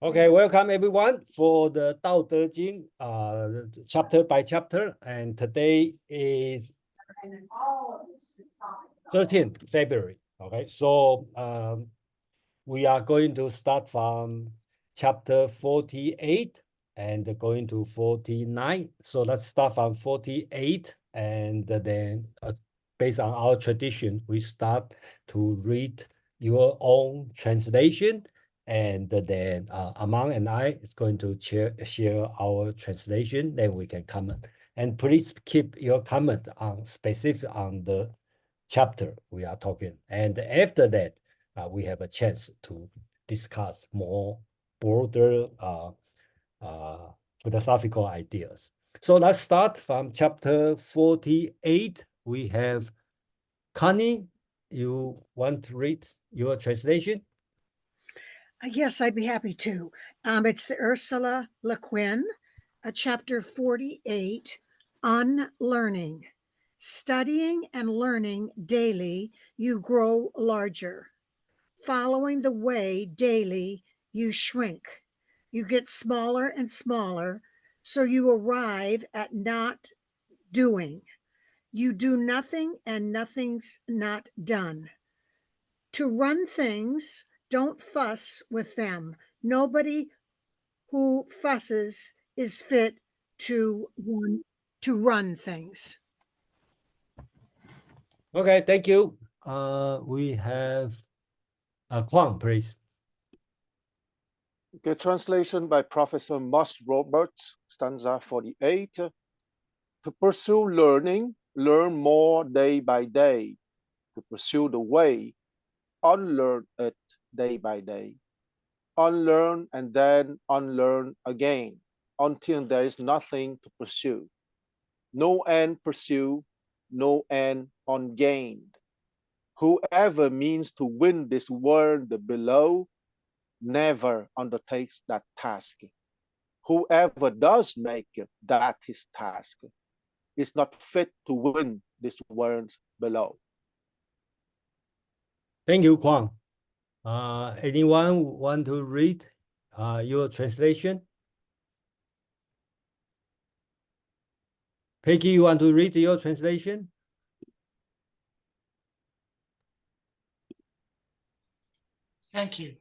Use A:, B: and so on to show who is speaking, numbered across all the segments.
A: Okay, welcome everyone for the Tao Te Ching, chapter by chapter, and today is 13th February. Okay, so we are going to start from chapter 48 and going to 49. So let's start from 48, and then based on our tradition, we start to read your own translation. And then Amang and I is going to share our translation, then we can comment. And please keep your comment on specific on the chapter we are talking. And after that, we have a chance to discuss more broader philosophical ideas. So let's start from chapter 48. We have Connie, you want to read your translation?
B: Yes, I'd be happy to. It's the Ursula Le Guin, chapter 48, Unlearning. Studying and learning daily, you grow larger. Following the way daily, you shrink. You get smaller and smaller, so you arrive at not doing. You do nothing and nothing's not done. To run things, don't fuss with them. Nobody who fusses is fit to run things.
A: Okay, thank you. We have Kwang, please.
C: Okay, translation by Professor Moss Roberts, stanza 48. To pursue learning, learn more day by day. To pursue the way, unlearn it day by day. Unlearn and then unlearn again until there is nothing to pursue. No end pursue, no end ungained. Whoever means to win this world below never undertakes that task. Whoever does make that his task is not fit to win this world below.
A: Thank you, Kwang. Anyone want to read your translation? Peggy, you want to read your translation?
D: Thank you.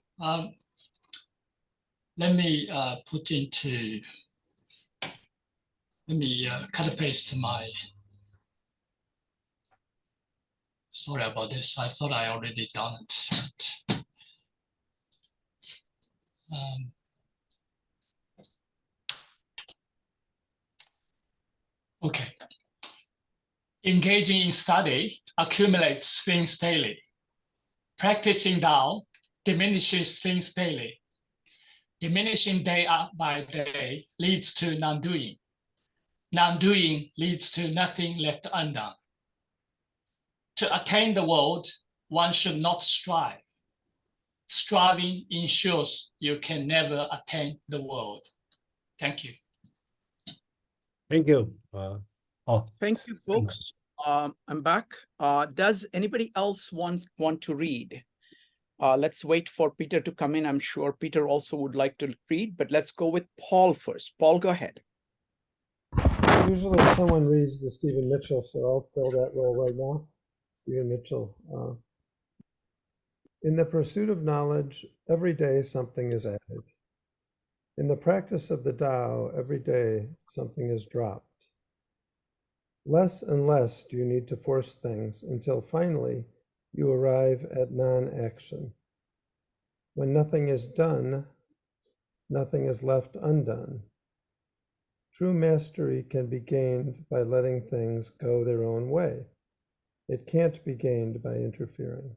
D: Let me cut and paste my, sorry about this. I thought I already done it. Okay. Engaging in study accumulates things daily. Practicing Tao diminishes things daily. Diminishing day by day leads to non-doing. Non-doing leads to nothing left undone. To attain the world, one should not strive. Striving ensures you can never attain the world. Thank you.
A: Thank you.
E: Thank you, folks. I'm back. Does anybody else want to read? Let's wait for Peter to come in. I'm sure Peter also would like to read, but let's go with Paul first. Paul, go ahead.
F: Usually someone reads the Stephen Mitchell, so I'll fill that role right now. Stephen Mitchell. In the pursuit of knowledge, every day something is added. In the practice of the Tao, every day something is dropped. Less and less do you need to force things until finally you arrive at non-action. When nothing is done, nothing is left undone. True mastery can be gained by letting things go their own way. It can't be gained by interfering.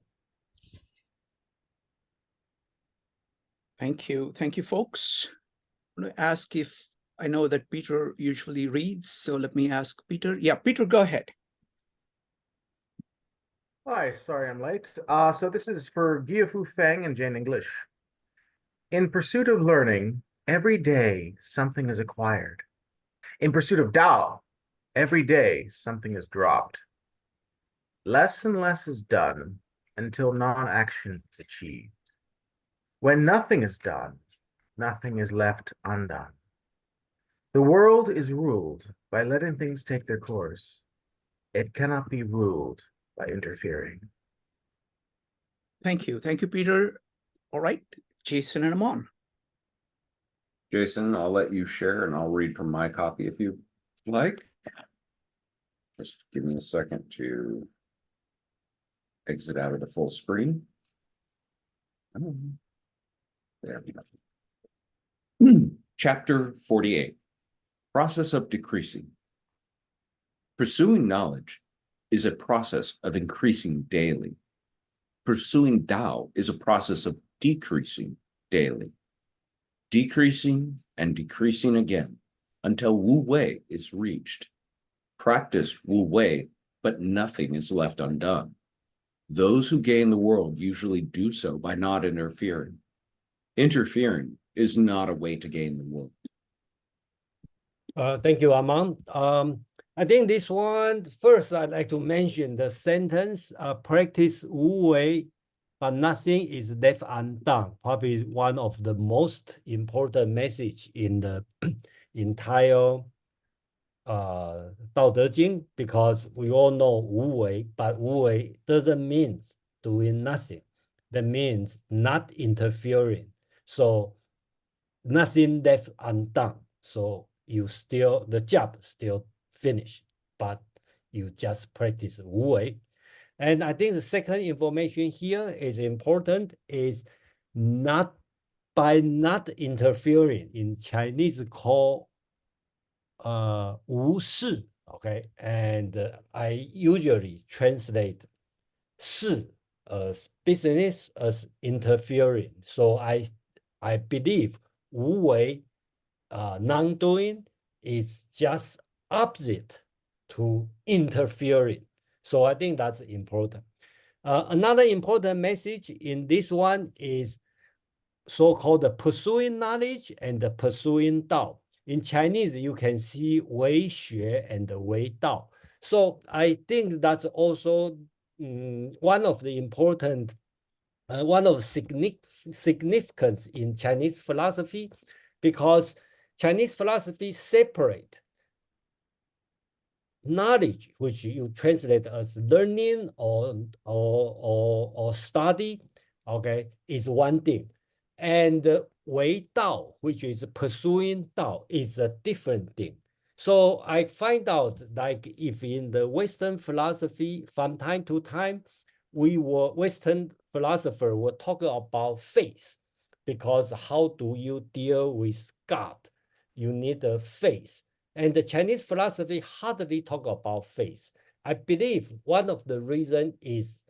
E: Thank you. Thank you, folks. I'm going to ask if I know that Peter usually reads, so let me ask Peter. Yeah, Peter, go ahead.
G: Hi, sorry I'm late. So this is for Giafu Feng and Jane English. In pursuit of learning, every day something is acquired. In pursuit of Tao, every day something is dropped. Less and less is done until non-action is achieved. When nothing is done, nothing is left undone. The world is ruled by letting things take their course. It cannot be ruled by interfering.
E: Thank you. Thank you, Peter. All right, Jason and Amon.
H: Jason, I'll let you share and I'll read from my copy if you like. Just give me a second to exit out of the full screen. There we go. Chapter 48, Process of Decreasing. Pursuing knowledge is a process of increasing daily. Pursuing Tao is a process of decreasing daily. Decreasing and decreasing again until Wu Wei is reached. Practice Wu Wei, but nothing is left undone. Those who gain the world usually do so by not interfering. Interfering is not a way to gain the world.
A: Thank you, Amon. I think this one, first I'd like to mention the sentence, practice Wu Wei, but nothing is left undone. Probably one of the most important message in the entire Tao Te Ching, because we all know Wu Wei, but Wu Wei doesn't mean doing nothing. That means not interfering. So nothing left undone. So you still, the job still finished, but you just practice Wu Wei. And I think the second information here is important, is not by not interfering. In Chinese called 无视, okay? And I usually translate 事 as business as interfering. So I believe Wu Wei, non-doing, is just opposite to interfering. So I think that's important. Another important message in this one is so-called the pursuing knowledge and the pursuing Tao. In Chinese, you can see Wei Xue and Wei Dao. So I think that's also one of the important, one of significance in Chinese philosophy, because Chinese philosophy separate knowledge, which you translate as learning or study, okay, is one thing. And Wei Dao, which is pursuing Dao, is a different thing. So I find out, like, if in the Western philosophy, from time to time, Western philosopher will talk about faith, because how do you deal with God? You need a faith. And the Chinese philosophy hardly talk about faith. I believe one of the reasons is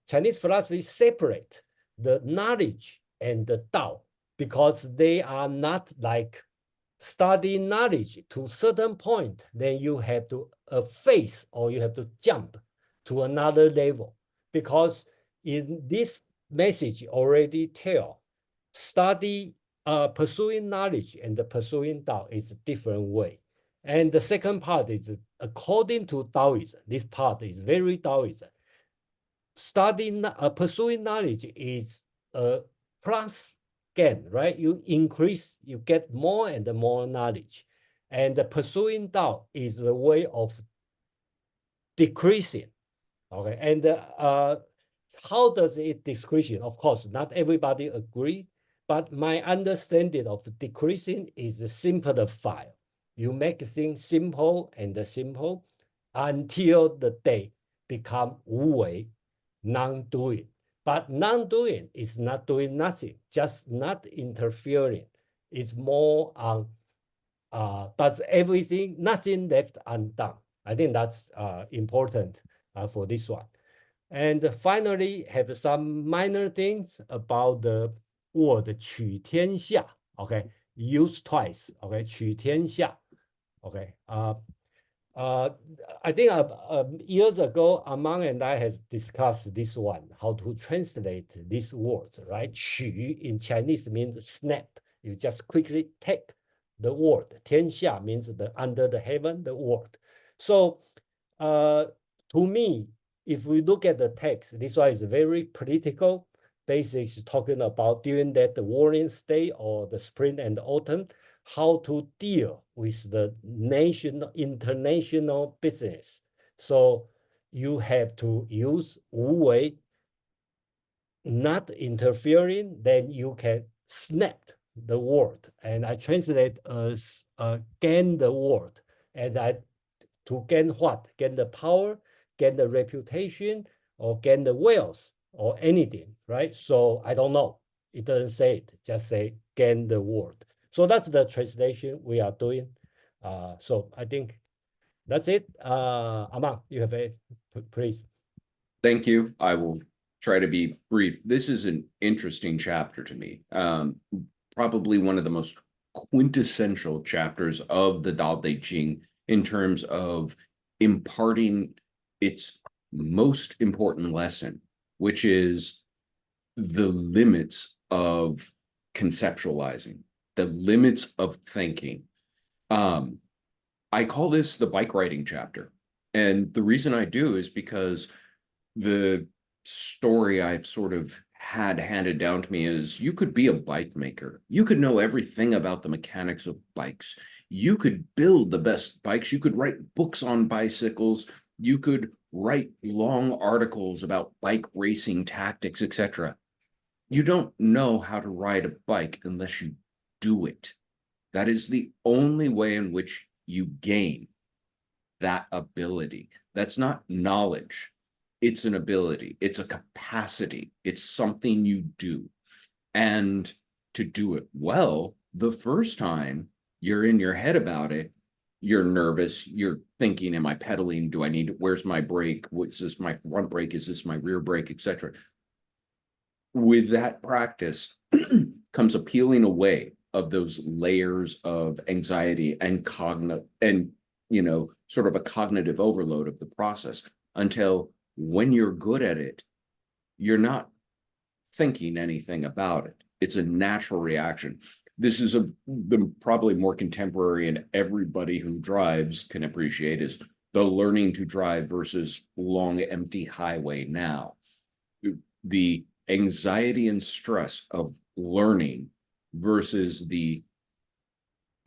A: Chinese philosophy separate the knowledge and the Tao, because they are not like study knowledge to a certain point, then you have to face, or you have to jump to another level. Because in this message already tell, study, pursuing knowledge and the pursuing Tao is a different way. And the second part is according to Taoism. This part is very Taoism. Studying, pursuing knowledge is a plus gain, right? You increase, you get more and more knowledge. And the pursuing Tao is a way of decreasing, okay? And how does it decreasing? Of course, not everybody agree, but my understanding of decreasing is simplify. You make things simple and simple until the day become Wu Wei, non-doing. But non-doing is not doing nothing, just not interfering. It's more on, but everything, nothing left undone. I think that's important for this one. And finally, have some minor things about the word 取天下, okay, used twice, okay, 取天下, okay. I think years ago, Among and I has discussed this one, how to translate this word, right? 取 in Chinese means snap. You just quickly take the word. 天下 means the under the heaven, the word. So to me, if we look at the text, this one is very political. basically talking about during that the warring state or the spring and autumn, how to deal with the international business. So you have to use 无为, not interfering, then you can snap the word. And I translate as gain the word. And I to gain what? Gain the power, gain the reputation, or gain the wealth, or anything, right? So I don't know. It doesn't say it, just say gain the word. So that's the translation we are doing. So I think that's it. Amang, you have it, please.
H: Thank you. I will try to be brief. This is an interesting chapter to me. Probably one of the most quintessential chapters of the Tao Te Ching in terms of imparting its most important lesson, which is the limits of conceptualizing, the limits of thinking. I call this the bike riding chapter. And the reason I do is because the story I've sort of had handed down to me is you could be a bike maker. You could know everything about the mechanics of bikes. You could build the best bikes. You could write books on bicycles. You could write long articles about bike racing tactics, etc. You don't know how to ride a bike unless you do it. That is the only way in which you gain that ability. That's not knowledge. It's an ability. It's a capacity. It's something you do. And to do it well, the first time you're in your head about it, you're nervous. You're thinking, am I pedaling? Do I need, where's my brake? What's this, my front brake? Is this my rear brake, etc.? With that practice comes a peeling away of those layers of anxiety and sort of a cognitive overload of the process, until when you're good at it, you're not thinking anything about it. It's a natural reaction. This is the probably more contemporary, and everybody who drives can appreciate, is the learning to drive versus long empty highway now. The anxiety and stress of learning versus the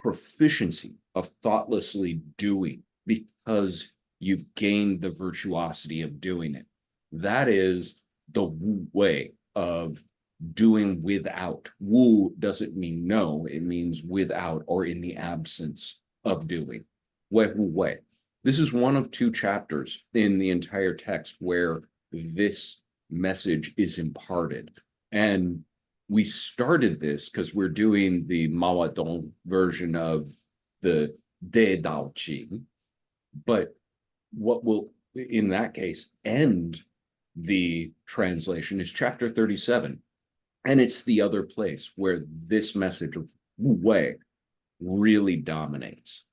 H: proficiency of thoughtlessly doing because you've gained the virtuosity of doing it. That is the way of doing without. Wu doesn't mean no, it means without or in the absence of doing. Wei. This is one of two chapters in the entire text where this message is imparted. And we started this because we're doing the Mao Dong version of the De Tao Ching, but what will, in that case, end the translation is chapter 37. And it's the other place where this message of Wu Wei really dominates.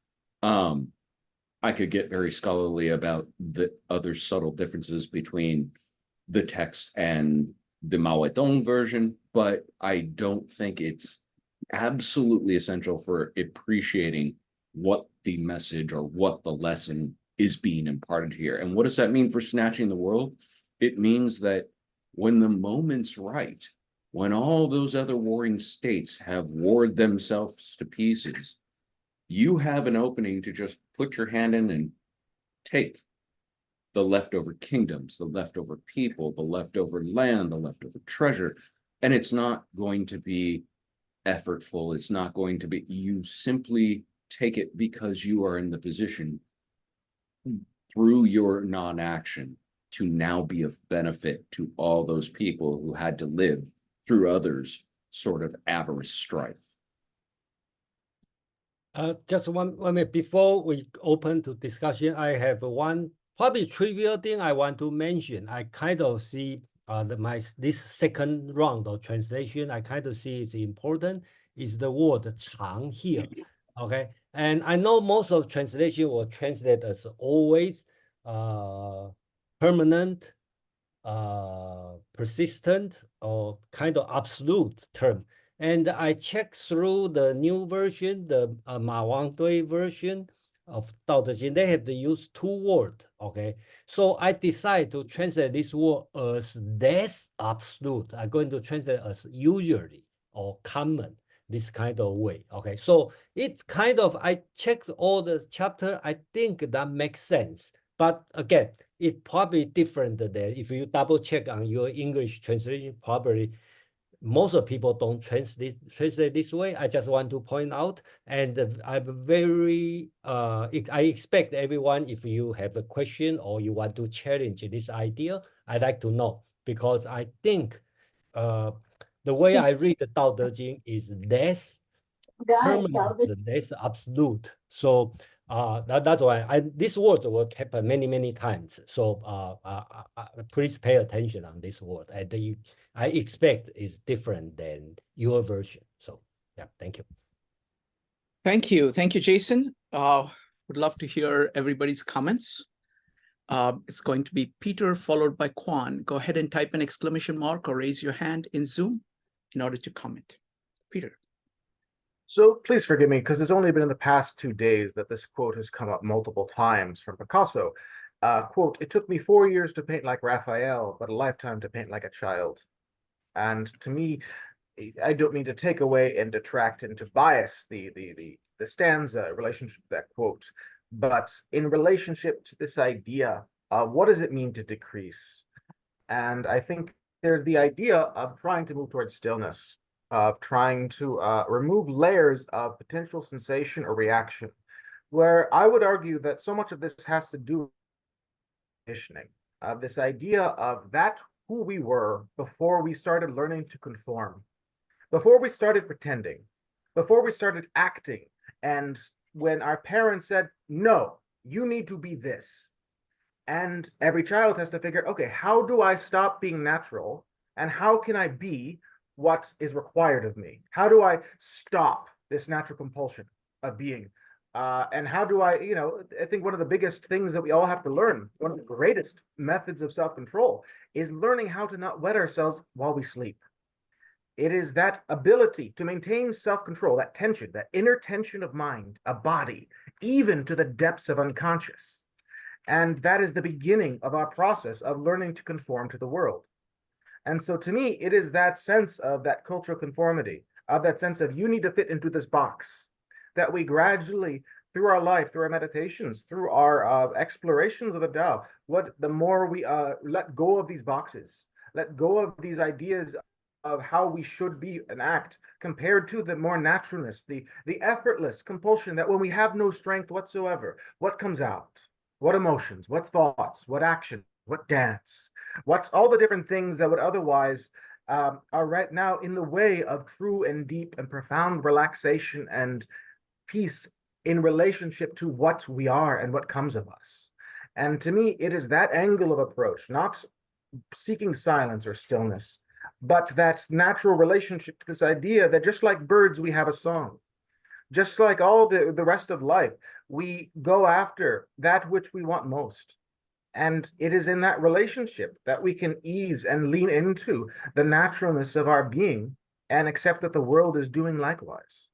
H: I could get very scholarly about the other subtle differences between the text and the Mao Dong version, but I don't think it's absolutely essential for appreciating what the message or what the lesson is being imparted here. And what does that mean for snatching the world? It means that when the moment's right, when all those other warring states have warred themselves to pieces, you have an opening to just put your hand in and take the leftover kingdoms, the leftover people, the leftover land, the leftover treasure. And it's not going to be effortful. It's not going to be, you simply take it because you are in the position through your non-action to now be of benefit to all those people who had to live through others' sort of avarice strife.
A: Just one minute before we open to discussion, I have one probably trivial thing I want to mention. I kind of see this second round of translation, I kind of see it's important, is the word 常 here. Okay. And I know most of translation will translate as always, permanent, persistent, or kind of absolute term. And I checked through the new version, the Ma Wangdui version. of Tao Te Ching, they have to use two words, okay? So I decide to translate this word as less absolute. I'm going to translate as usually or common, this kind of way, okay? So it's kind of, I checked all the chapter, I think that makes sense. But again, it's probably different than if you double check on your English translation, probably most of people don't translate this way. I just want to point out, and I'm very, I expect everyone, if you have a question or you want to challenge this idea, I'd like to know, because I think the way I read the Tao Te Ching is less permanent, less absolute. So that's why this word will happen many times. So please pay attention on this word. And I expect is different than your version. So yeah, thank you.
E: Thank you, Jason. Would love to hear everybody's comments. It's going to be Peter followed by Quan. Go ahead and type an exclamation mark or raise your hand in Zoom in order to comment. Peter.
G: So please forgive me, because it's only been in the past 2 days that this quote has come up multiple times from Picasso. Quote, "It took me 4 years to paint like Raphael, but a lifetime to paint like a child." And to me, I don't mean to take away and detract and to bias the stanza relationship to that quote, but in relationship to this idea, what does it mean to decrease? And I think there's the idea of trying to move towards stillness, of trying to remove layers of potential sensation or reaction, where I would argue that so much of this has to do with conditioning, of this idea of that who we were before we started learning to conform, before we started pretending, before we started acting. And when our parents said, no, you need to be this. And every child has to figure, okay, how do I stop being natural? And how can I be what is required of me? How do I stop this natural compulsion of being? And how do I, I think one of the biggest things that we all have to learn, one of the greatest methods of self-control, is learning how to not wet ourselves while we sleep. It is that ability to maintain self-control, that tension, that inner tension of mind, a body, even to the depths of unconscious. And that is the beginning of our process of learning to conform to the world. And so to me, it is that sense of that cultural conformity, of that sense of you need to fit into this box, that we gradually, through our life, through our meditations, through our explorations of the Tao, the more we let go of these boxes, let go of these ideas of how we should be and act compared to the more naturalness, the effortless compulsion that when we have no strength whatsoever, what comes out? What emotions, what thoughts, what action, what dance, what's all the different things that would otherwise are right now in the way of true and deep and profound relaxation and peace in relationship to what we are and what comes of us. And to me, it is that angle of approach, not seeking silence or stillness, but that natural relationship to this idea that just like birds, we have a song. Just like all the rest of life, we go after that which we want most. And it is in that relationship that we can ease and lean into the naturalness of our being and accept that the world is doing likewise.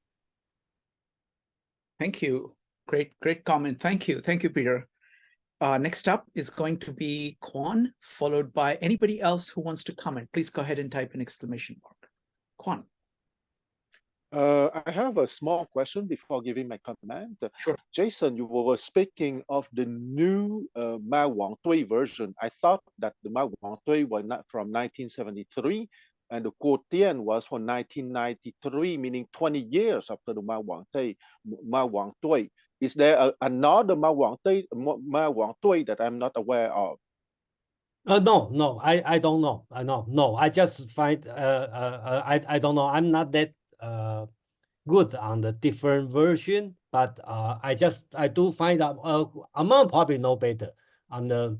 E: Thank you. Great comment. Thank you, Peter. Next up is going to be Quan, followed by anybody else who wants to comment. Please go ahead and type an exclamation mark. Quan.
C: I have a small question before giving my comment.
E: Sure.
C: Jason, you were speaking of the new Ma Wang Tui version. I thought that the Ma Wang Tui was not from 1973 and the Guo Tian was from 1993, meaning 20 years after the Ma Wang Tui. Is there another Ma Wang Tui that I'm not aware of?
A: No, I don't know. No, I just find I don't know. I'm not that good on the different version, but I do find out amount probably know better on the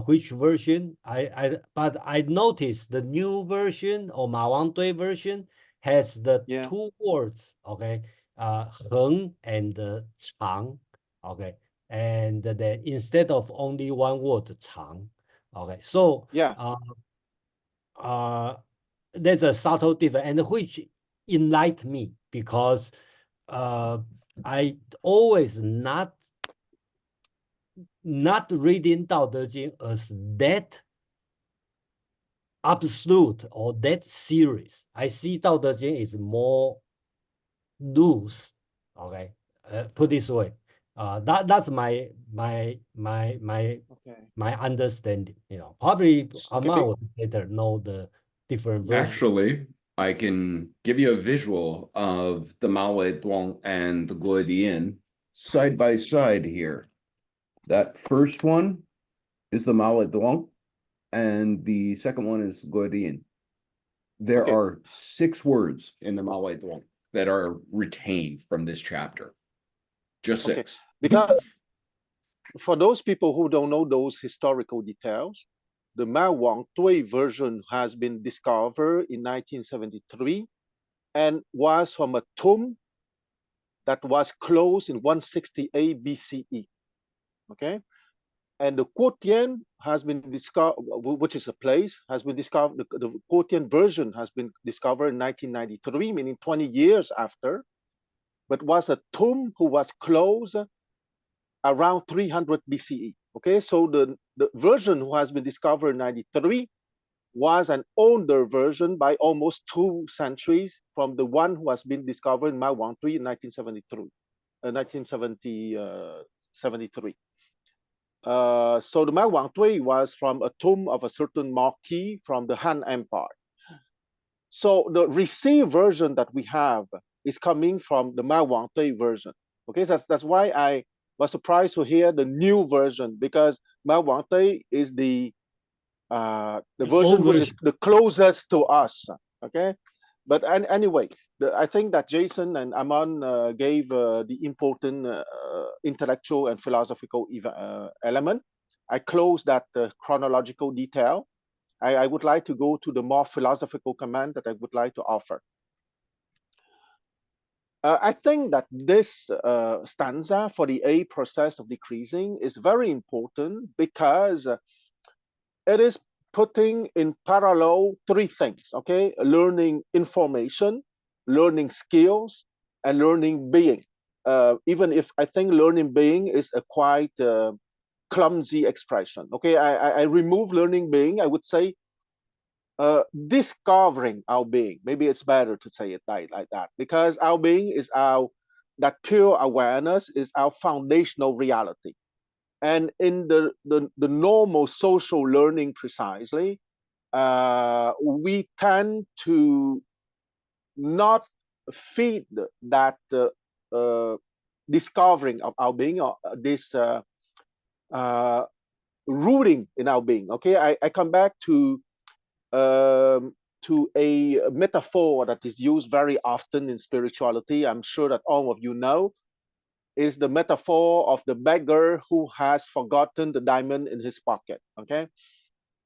A: which version. But I noticed the new version or Ma Wang Dui version has the two words, okay, 横 and 长, okay, and then instead of only one word 长, okay, so there's a subtle difference, and which enlightened me because I always not reading Tao Te Ching as that absolute or that serious. I see Tao Te Ching is more loose. Okay, put this way. That's my understanding. You know, probably Ama would later know the different versions.
H: Actually, I can give you a visual of the Mao Duong and the Guodian side by side here. That first one is the Mao Duong, and the second one is Guodian. There
C: Okay.
H: are 6 words in the Mao Duong that are retained from this chapter. Just
C: Okay.
H: 6.
C: Because for those people who don't know those historical details, the Mao Wang Tui version has been discovered in 1973 and was from a tomb that was closed in 168 BCE. Okay, and the Quotian has been discovered, which is a place, has been discovered. The Quotian version has been discovered in 1993, meaning 20 years after, but was a tomb who was closed around 300 BCE. Okay, so the version who has been discovered in 93 was an older version by almost 2 centuries from the one who has been discovered in Mao Wang Tui in 1973. So the Mao Wang Tui was from a tomb of a certain marquis from the Han Empire. So the received version that we have is coming from the Mao Wang Tui version. Okay, that's why I was surprised to hear the new version, because Mao Wang Tui is the version which is the closest to us. Okay, but anyway, I think that Jason and Aman gave the important intellectual and philosophical element. I close that chronological detail. I would like to go to the more philosophical comment that I would like to offer. I think that this stanza for the A process of decreasing is very important because it is putting in parallel 3 things, okay? Learning information, learning skills, and learning being. Even if I think learning being is a quite clumsy expression, okay? I remove learning being, I would say discovering our being. Maybe it's better to say it like that, because our being is that pure awareness is our foundational reality. And in the normal social learning precisely, we tend to not feed that discovering of our being, or this rooting in our being. Okay, I come back to a metaphor that is used very often in spirituality. I'm sure that all of you know, is the metaphor of the beggar who has forgotten the diamond in his pocket. Okay,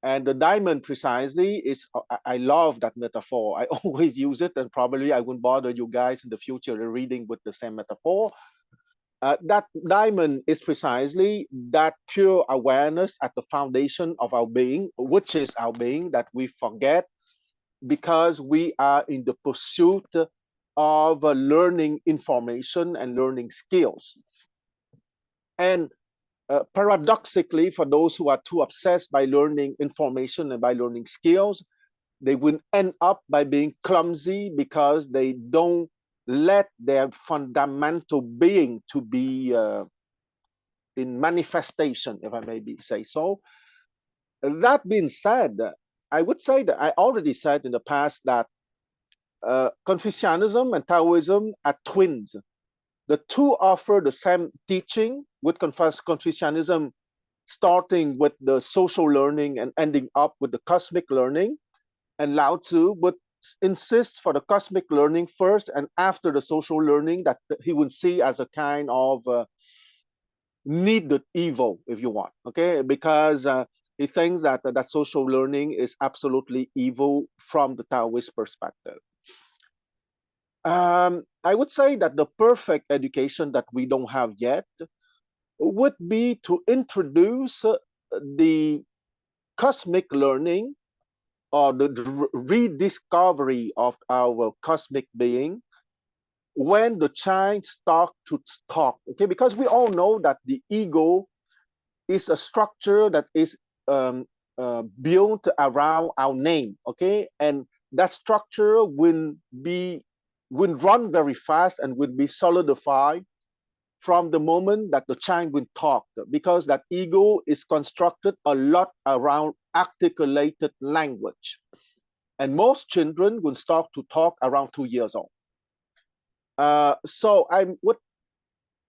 C: and the diamond precisely is, I love that metaphor. I always use it, and probably I won't bother you guys in the future reading with the same metaphor. That diamond is precisely that pure awareness at the foundation of our being, which is our being, that we forget because we are in the pursuit of learning information and learning skills. And paradoxically, for those who are too obsessed by learning information and by learning skills, they will end up by being clumsy because they don't let their fundamental being to be in manifestation, if I may say so. That being said, I would say that I already said in the past that Confucianism and Taoism are twins. The two offer the same teaching, with Confucianism starting with the social learning and ending up with the cosmic learning, and Lao Tzu would insist for the cosmic learning first, and after the social learning that he would see as a kind of needed evil, if you want, okay? Because he thinks that that social learning is absolutely evil from the Taoist perspective. I would say that the perfect education that we don't have yet would be to introduce the cosmic learning, or the rediscovery of our cosmic being, when the child start to talk, okay, because we all know that the ego is a structure that is built around our name, okay, and that structure will run very fast and will be solidified from the moment that the child will talk, because that ego is constructed a lot around articulated language, and most children will start to talk around 2 years old. So I would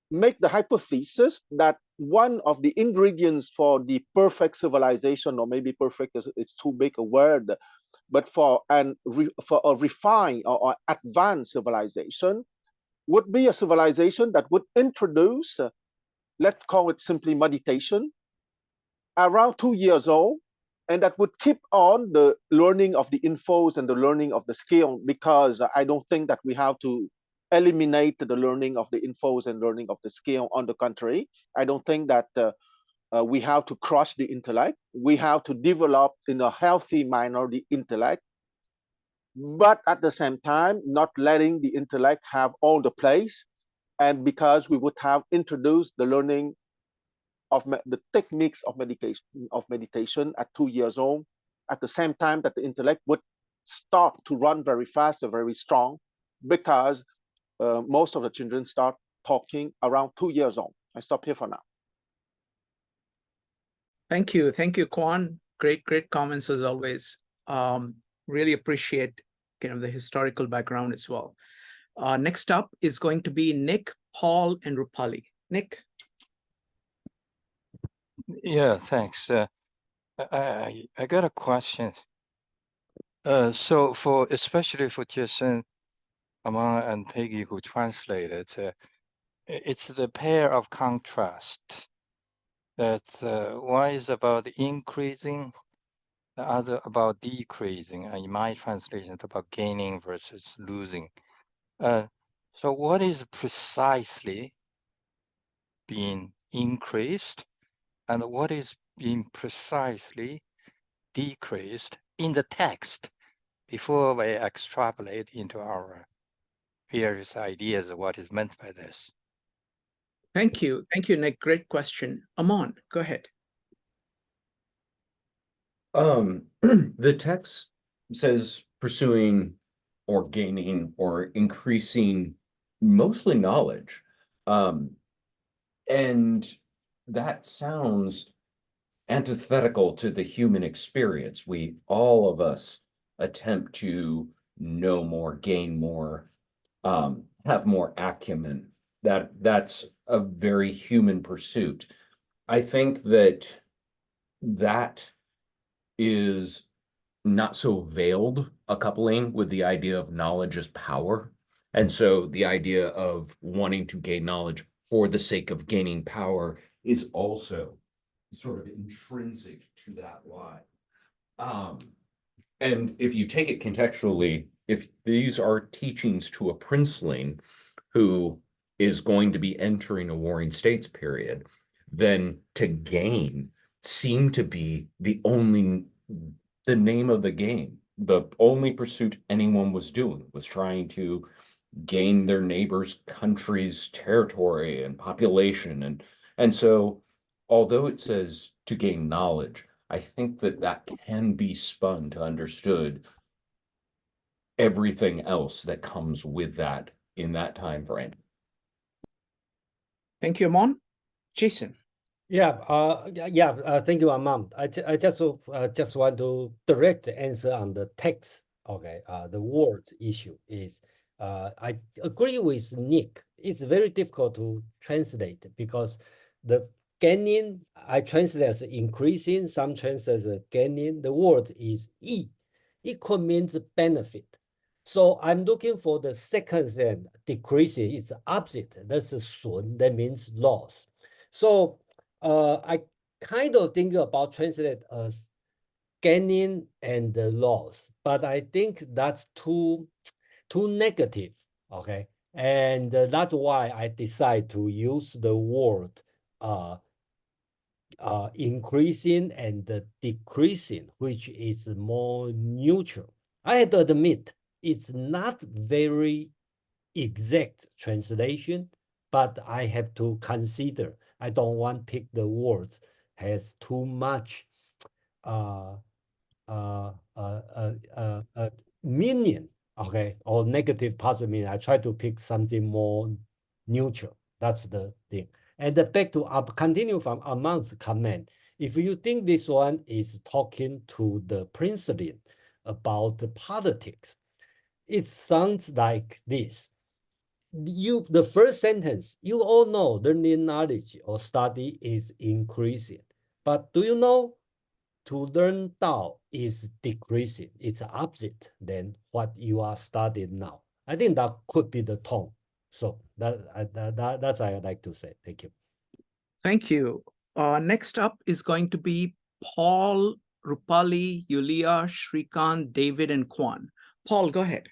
C: make the hypothesis that one of the ingredients for the perfect civilization, or maybe perfect is it's too big a word, but for a refined or advanced civilization, would be a civilization that would introduce, let's call it simply meditation, around 2 years old, and that would keep on the learning of the infos and the learning of the skill, because I don't think that we have to eliminate the learning of the infos and learning of the skill. On the contrary, I don't think that we have to crush the intellect. We have to develop in a healthy manner the intellect, but at the same time, not letting the intellect have all the place. And because we would have introduced the learning of the techniques of meditation at 2 years old, at the same time that the intellect would start to run very fast and very strong, because most of the children start talking around 2 years old. I stop here for now.
E: Thank you, Kwan. Great comments as always. Really appreciate kind of the historical background as well. Next up is going to be Nick, Paul, and Rupali. Nick.
I: Yeah, thanks. I got a question. So especially for Jason, Amon, and Peggy who translated, it's the pair of contrast that one is about increasing, the other about decreasing, and in my translation, it's about gaining versus losing. So what is precisely being increased, and what is being precisely decreased in the text before we extrapolate into our various ideas of what is meant by this?
E: Thank you, Nick. Great question. Amon, go ahead.
H: The text says pursuing or gaining or increasing mostly knowledge. And that sounds antithetical to the human experience. All of us attempt to know more, gain more, have more acumen. That's a very human pursuit. I think that is not so veiled a coupling with the idea of knowledge as power. And so the idea of wanting to gain knowledge for the sake of gaining power is also sort of intrinsic to that lie. And if you take it contextually, if these are teachings to a princeling who is going to be entering a warring states period, then to gain seemed to be the name of the game. The only pursuit anyone was doing was trying to gain their neighbor's country's territory and population. And so, although it says to gain knowledge, I think that can be spun to understood everything else that comes with that in that time frame.
E: Thank you, Amon. Jason.
A: Thank you, Amam. I just want to direct the answer on the text. Okay, the word issue is, I agree with Nick. It's very difficult to translate because the gaining, I translate as increasing, some translate as gaining. The word is "yi." Equal means benefit. So I'm looking for the second thing, decreasing. It's opposite. That's 损, that means loss. So I kind of think about translate as gaining and loss, but I think that's too negative. Okay, and that's why I decide to use the word increasing and decreasing, which is more neutral. I have to admit it's not very exact translation, but I have to consider. I don't want pick the words has too much uh, meaning, okay, or negative positive meaning. I try to pick something more neutral. That's the thing. And back to continue from amongst comment. If you think this one is talking to the principle about the politics, it sounds like this. The first sentence, you all know learning knowledge or study is increasing. But do you know to learn Tao is decreasing? It's opposite than what you are studying now. I think that could be the tone. So that's what I'd like to say. Thank you.
E: Thank you. Next up is going to be Paul, Rupali, Yulia, Shrikant, David, and Kwan. Paul, go ahead.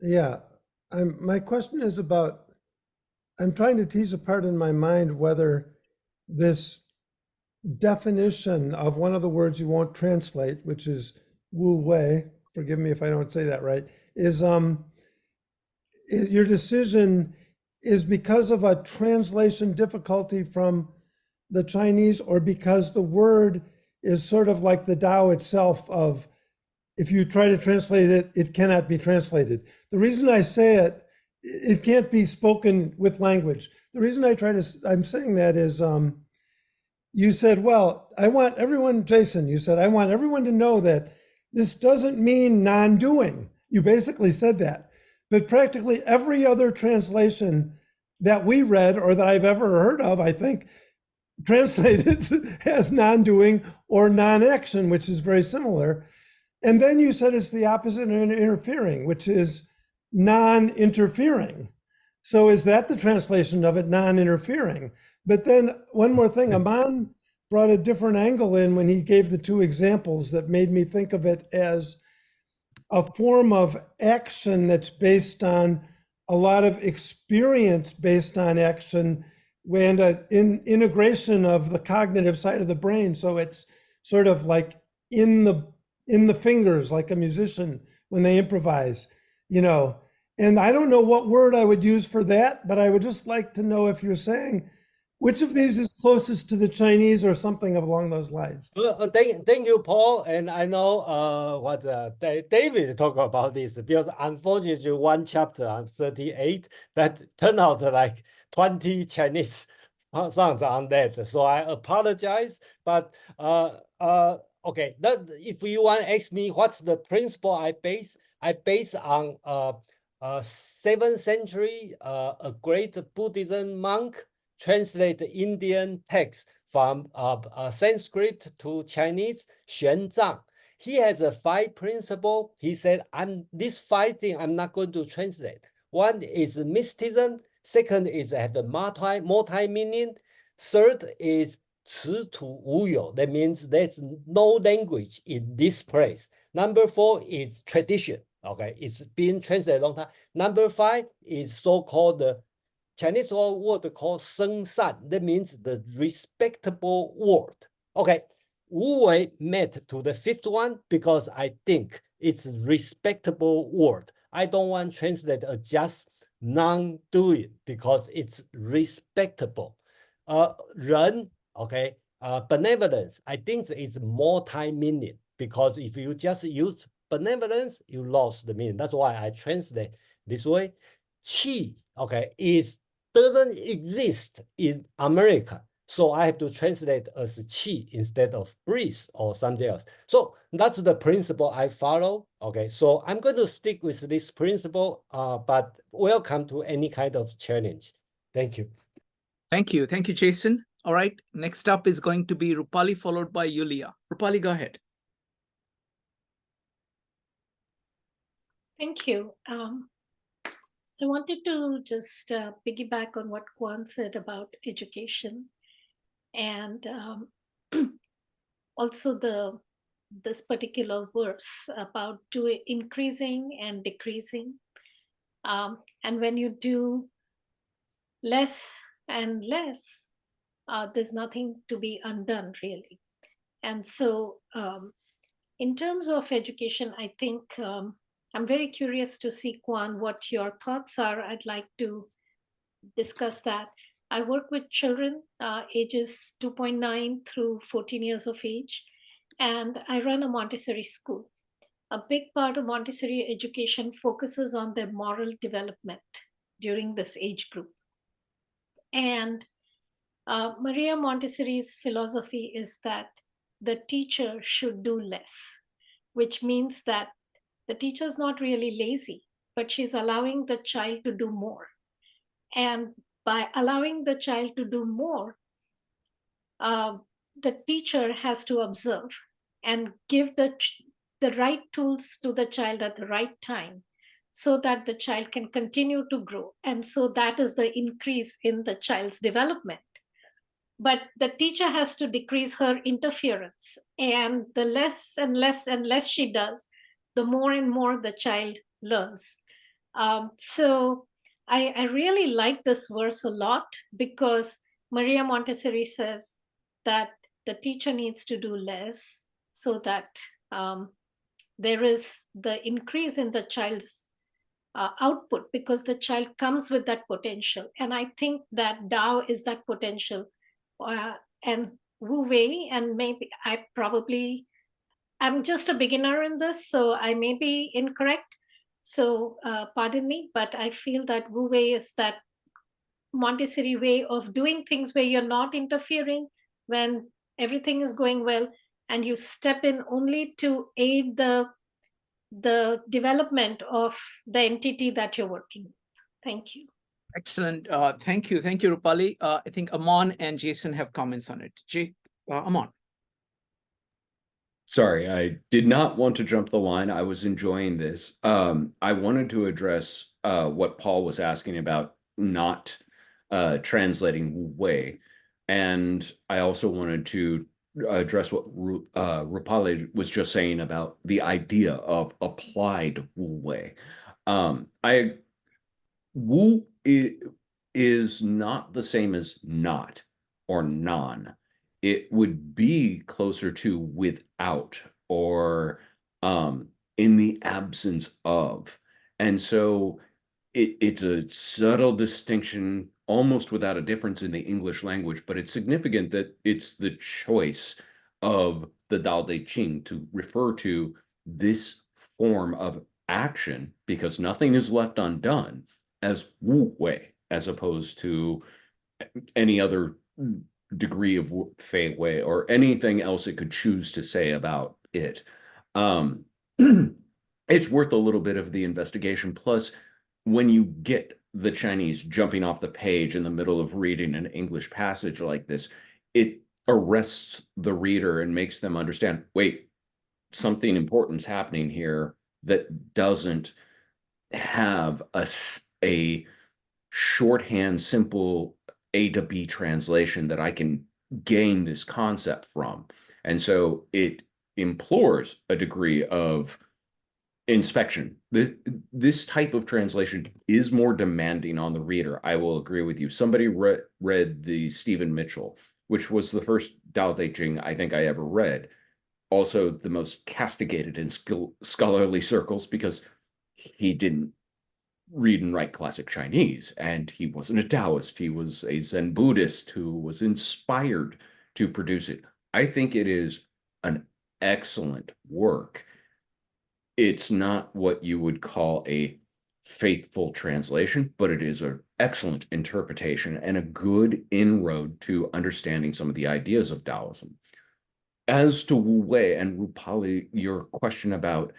F: Yeah, my question is about, I'm trying to tease apart in my mind whether this definition of one of the words you won't translate, which is Wu Wei, forgive me if I don't say that right, is your decision is because of a translation difficulty from the Chinese, or because the word is sort of like the Tao itself of, if you try to translate it, it cannot be translated. The reason I say it, it can't be spoken with language. The reason I'm saying that is, you said, well, I want everyone, Jason, you said, I want everyone to know that this doesn't mean non-doing. You basically said that. But practically every other translation that we read or that I've ever heard of, I think, translated as non-doing or non-action, which is very similar. And then you said it's the opposite of interfering, which is non-interfering. So is that the translation of it, non-interfering? But then one more thing, Aman brought a different angle in when he gave the two examples that made me think of it as a form of action that's based on a lot of experience based on action and an integration of the cognitive side of the brain. So it's sort of like in the fingers, like a musician when they improvise, And I don't know what word I would use for that, but I would just like to know if you're saying which of these is closest to the Chinese or something along those lines.
A: Thank you, Paul. And I know what David talked about this, because unfortunately one chapter on 38 that turned out like 20 Chinese songs on that. So I apologize, but okay, that if you want to ask me what's the principle I base on 7th century a great Buddhism monk translate Indian text from Sanskrit to Chinese, Xuan Zhang. He has a 5 principle. He said, this 5 thing I'm not going to translate. One is mysticism. Second is have the multi-meaning. Third is 词土无有. That means there's no language in this place. Number 4 is tradition. Okay, it's been translated a long time. Number 5 is so-called Chinese word called 生善. That means the respectable word. Okay, Wu Wei met to the 5th one because I think it's respectable word. I don't want to translate as just non-doing because it's respectable. 人, okay, benevolence, I think it's multi-meaning, because if you just use benevolence, you lost the meaning. That's why I translate this way. Qi, okay, doesn't exist in America. So I have to translate as qi instead of breathe or something else. So that's the principle I follow. Okay, so I'm going to stick with this principle, but welcome to any kind of challenge. Thank you.
E: Thank you. Thank you, Jason. All right, next up is going to be Rupali, followed by Yulia. Rupali, go ahead.
J: Thank you. I wanted to just piggyback on what Kwan said about education, and also this particular verse about increasing and decreasing. And when you do less and less, there's nothing to be undone, really. And so in terms of education, I think I'm very curious to see, Kwan, what your thoughts are. I'd like to discuss that. I work with children ages 2.9 through 14 years of age, and I run a Montessori school. A big part of Montessori education focuses on their moral development during this age group. And Maria Montessori's philosophy is that the teacher should do less, which means that the teacher's not really lazy, but she's allowing the child to do more. And by allowing the child to do more, the teacher has to observe and give the right tools to the child at the right time so that the child can continue to grow. And so that is the increase in the child's development. But the teacher has to decrease her interference. And the less and less and less she does, the more and more the child learns. So I really like this verse a lot, because Maria Montessori says that the teacher needs to do less so that there is the increase in the child's output, because the child comes with that potential. And I think that Tao is that potential. And Wu Wei, and maybe I'm just a beginner in this, so I may be incorrect. So pardon me, but I feel that Wu Wei is that Montessori way of doing things where you're not interfering when everything is going well, and you step in only to aid the development of the entity that you're working with. Thank you.
E: Excellent. Thank you. Thank you, Rupali. I think Aman and Jason have comments on it. Aman.
H: Sorry, I did not want to jump the line. I was enjoying this. I wanted to address what Paul was asking about not translating Wu Wei. And I also wanted to address what Rupali was just saying about the idea of applied Wu Wei. Wu is not the same as not or non. It would be closer to without or in the absence of. And so it's a subtle distinction, almost without a difference in the English language, but it's significant that it's the choice of the Tao Te Ching to refer to this form of action, because nothing is left undone, as Wu Wei, as opposed to any other degree of Fei Wei or anything else it could choose to say about it. It's worth a little bit of the investigation. Plus, when you get the Chinese jumping off the page in the middle of reading an English passage like this, it arrests the reader and makes them understand, wait, something important's happening here that doesn't have a shorthand, simple A to B translation that I can gain this concept from. And so it implores a degree of inspection. This type of translation is more demanding on the reader. I will agree with you. Somebody read the Stephen Mitchell, which was the first Tao Te Ching I think I ever read. Also the most castigated in scholarly circles, because he didn't read and write classic Chinese, and he wasn't a Taoist. He was a Zen Buddhist who was inspired to produce it. I think it is an excellent work. It's not what you would call a faithful translation, but it is an excellent interpretation and a good inroad to understanding some of the ideas of Taoism. As to Wu Wei and Rupali, your question about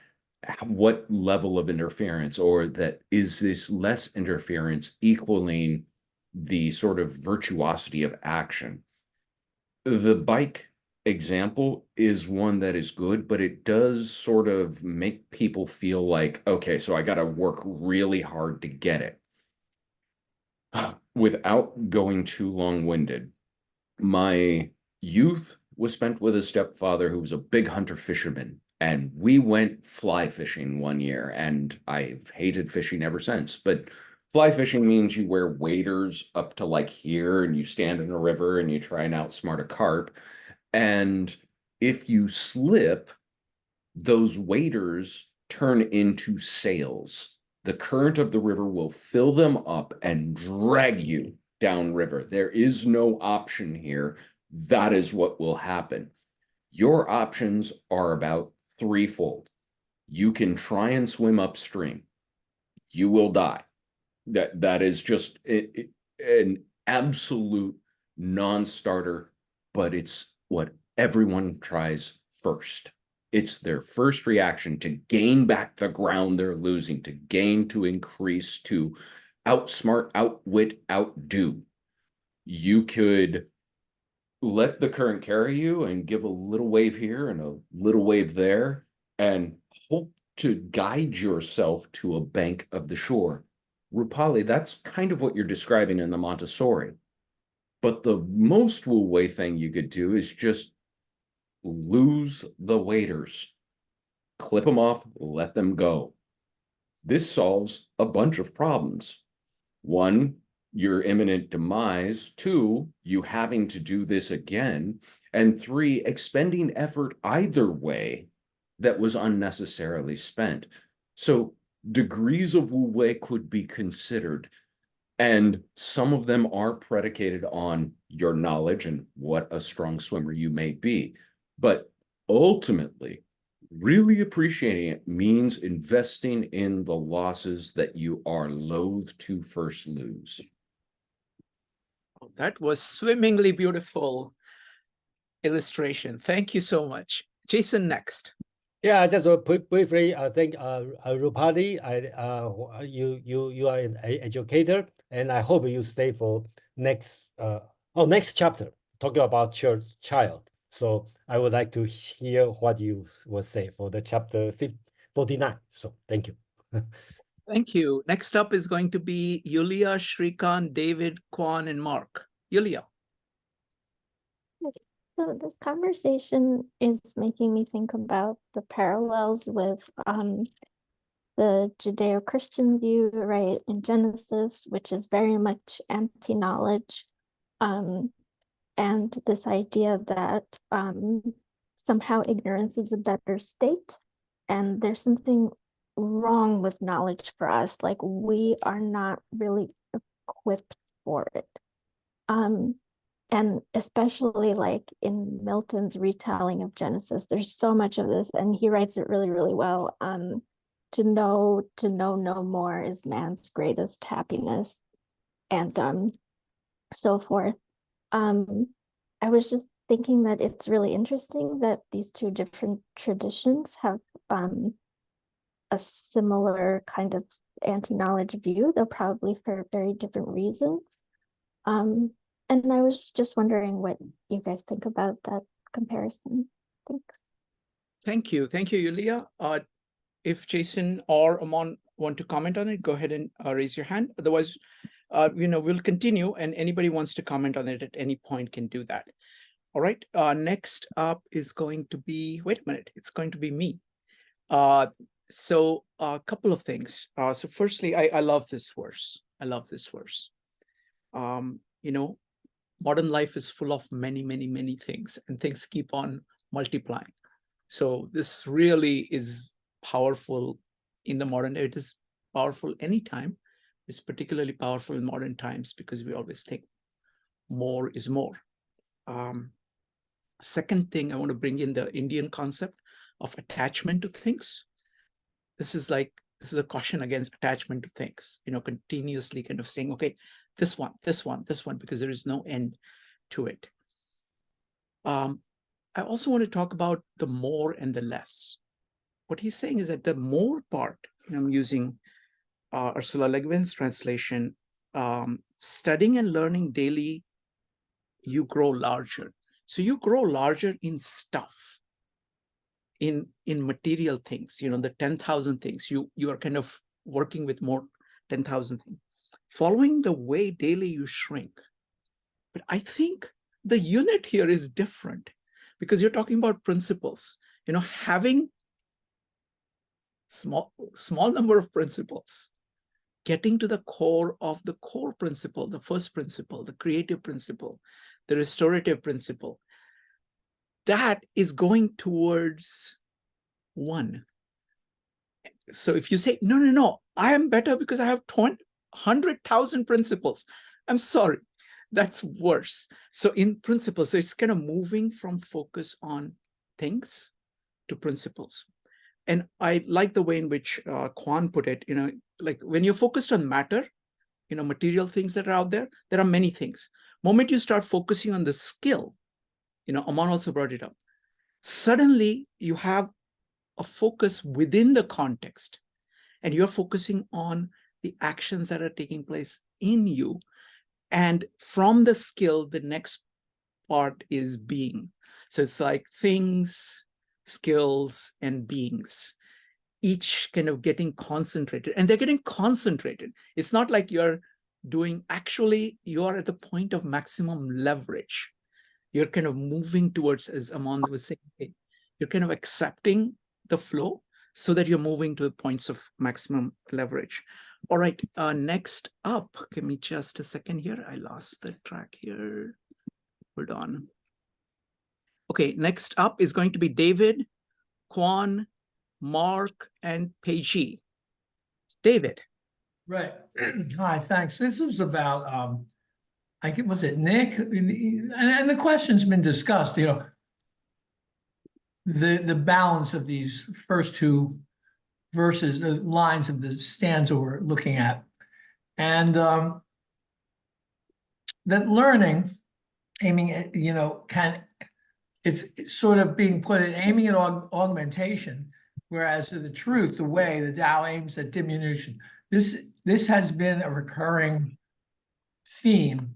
H: what level of interference, or that is this less interference equaling the sort of virtuosity of action? The bike example is one that is good, but it does sort of make people feel like, okay, so I got to work really hard to get it. Without going too long-winded, my youth was spent with a stepfather who was a big hunter fisherman, and we went fly fishing one year, and I've hated fishing ever since. But fly fishing means you wear waders up to like here, and you stand in a river and you try and outsmart a carp. And if you slip, those waders turn into sails. The current of the river will fill them up and drag you downriver. There is no option here. That is what will happen. Your options are about threefold. You can try and swim upstream. You will die. That is just an absolute non-starter, but it's what everyone tries first. It's their first reaction to gain back the ground they're losing, to increase, to outsmart, outwit, outdo. You could let the current carry you and give a little wave here and a little wave there and hope to guide yourself to a bank of the shore. Rupali, that's kind of what you're describing in the Montessori. But the most Wu Wei thing you could do is just lose the waders. Clip them off, let them go. This solves a bunch of problems. One, your imminent demise. Two, you having to do this again. And three, expending effort either way that was unnecessarily spent. So degrees of Wu Wei could be considered. And some of them are predicated on your knowledge and what a strong swimmer you may be. But ultimately, really appreciating it means investing in the losses that you are loath to first lose.
E: Oh, that was swimmingly beautiful illustration. Thank you so much. Jason, next.
A: Yeah, just briefly, I think Rupali, you are an educator, and I hope you stay for next chapter talking about child. So I would like to hear what you will say for the chapter 49. So thank you.
E: Thank you. Next up is going to be Yulia, Shrikant, David, Kwan, and Mark. Yulia.
K: So this conversation is making me think about the parallels with the Judeo-Christian view, right, in Genesis, which is very much anti-knowledge, and this idea that somehow ignorance is a better state, and there's something wrong with knowledge for us, like we are not really equipped for it. And especially like in Milton's retelling of Genesis, there's so much of this, and he writes it really, really well. To know no more is man's greatest happiness, and so forth. I was just thinking that it's really interesting that these two different traditions have a similar kind of anti-knowledge view, though probably for very different reasons. And I was just wondering what you guys think about that comparison. Thanks.
E: Thank you. Thank you, Yulia. If Jason or Amon want to comment on it, go ahead and raise your hand. Otherwise, we'll continue, and anybody wants to comment on it at any point can do that. All right. Next up is going to be, wait a minute, it's going to be me. So a couple of things. So firstly, I love this verse. I love this verse. Modern life is full of many, many, many things, and things keep on multiplying. So this really is powerful in the modern. It is powerful anytime. It's particularly powerful in modern times because we always think more is more. Second thing, I want to bring in the Indian concept of attachment to things. This is a caution against attachment to things, continuously kind of saying, okay, this one, because there is no end to it. I also want to talk about the more and the less. What he's saying is that the more part, I'm using Ursula Le Guin's translation, studying and learning daily, you grow larger. So you grow larger in stuff, in material things, the 10,000 things. You are kind of working with more 10,000 things. Following the way daily, you shrink. But I think the unit here is different because you're talking about principles, having small number of principles, getting to the core of the core principle, the first principle, the creative principle, the restorative principle. That is going towards one. So if you say, no, no, no, I am better because I have 100,000 principles, I'm sorry, that's worse. So in principles, so it's kind of moving from focus on things to principles. And I like the way in which Kwan put it, like when you're focused on matter, material things that are out there, there are many things. Moment you start focusing on the skill, Aman also brought it up, suddenly you have a focus within the context, and you're focusing on the actions that are taking place in you. And from the skill, the next part is being. So it's like things, skills, and beings, each kind of getting concentrated, and they're getting concentrated. It's not like you're doing, actually, you're at the point of maximum leverage. You're kind of moving towards, as Aman was saying, you're kind of accepting the flow so that you're moving to the points of maximum leverage. All right, next up, give me just a second here. I lost the track here. Hold on. Okay, next up is going to be David, Kwan, Mark, and Peiji. David.
L: Right. Hi, thanks. This was about, I think, was it Nick? And the question's been discussed, the balance of these first two verses, the lines of the stanza we're looking at. And that learning, aiming at, it's sort of being put at aiming at augmentation, whereas the truth, the way, the Tao aims at diminution. This has been a recurring theme,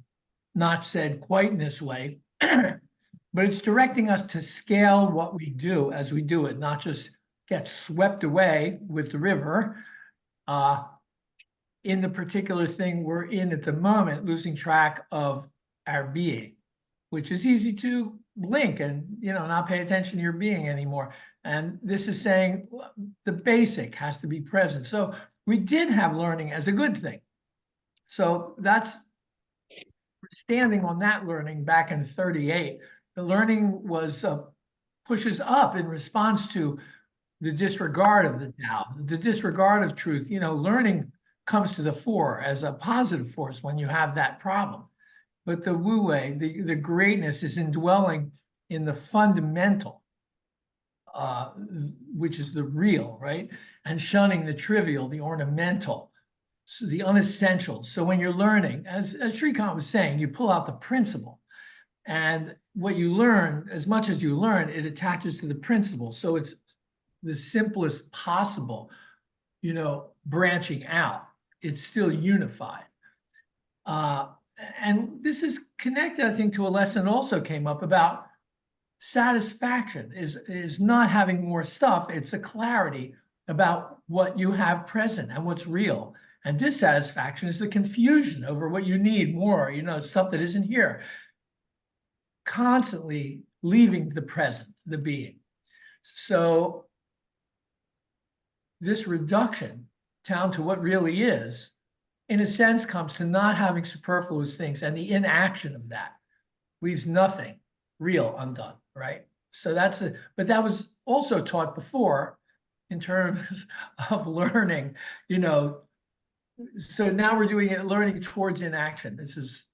L: not said quite in this way, but it's directing us to scale what we do as we do it, not just get swept away with the river in the particular thing we're in at the moment, losing track of our being, which is easy to blink and not pay attention to your being anymore. And this is saying the basic has to be present. So we did have learning as a good thing. So that's standing on that learning back in 38. The learning was pushes up in response to the disregard of the Tao, the disregard of truth. Learning comes to the fore as a positive force when you have that problem. But the Wu Wei, the greatness is indwelling in the fundamental, which is the real, right? And shunning the trivial, the ornamental, so the unessential. So when you're learning, as Shrikant was saying, you pull out the principle. And what you learn, as much as you learn, it attaches to the principle. So it's the simplest possible, branching out. It's still unified. And this is connected, I think, to a lesson also came up about satisfaction is not having more stuff. It's a clarity about what you have present and what's real. And dissatisfaction is the confusion over what you need more, stuff that isn't here. Constantly leaving the present, the being. So this reduction down to what really is, in a sense, comes to not having superfluous things, and the inaction of that leaves nothing real undone, right? So but that was also taught before in terms of learning, so now we're doing it, learning towards inaction. This is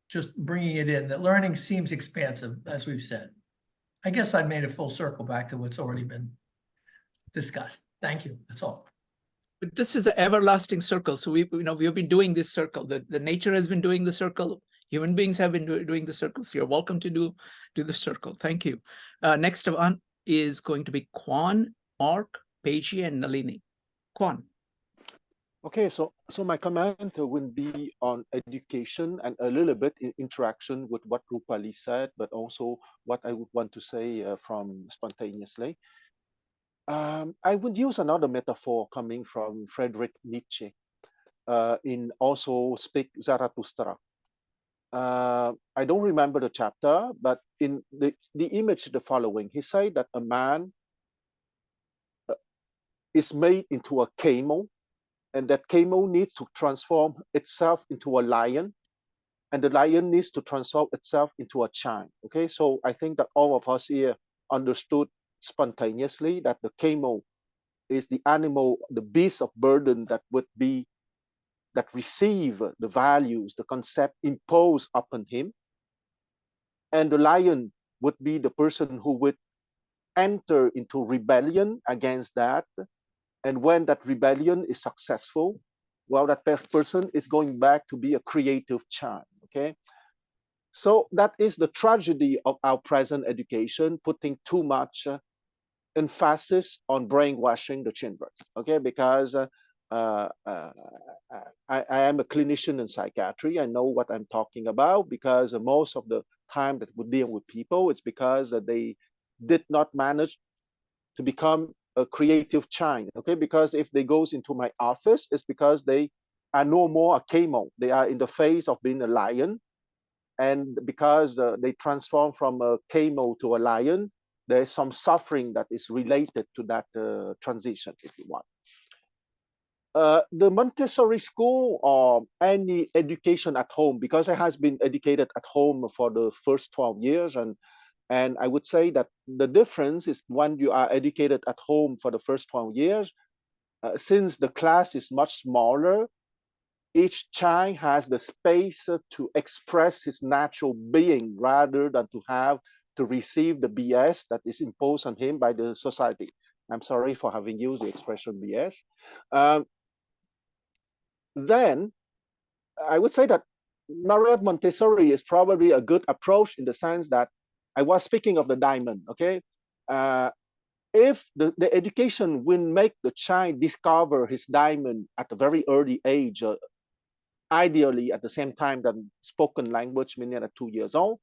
L: just bringing it in, that learning seems expansive, as we've said. I guess I made a full circle back to what's already been discussed. Thank you, that's all.
E: But this is an everlasting circle. So we've been doing this circle. The nature has been doing the circle. Human beings have been doing the circle. So you're welcome to do the circle. Thank you. Next one is going to be Kwan, Mark, Peiji, and Nalini. Kwan.
C: Okay, so my comment will be on education and a little bit in interaction with what Rupali said, but also what I would want to say from spontaneously. I would use another metaphor coming from Friedrich Nietzsche in also Speak Zarathustra. I don't remember the chapter, but in the image the following. He said that a man is made into a camel, and that camel needs to transform itself into a lion, and the lion needs to transform itself into a child. Okay, so I think that all of us here understood spontaneously that the camel is the animal, the beast of burden that receive the values, the concept imposed upon him. And the lion would be the person who would enter into rebellion against that. And when that rebellion is successful, well, that person is going back to be a creative child. Okay. So that is the tragedy of our present education, putting too much emphasis on brainwashing the children. Okay, because uh, uh, I am a clinician in psychiatry. I know what I'm talking about, because most of the time that we deal with people, it's because they did not manage to become a creative child. Okay, because if they goes into my office, it's because they are no more a camel. They are in the phase of being a lion, and because they transform from a camel to a lion, there's some suffering that is related to that transition, if you want. The Montessori school or any education at home, because I has been educated at home for the first 12 years, and I would say that the difference is when you are educated at home for the first 12 years, since the class is much smaller, each child has the space to express his natural being rather than to have to receive the BS that is imposed on him by the society. I'm sorry for having used the expression BS. Then I would say that Maria Montessori is probably a good approach in the sense that I was speaking of the diamond, okay? If the education will make the child discover his diamond at a very early age, ideally at the same time that spoken language, meaning at 2 years old,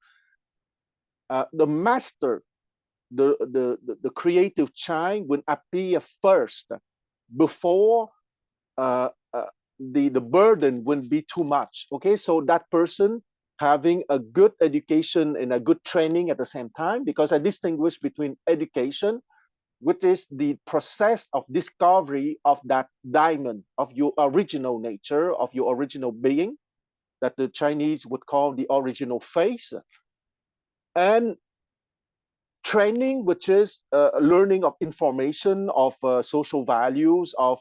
C: the master, the creative child will appear first before the burden will be too much. Okay, so that person having a good education and a good training at the same time, because I distinguish between education, which is the process of discovery of that diamond, of your original nature, of your original being, that the Chinese would call the original face, and training, which is learning of information, of social values, of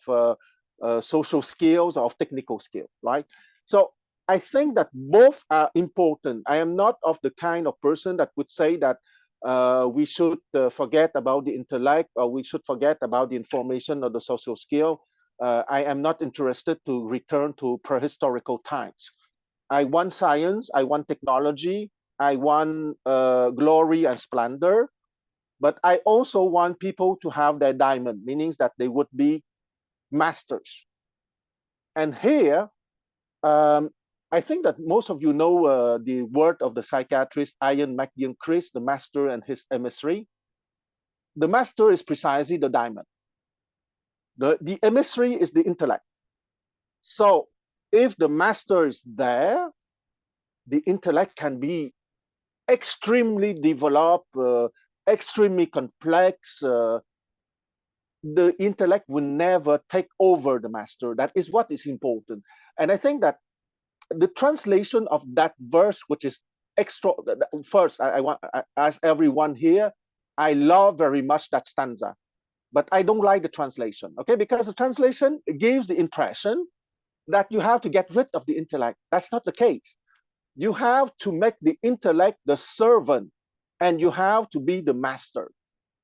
C: social skills, of technical skills, right? So I think that both are important. I am not of the kind of person that would say that we should forget about the intellect, or we should forget about the information or the social skill. I am not interested to return to prehistorical times. I want science, I want technology, I want glory and splendor, but I also want people to have their diamond, meaning that they would be masters. And here, I think that most of you know the word of the psychiatrist Ian McGilchrist, the master and his emissary. The master is precisely the diamond. The emissary is the intellect. So if the master is there, the intellect can be extremely developed, extremely complex. The intellect will never take over the master. That is what is important. And I think that the translation of that verse, which is extra, first, I want to ask everyone here, I love very much that stanza, but I don't like the translation, okay? Because the translation gives the impression that you have to get rid of the intellect. That's not the case. You have to make the intellect the servant, and you have to be the master.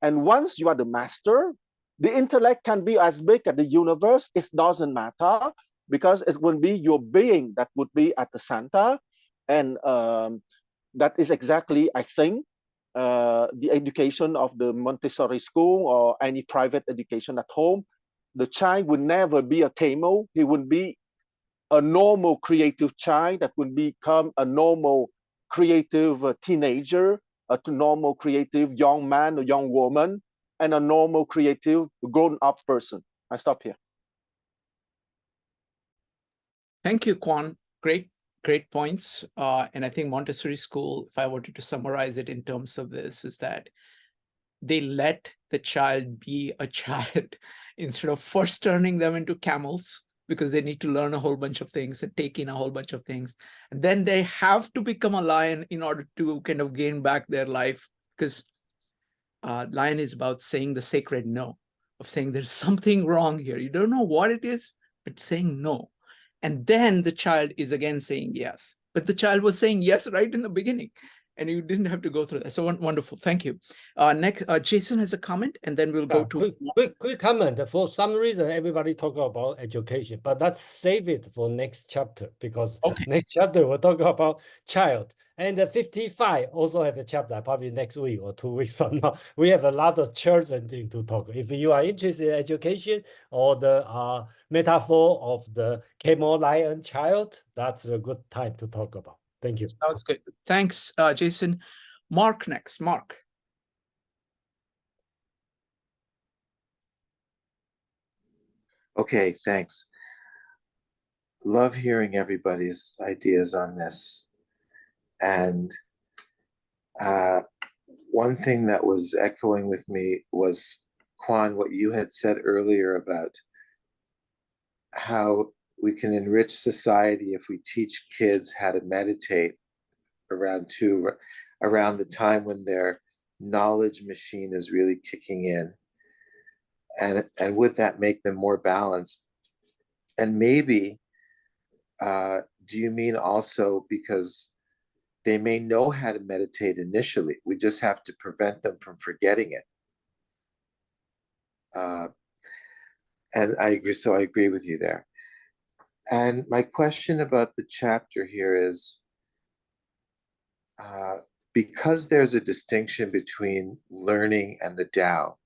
C: And once you are the master, the intellect can be as big as the universe. It doesn't matter, because it will be your being that would be at the center. And that is exactly, I think, the education of the Montessori school or any private education at home. The child will never be a camel. He will be a normal creative child that will become a normal creative teenager, a normal creative young man or young woman, and a normal creative grown-up person. I stop here.
E: Thank you, Quan. Great points. And I think Montessori school, if I wanted to summarize it in terms of this, is that they let the child be a child instead of first turning them into camels, because they need to learn a whole bunch of things and take in a whole bunch of things. And then they have to become a lion in order to kind of gain back their life, because lion is about saying the sacred no. of saying there's something wrong here. You don't know what it is, but saying no. And then the child is again saying yes. But the child was saying yes right in the beginning, and you didn't have to go through that. So wonderful. Thank you. Next, Jason has a comment, and then we'll go to
A: quick comment. For some reason, everybody talk about education, but let's save it for next chapter, because next chapter we'll talk about child. And the 55 also have a chapter, probably next week or 2 weeks from now. We have a lot of children thing to talk. If you are interested in education or the metaphor of the camel lion child, that's a good time to talk about. Thank you.
E: Sounds good. Thanks, Jason. Mark next. Mark.
M: Okay, thanks. Love hearing everybody's ideas on this. And one thing that was echoing with me was, Quan, what you had said earlier about how we can enrich society if we teach kids how to meditate around the time when their knowledge machine is really kicking in. And would that make them more balanced? And maybe, do you mean also because they may know how to meditate initially, we just have to prevent them from forgetting it? And I agree with you there. And my question about the chapter here is, because there's a distinction between learning and the Tao,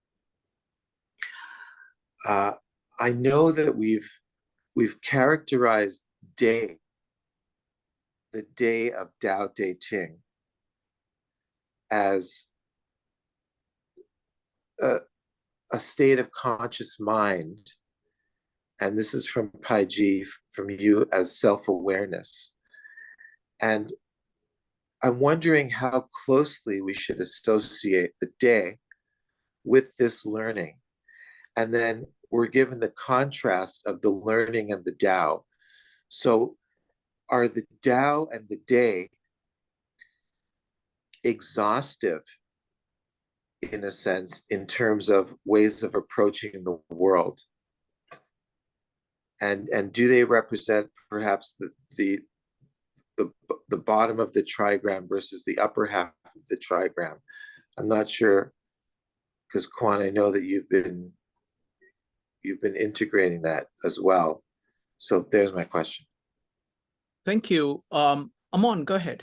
M: I know that we've characterized day, the day of Tao Te Ching, as a state of conscious mind. And this is from Pai Ji, from you, as self-awareness. And I'm wondering how closely we should associate the day with this learning. And then we're given the contrast of the learning and the Tao. So are the Tao and the day exhaustive, in a sense, in terms of ways of approaching the world? And do they represent perhaps the bottom of the trigram versus the upper half of the trigram? I'm not sure, because Quan, I know that you've been integrating that as well. So there's my question.
E: Thank you. Amon, go ahead.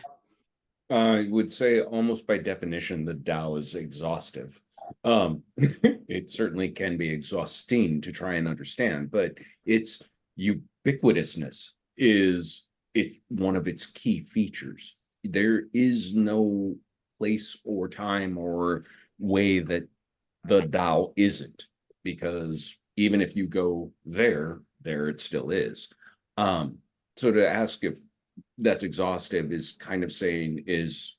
H: I would say almost by definition, the Tao is exhaustive. It certainly can be exhausting to try and understand, but its ubiquitousness is one of its key features. There is no place or time or way that the Tao isn't, because even if you go there it still is. So to ask if that's exhaustive is kind of saying, is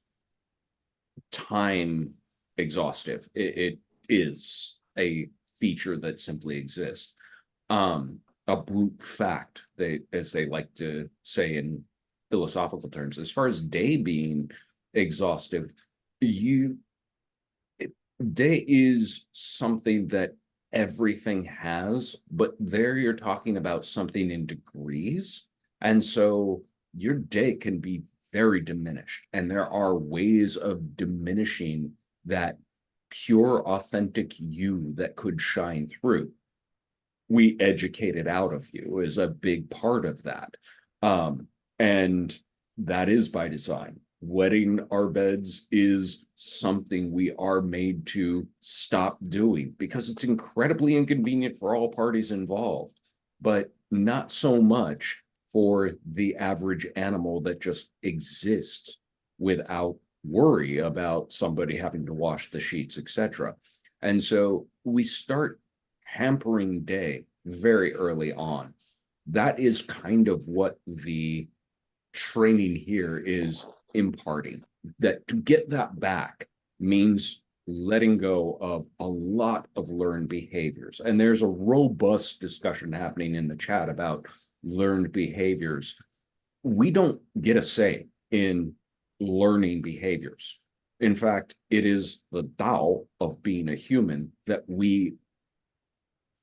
H: time exhaustive? It is a feature that simply exists. A brute fact, as they like to say in philosophical terms. As far as day being exhaustive, day is something that everything has, but there you're talking about something in degrees. And so your day can be very diminished. And there are ways of diminishing that pure, authentic you that could shine through. We educate it out of you is a big part of that. And that is by design. Wetting our beds is something we are made to stop doing because it's incredibly inconvenient for all parties involved, but not so much for the average animal that just exists without worry about somebody having to wash the sheets, etc. And so we start hampering day very early on. That is kind of what the training here is imparting. That to get that back means letting go of a lot of learned behaviors. And there's a robust discussion happening in the chat about learned behaviors. We don't get a say in learning behaviors. In fact, it is the Tao of being a human that we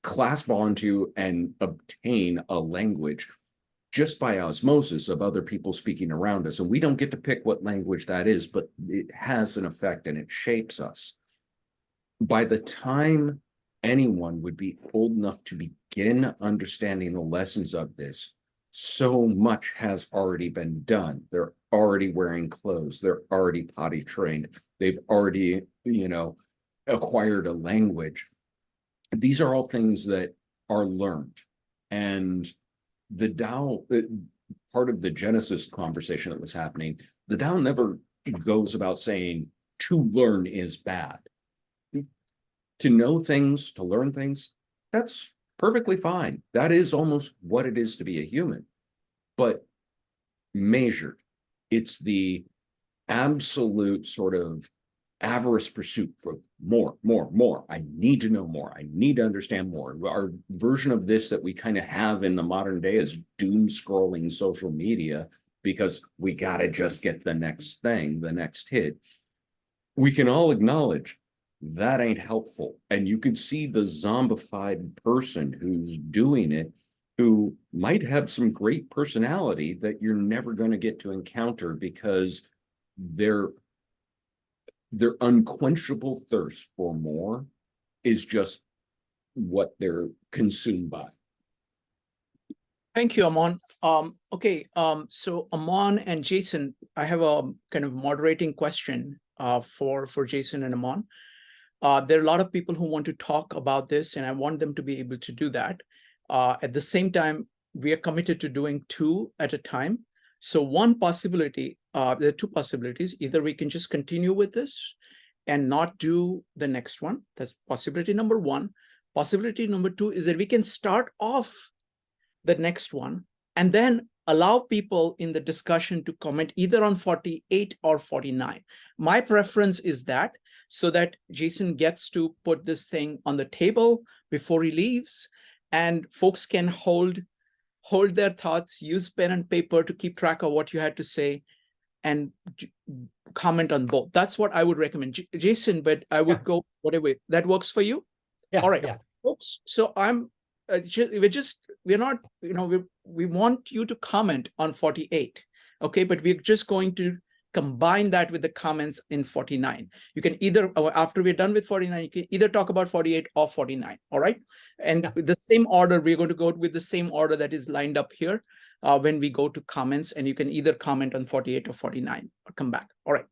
H: clasp onto and obtain a language just by osmosis of other people speaking around us. And we don't get to pick what language that is, but it has an effect and it shapes us. By the time anyone would be old enough to begin understanding the lessons of this, so much has already been done. They're already wearing clothes. They're already potty trained. They've already, acquired a language. These are all things that are learned. And the Tao, part of the Genesis conversation that was happening, the Tao never goes about saying to learn is bad. To know things, to learn things, that's perfectly fine. That is almost what it is to be a human. But measured, it's the absolute sort of avarice pursuit for more. I need to know more. I need to understand more. Our version of this that we kind of have in the modern day is doom scrolling social media because we got to just get the next thing, the next hit. We can all acknowledge that ain't helpful. And you can see the zombified person who's doing it, who might have some great personality that you're never going to get to encounter because their unquenchable thirst for more is just what they're consumed by.
E: Thank you, Amon. So Amon and Jason, I have a kind of moderating question for Jason and Amon. There are a lot of people who want to talk about this, and I want them to be able to do that. At the same time, we are committed to doing two at a time. So one possibility, there are two possibilities. Either we can just continue with this and not do the next one. That's possibility number one. Possibility number two is that we can start off the next one and then allow people in the discussion to comment either on 48 or 49. My preference is that, so that Jason gets to put this thing on the table before he leaves, and folks can hold their thoughts, use pen and paper to keep track of what you had to say, and comment on both. That's what I would recommend. Jason, but I would go whatever. That works for you?
A: Yeah.
E: All right,
A: yeah.
E: folks. So we want you to comment on 48, okay? But we're just going to combine that with the comments in 49. You can either, after we're done with 49, you can either talk about 48 or 49, all right? And with the same order, we're going to go with the same order that is lined up here when we go to comments, and you can either comment on 48 or 49 or come back, all right?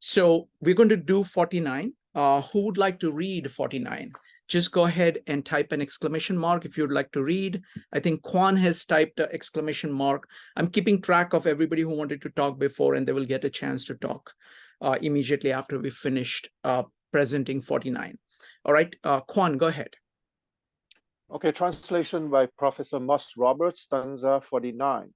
E: So we're going to do 49. Who would like to read 49? Just go ahead and type an exclamation mark if you'd like to read. I think Kwan has typed an exclamation mark. I'm keeping track of everybody who wanted to talk before, and they will get a chance to talk immediately after we finished presenting 49. All right, Kwan, go ahead.
C: Okay, translation by Professor Moss Roberts, stanza 49.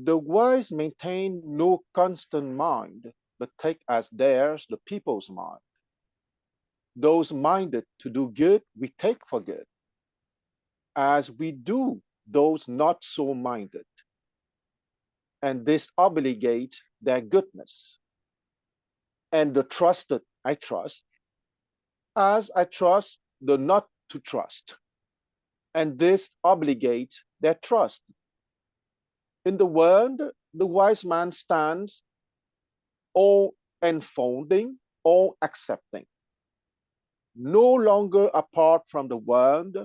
C: The wise maintain no constant mind, but take as theirs the people's mind. Those minded to do good, we take for good, as we do those not so minded. And this obligates their goodness. And the trusted I trust, as I trust the not to trust. And this obligates their trust. In the world, the wise man stands all enfolding, all accepting, no longer apart from the world,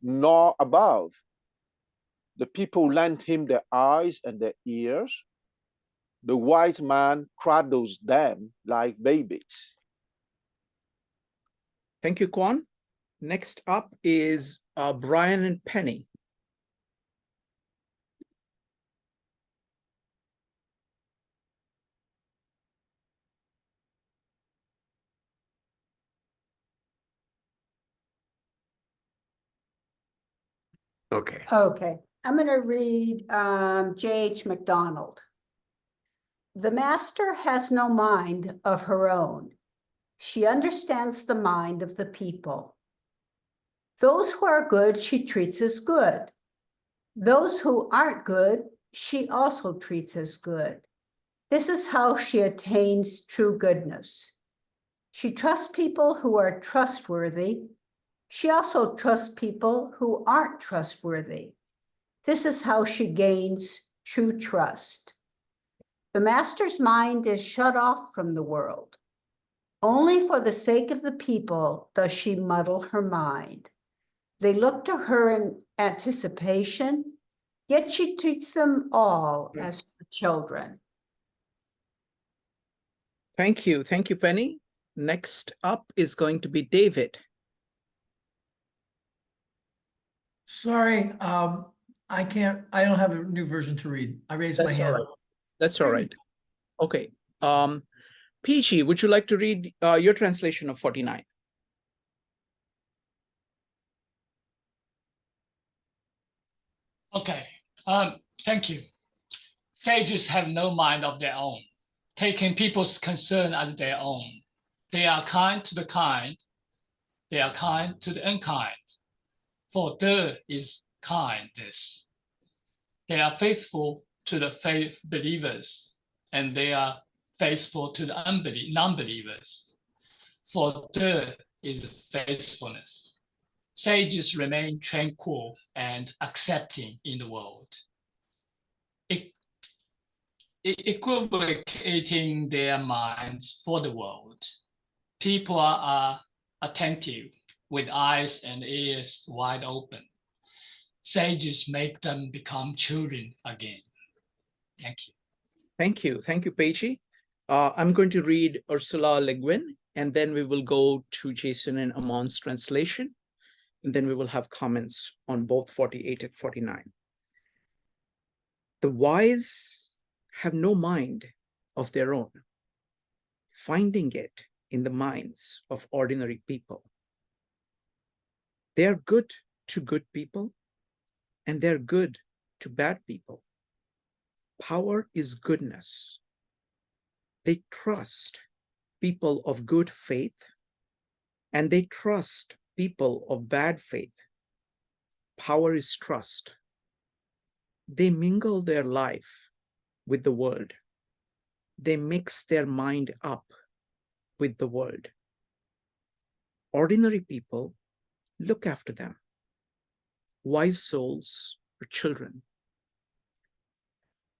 C: nor above. The people lend him their eyes and their ears. The wise man cradles them like babies.
E: Thank you, Kwan. Next up is Brian and Penny.
N: Okay. I'm going to read J.H. MacDonald. The master has no mind of her own. She understands the mind of the people. Those who are good, she treats as good. Those who aren't good, she also treats as good. This is how she attains true goodness. She trusts people who are trustworthy She also trusts people who aren't trustworthy. This is how she gains true trust. The master's mind is shut off from the world. Only for the sake of the people does she muddle her mind. They look to her in anticipation, yet she treats them all as her children.
E: Thank you. Thank you, Penny. Next up is going to be David.
L: Sorry, I don't have the new version to read. I raised my hand.
E: All right. That's all right. Okay. PG, would you like to read your translation of 49?
D: Okay, thank you. Sages have no mind of their own, taking people's concern as their own. They are kind to the kind, they are kind to the unkind, for there is kindness. They are faithful to the faith believers, and they are faithful to the non-believers, for there is faithfulness. Sages remain tranquil and accepting in the world, equivocating their minds for the world. People are attentive with eyes and ears wide open. Sages make them become children again. Thank you.
E: Thank you. Thank you, Peiji. I'm going to read Ursula Le Guin, and then we will go to Jason and Amon's translation, and then we will have comments on both 48 and 49. The wise have no mind of their own, finding it in the minds of ordinary people. They are good to good people, and they're good to bad people. Power is goodness. They trust people of good faith, and they trust people of bad faith. Power is trust. They mingle their life with the world. They mix their mind up with the world. Ordinary people look after them. Wise souls are children.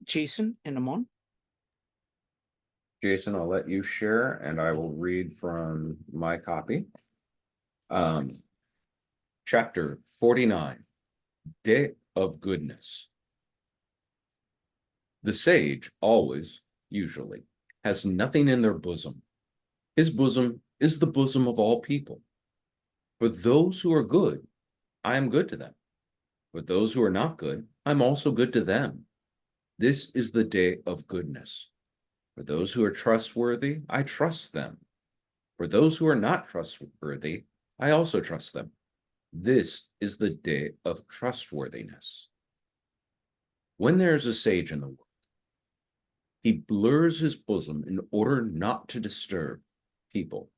E: Jason and Amon.
H: Jason, I'll let you share, and I will read from my copy. Chapter 49, Day of Goodness. The sage always, usually, has nothing in their bosom. His bosom is the bosom of all people. For those who are good, I am good to them. For those who are not good, I'm also good to them. This is the day of goodness. For those who are trustworthy, I trust them. For those who are not trustworthy, I also trust them. This is the day of trustworthiness. When there is a sage in the world, he blurs his bosom in order not to disturb people.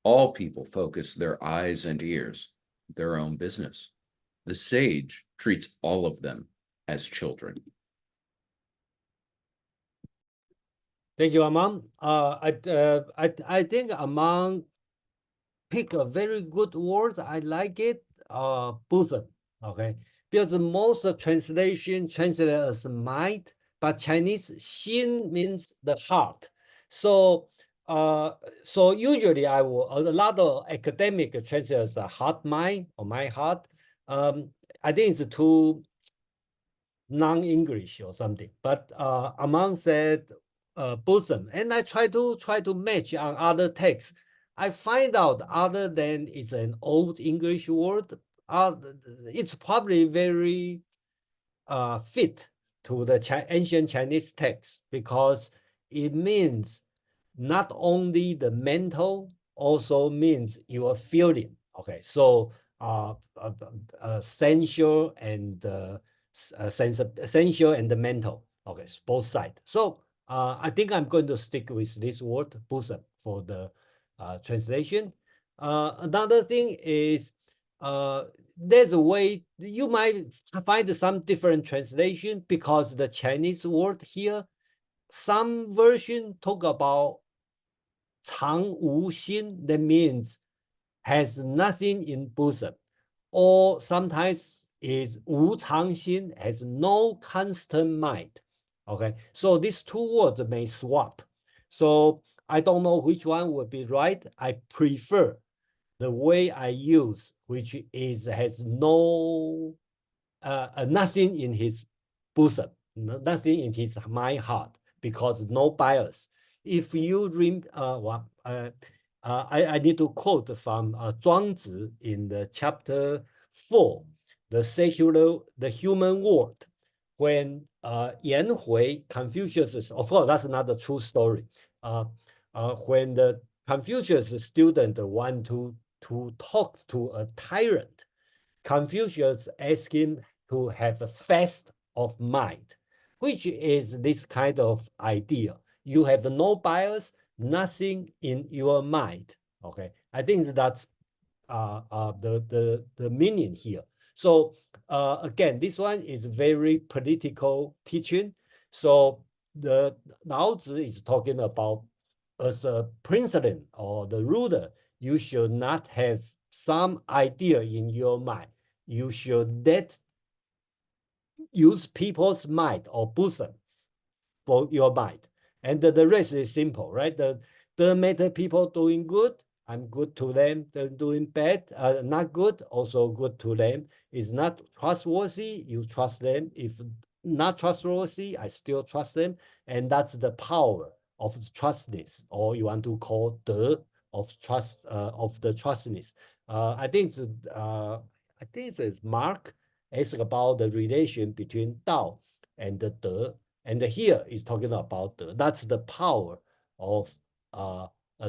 H: All people focus their eyes and ears, their own business. The sage treats all of them as children.
A: Thank you, Amon. I think Amon pick a very good word. I like it. Bosom. Okay, because most translation translated as mind, but Chinese 心 means the heart. So so usually a lot of academic translate as a heart mind or my heart. I think it's too non-English or something. But Amon said bosom, and I try to match on other texts. I find out other than it's an old English word, it's probably very fit to the ancient Chinese text, because it means not only the mental, also means your feeling. Okay, so sensual and sensual and the mental. Okay, both sides. So I think I'm going to stick with this word bosom for the translation. Another thing is there's a way you might find some different translation, because the Chinese word here, some version talk about 常无心, that means has nothing in bosom, or sometimes is 无常心, has no constant mind. Okay, so these two words may swap. So I don't know which one would be right. I prefer the way I use, which is has no nothing in his bosom, nothing in his my heart, because no bias. If you read, I need to quote from Zhuangzi in the chapter 4, the human world, when Yan Hui, Confucius, of course, that's another true story. When the Confucius student want to talk to a tyrant, Confucius asked him to have a fast of mind, which is this kind of idea. You have no bias, nothing in your mind. Okay, I think that's the meaning here. So again, this one is very political teaching. So the Lao Tzu is talking about, as a president or the ruler, you should not have some idea in your mind. You should use people's mind or bosom for your mind. And the rest is simple, right? The matter people doing good, I'm good to them. They're doing bad, not good, also good to them. Is not trustworthy, you trust them. If not trustworthy, I still trust them. And that's the power of trustness, or you want to call the of trust, of the trustness. I think it's Mark asked about the relation between Tao and the De. And here is talking about that's the power of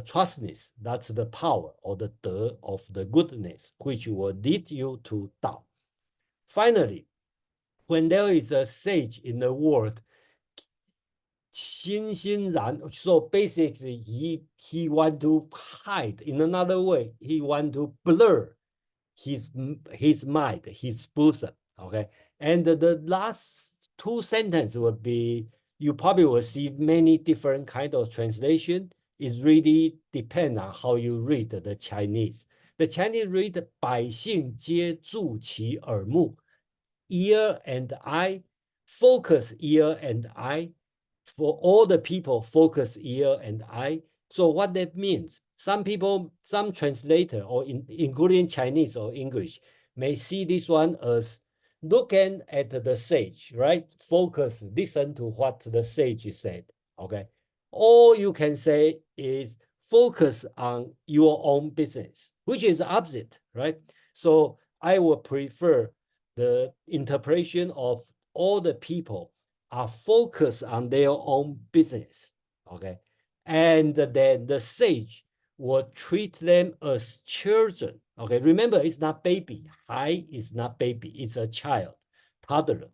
A: trustness. That's the power or the De of the goodness, which will lead you to Tao. Finally, when there is a sage in the world, 欣欣然, so basically he want to hide. In another way, he want to blur his mind, his bosom. Okay, and the last two sentences would be, you probably will see many different kind of translation. It really depends on how you read the Chinese. The Chinese read 百姓皆注其耳目, ear and eye, focus ear and eye. For all the people, focus ear and eye. So what that means, some people, some translator, or including Chinese or English, may see this one as looking at the sage, right? Focus, listen to what the sage said, okay? All you can say is focus on your own business, which is opposite, right? So I would prefer the interpretation of all the people are focused on their own business, okay? And then the sage will treat them as children, okay? Remember, it's not baby. Hai is not baby, it's a child, toddler.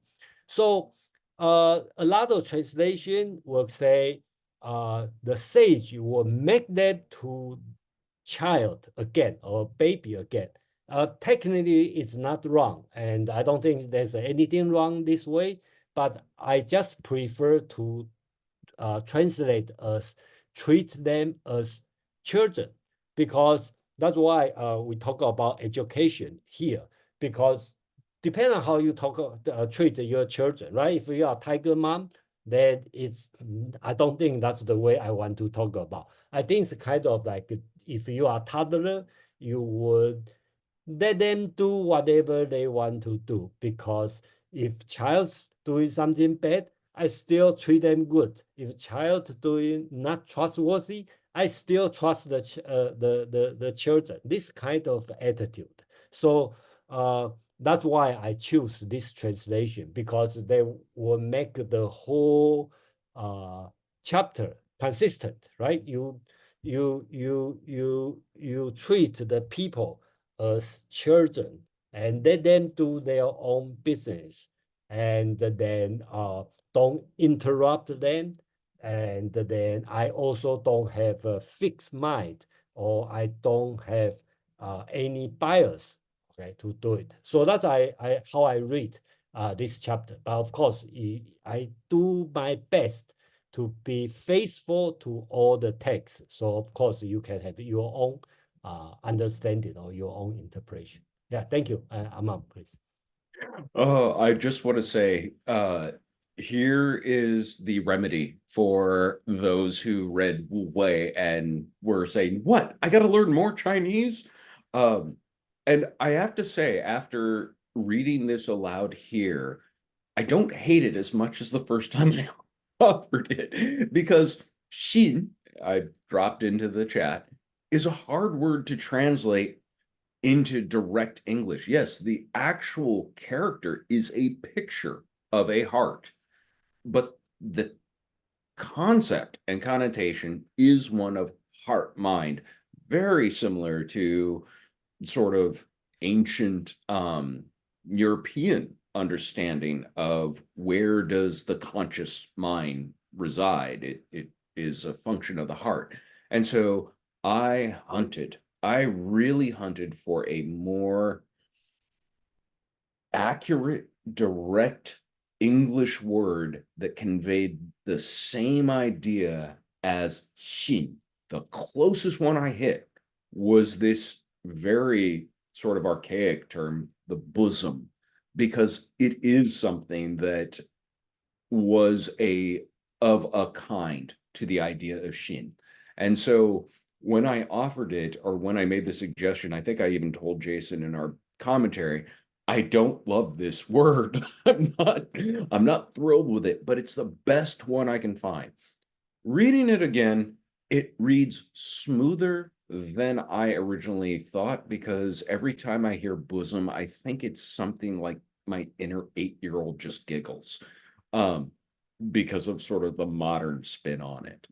A: So a lot of translation will say the sage will make them to child again or baby again. Technically, it's not wrong, and I don't think there's anything wrong this way, but I just prefer to translate as treat them as children, because that's why we talk about education here, because depending on how you treat your children, right? If you are a tiger mom, then I don't think that's the way I want to talk about. I think it's kind of like, if you are a toddler, you would let them do whatever they want to do, because if child's doing something bad, I still treat them good. If child doing not trustworthy, I still trust the children. This kind of attitude. So that's why I choose this translation, because they will make the whole chapter consistent, right? You treat the people as children and let them do their own business, and then don't interrupt them. And then I also don't have a fixed mind, or I don't have any bias, okay, to do it. So that's how I read this chapter. But of course, I do my best to be faithful to all the texts. So of course, you can have your own understanding or your own interpretation. Yeah, thank you. Aman, please.
H: I just want to say, here is the remedy for those who read Wu Wei and were saying, what? I got to learn more Chinese? And I have to say, after reading this aloud here, I don't hate it as much as the first time I offered it, because Xin, I dropped into the chat, is a hard word to translate into direct English. Yes, the actual character is a picture of a heart, but the concept and connotation is one of heart mind, very similar to sort of ancient European understanding of where does the conscious mind reside. It is a function of the heart. And so I really hunted for a more accurate, direct English word that conveyed the same idea as Xin. The closest one I hit was this very sort of archaic term, the bosom, because it is something that was of a kind to the idea of Xin. And so when I offered it, or when I made the suggestion, I think I even told Jason in our commentary, I don't love this word. I'm not thrilled with it, but it's the best one I can find. Reading it again, it reads smoother than I originally thought, because every time I hear bosom, I think it's something like my inner 8-year-old just giggles, because of sort of the modern spin on it.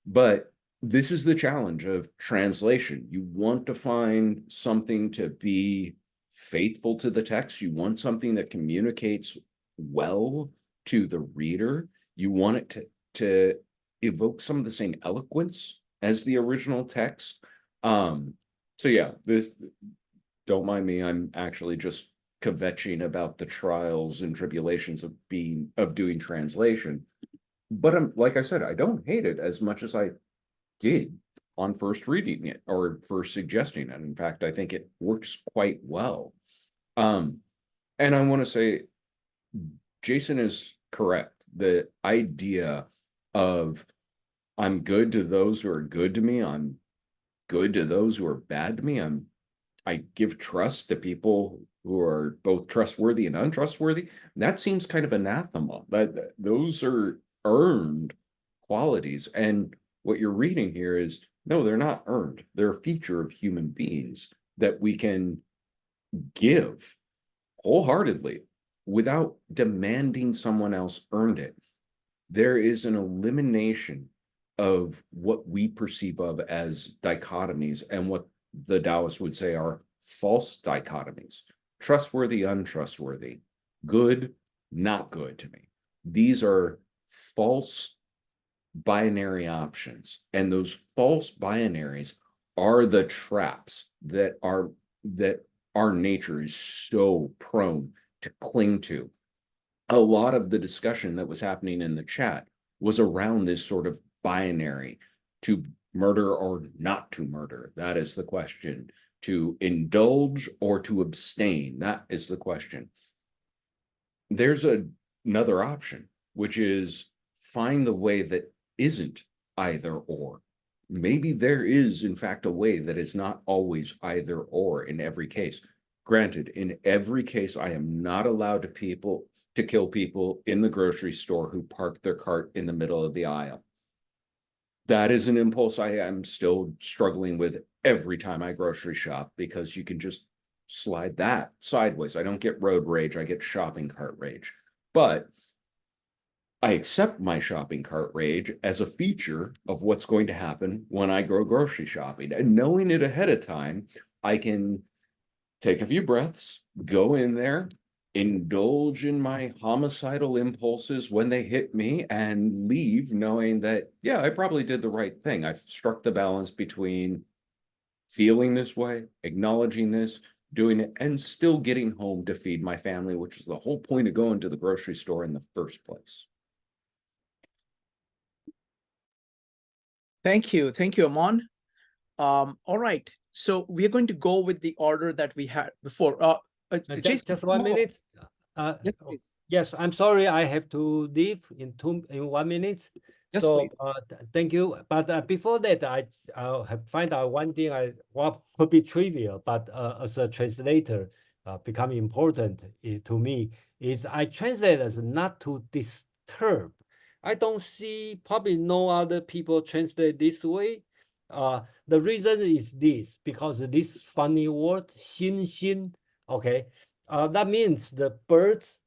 H: But this is the challenge of translation. You want to find something to be faithful to the text. You want something that communicates well to the reader. You want it to evoke some of the same eloquence as the original text. So yeah, don't mind me. I'm actually just kvetching about the trials and tribulations of doing translation. But like I said, I don't hate it as much as I did on first reading it or first suggesting it. In fact, I think it works quite well. And I want to say, Jason is correct. The idea of I'm good to those who are good to me, I'm good to those who are bad to me, I give trust to people who are both trustworthy and untrustworthy. That seems kind of anathema. Those are earned qualities. And what you're reading here is, no, they're not earned. They're a feature of human beings that we can give wholeheartedly without demanding someone else earned it. There is an elimination of what we perceive of as dichotomies and what the Taoists would say are false dichotomies: trustworthy, untrustworthy, good, not good to me. These are false binary options, and those false binaries are the traps that our nature is so prone to cling to. A lot of the discussion that was happening in the chat was around this sort of binary: to murder or not to murder. That is the question. To indulge or to abstain. That is the question. There's another option, which is find the way that isn't either or. Maybe there is, in fact, a way that is not always either or in every case. Granted, in every case, I am not allowed to kill people in the grocery store who park their cart in the middle of the aisle. That is an impulse I am still struggling with every time I grocery shop, because you can just slide that sideways. I don't get road rage, I get shopping cart rage. But I accept my shopping cart rage as a feature of what's going to happen when I go grocery shopping. And knowing it ahead of time, I can take a few breaths, go in there, indulge in my homicidal impulses when they hit me, and leave knowing that, yeah, I probably did the right thing. I've struck the balance between feeling this way, acknowledging this, doing it, and still getting home to feed my family, which is the whole point of going to the grocery store in the first place.
E: Thank you, Amon. All right, So we're going to go with the order that we had before. Jason,
A: just 1 minute.
E: Yes, please.
A: Yes, I'm sorry, I have to leave in 1 minute.
E: Yes,
A: so
E: please.
A: thank you. But before that, I have find out one thing what could be trivial, but as a translator, become important to me is I translate as not to disturb. I don't see probably no other people translate this way. The reason is this, because this funny word, 星星, okay, that means the bird's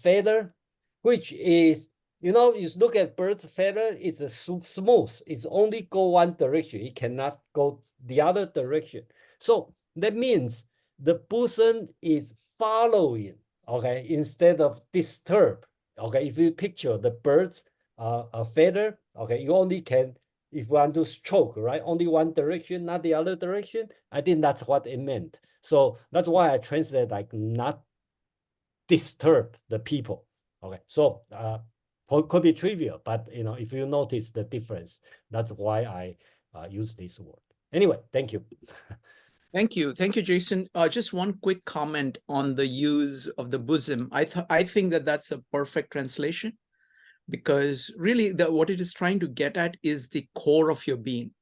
A: feather, which is, you look at bird's feather, it's a smooth. It's only go one direction. It cannot go the other direction. So that means the person is following, okay, instead of disturb. Okay, if you picture the bird's feather, okay, you only can, if you want to stroke, right, only one direction, not the other direction. I think that's what it meant. So that's why I translate like not disturb the people. Okay, so could be trivial, but if you notice the difference, that's why I use this word. Anyway, thank you.
E: Thank you, Jason. Just one quick comment on the use of the bosom. I think that that's a perfect translation, because really what it is trying to get at is the core of your being.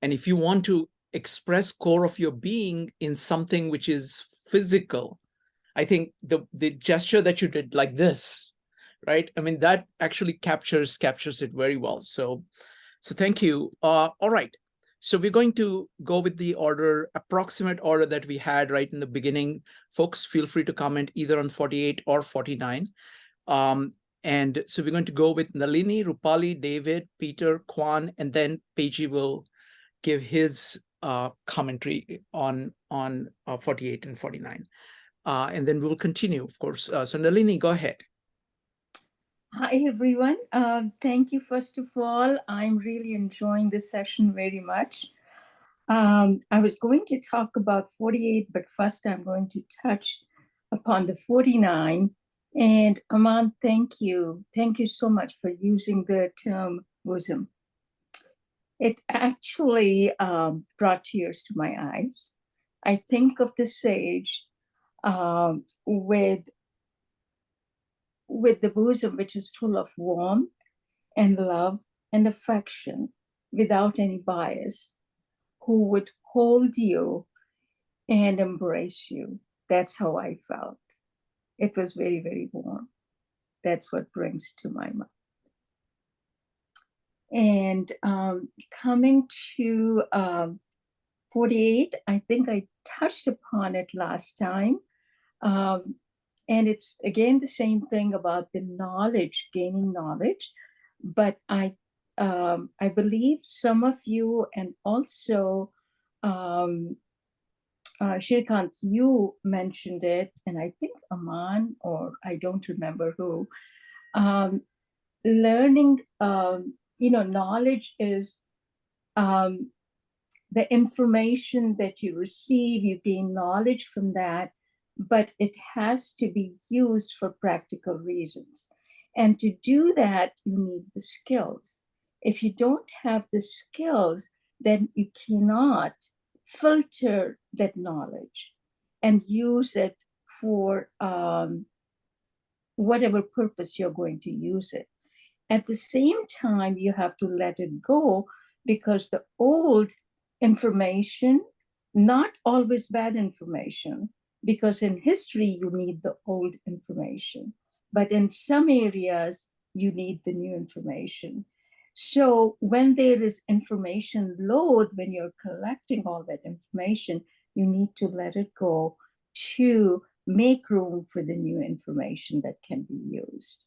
E: And if you want to express core of your being in something which is physical, I think the gesture that you did like this, right? I mean, that actually captures it very well. So thank you. All right. So we're going to go with the approximate order that we had right in the beginning. Folks, feel free to comment either on 48 or 49. And so we're going to go with Nalini, Rupali, David, Peter, Kwan, and then Peji will give his commentary on 48 and 49. And then we'll continue, of course. So Nalini, go ahead.
O: Hi, everyone. Thank you, first of all. I'm really enjoying this session very much. I was going to talk about 48, but first I'm going to touch upon the 49. And Aman, thank you. Thank you so much for using the term bosom. It actually brought tears to my eyes. I think of the sage with the bosom, which is full of warmth and love and affection without any bias, who would hold you and embrace you. That's how I felt. It was very, very warm. That's what brings to my mind. And coming to 48, I think I touched upon it last time. And it's, again, the same thing about the knowledge, gaining knowledge. But I believe some of you, and also Shrikant, you mentioned it, and I think Aman, or I don't remember who, learning, knowledge is the information that you receive, you gain knowledge from that, but it has to be used for practical reasons. And to do that, you need the skills. If you don't have the skills, then you cannot filter that knowledge and use it for whatever purpose you're going to use it. At the same time, you have to let it go, because the old information, not always bad information, because in history you need the old information, but in some areas you need the new information. So when there is information load, when you're collecting all that information, you need to let it go to make room for the new information that can be used.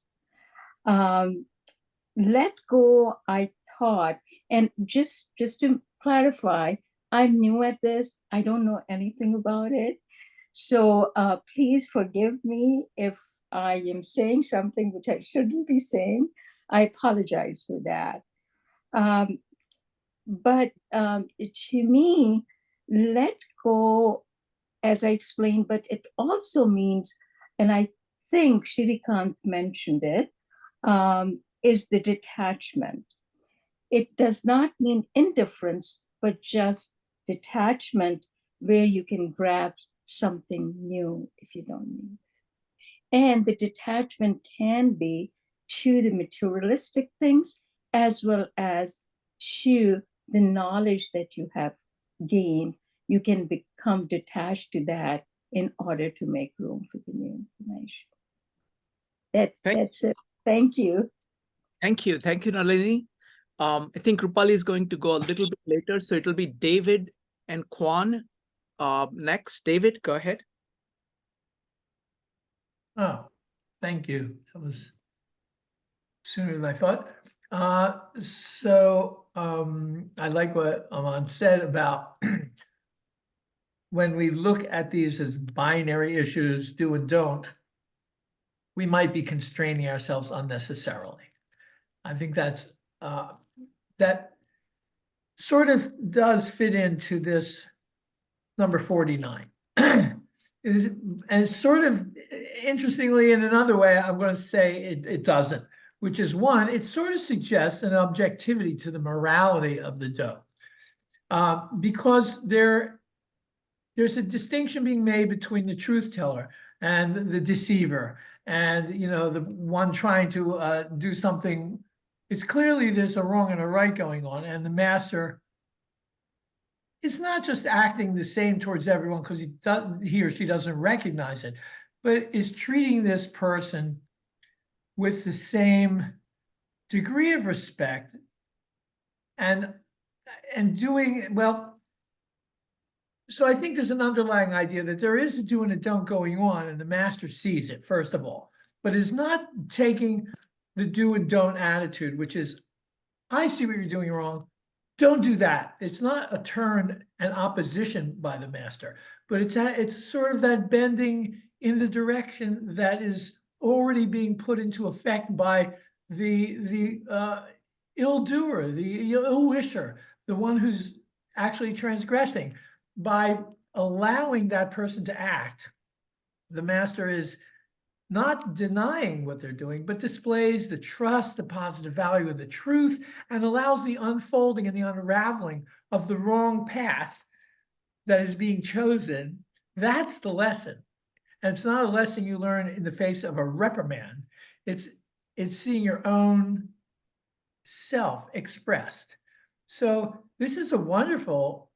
O: Let go, I thought, and just to clarify, I'm new at this. I don't know anything about it. So please forgive me if I am saying something which I shouldn't be saying. I apologize for that. But to me, let go, as I explained, but it also means, and I think Shrikant mentioned it, is the detachment. It does not mean indifference, but just detachment where you can grab something new if you don't need. And the detachment can be to the materialistic things as well as to the knowledge that you have gained. You can become detached to that in order to make room for the new information. That's it. Thank you.
E: Thank you. Thank you, Nalini. I think Rupali is going to go a little bit later, so it'll be David and Kwan next. David, go ahead.
L: Oh, thank you. That was sooner than I thought. I like what Aman said about when we look at these as binary issues, do and don't, we might be constraining ourselves unnecessarily. I think that sort of does fit into this number 49. And it's sort of, interestingly, in another way, I'm going to say it doesn't, which is one, it sort of suggests an objectivity to the morality of the dough. Because there's a distinction being made between the truth teller and the deceiver, and the one trying to do something. It's clearly there's a wrong and a right going on, and the master is not just acting the same towards everyone because he or she doesn't recognize it, but is treating this person with the same degree of respect and doing well. So I think there's an underlying idea that there is a do and a don't going on, and the master sees it, first of all, but is not taking the do and don't attitude, which is, I see what you're doing wrong, don't do that. It's not a turn and opposition by the master, but it's sort of that bending in the direction that is already being put into effect by the ill doer, the ill wisher, the one who's actually transgressing. By allowing that person to act, the master is not denying what they're doing, but displays the trust, the positive value of the truth, and allows the unfolding and the unraveling of the wrong path that is being chosen. That's the lesson. And it's not a lesson you learn in the face of a reprimand. It's seeing your own self expressed. So this is a wonderful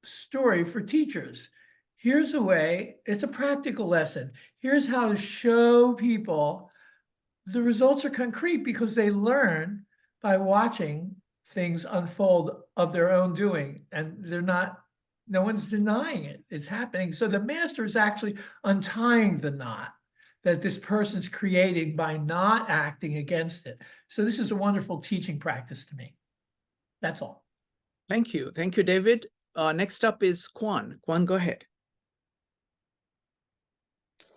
L: story for teachers. Here's a way, it's a practical lesson. Here's how to show people the results are concrete because they learn by watching things unfold of their own doing, and no one's denying it. It's happening. So the master is actually untying the knot that this person's creating by not acting against it. So this is a wonderful teaching practice to me. That's all.
E: Thank you. Thank you, David. Next up is Kwan. Kwan, go ahead.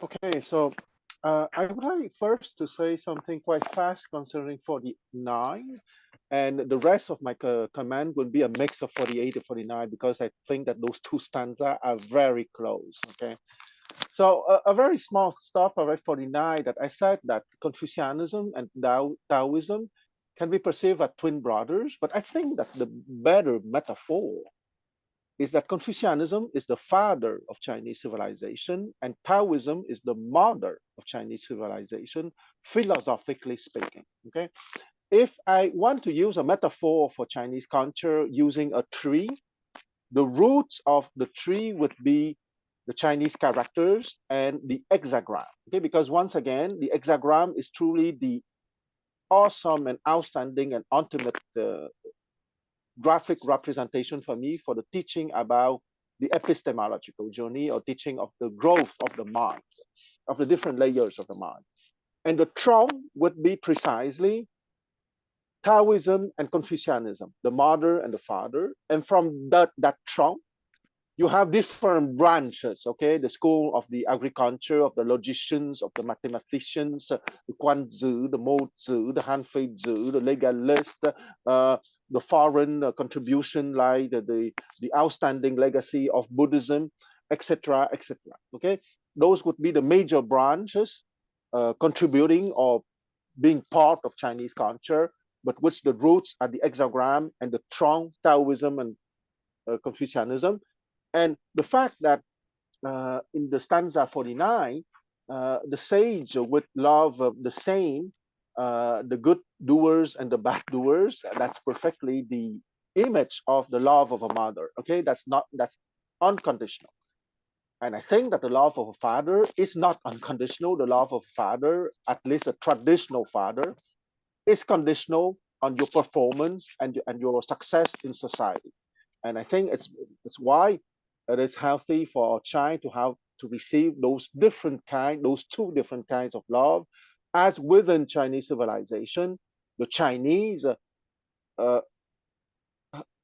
C: Okay, so I would like first to say something quite fast concerning 49, and the rest of my comment will be a mix of 48 and 49 because I think that those two stanzas are very close. Okay, so a very small stuff about 49 that I said that Confucianism and Taoism can be perceived as twin brothers, but I think that the better metaphor is that Confucianism is the father of Chinese civilization and Taoism is the mother of Chinese civilization, philosophically speaking. Okay, if I want to use a metaphor for Chinese culture using a tree, the roots of the tree would be the Chinese characters and the hexagram. Okay, because once again, the hexagram is truly the awesome and outstanding and ultimate graphic representation for me for the teaching about the epistemological journey or teaching of the growth of the mind, of the different layers of the mind. And the trunk would be precisely Taoism and Confucianism, the mother and the father. And from that trunk, you have different branches, okay? The school of the agriculture, of the logicians, of the mathematicians, the Guanzi, the Mozi, the Hanfeizi, the legalist, the foreign contribution like the outstanding legacy of Buddhism, etc., etc. Okay, those would be the major branches contributing or being part of Chinese culture, but which the roots are the hexagram and the trunk, Taoism and Confucianism. And the fact that in the stanza 49, the sage would love the same, the good doers and the bad doers. That's perfectly the image of the love of a mother. Okay, that's unconditional. And I think that the love of a father is not unconditional. The love of a father, at least a traditional father, is conditional on your performance and your success in society. And I think it's why it is healthy for a child to receive those two different kinds of love, as within Chinese civilization, the Chinese uh,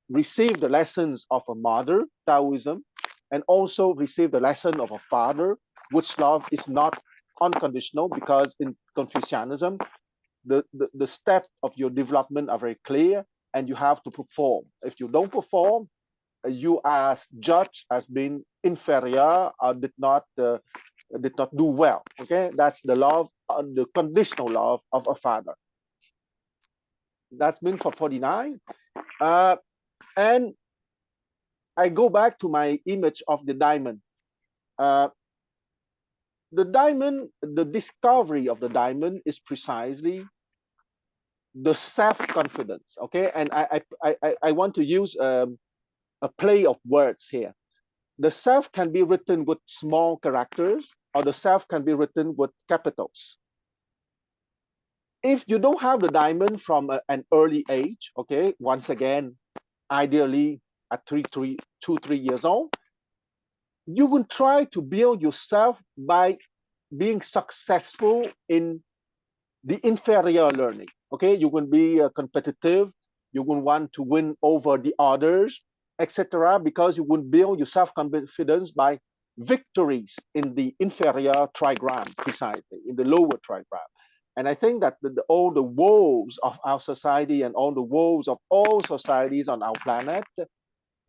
C: receive the lessons of a mother, Taoism, and also receive the lesson of a father, which love is not unconditional, because in Confucianism, the steps of your development are very clear, and you have to perform. If you don't perform, you are judged as being inferior or did not do well. Okay, that's the love, the conditional love of a father. That's been for 49. And I go back to my image of the diamond. The diamond, the discovery of the diamond is precisely the self-confidence. Okay, and I want to use a play of words here. The self can be written with small characters, or the self can be written with capitals. If you don't have the diamond from an early age, okay, once again, ideally at 2, 3 years old, you will try to build yourself by being successful in the inferior learning. Okay, you will be competitive, you will want to win over the others, etc., because you will build your self-confidence by victories in the inferior trigram, precisely in the lower trigram. And I think that all the woes of our society and all the woes of all societies on our planet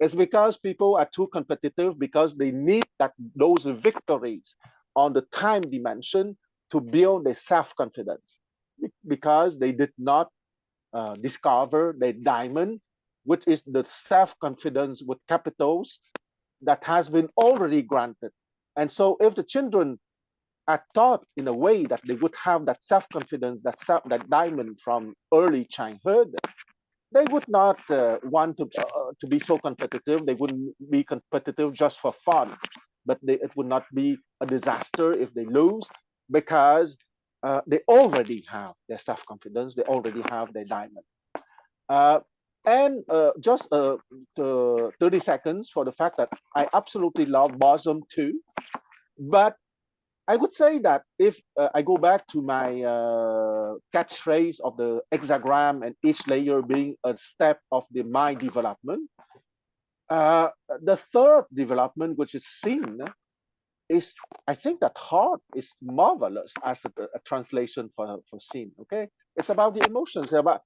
C: is because people are too competitive, because they need those victories on the time dimension to build their self-confidence, because they did not discover the diamond, which is the self-confidence with capitals that has been already granted. And so if the children are taught in a way that they would have that self-confidence, that diamond from early childhood, they would not want to be so competitive. They wouldn't be competitive just for fun, but it would not be a disaster if they lose, because they already have their self-confidence. They already have their diamond. And just 30 seconds for the fact that I absolutely love bosom too. But I would say that if I go back to my catchphrase of the hexagram and each layer being a step of the mind development, the third development, which is sin, is, I think that heart is marvelous as a translation for sin. Okay, it's about the emotions, about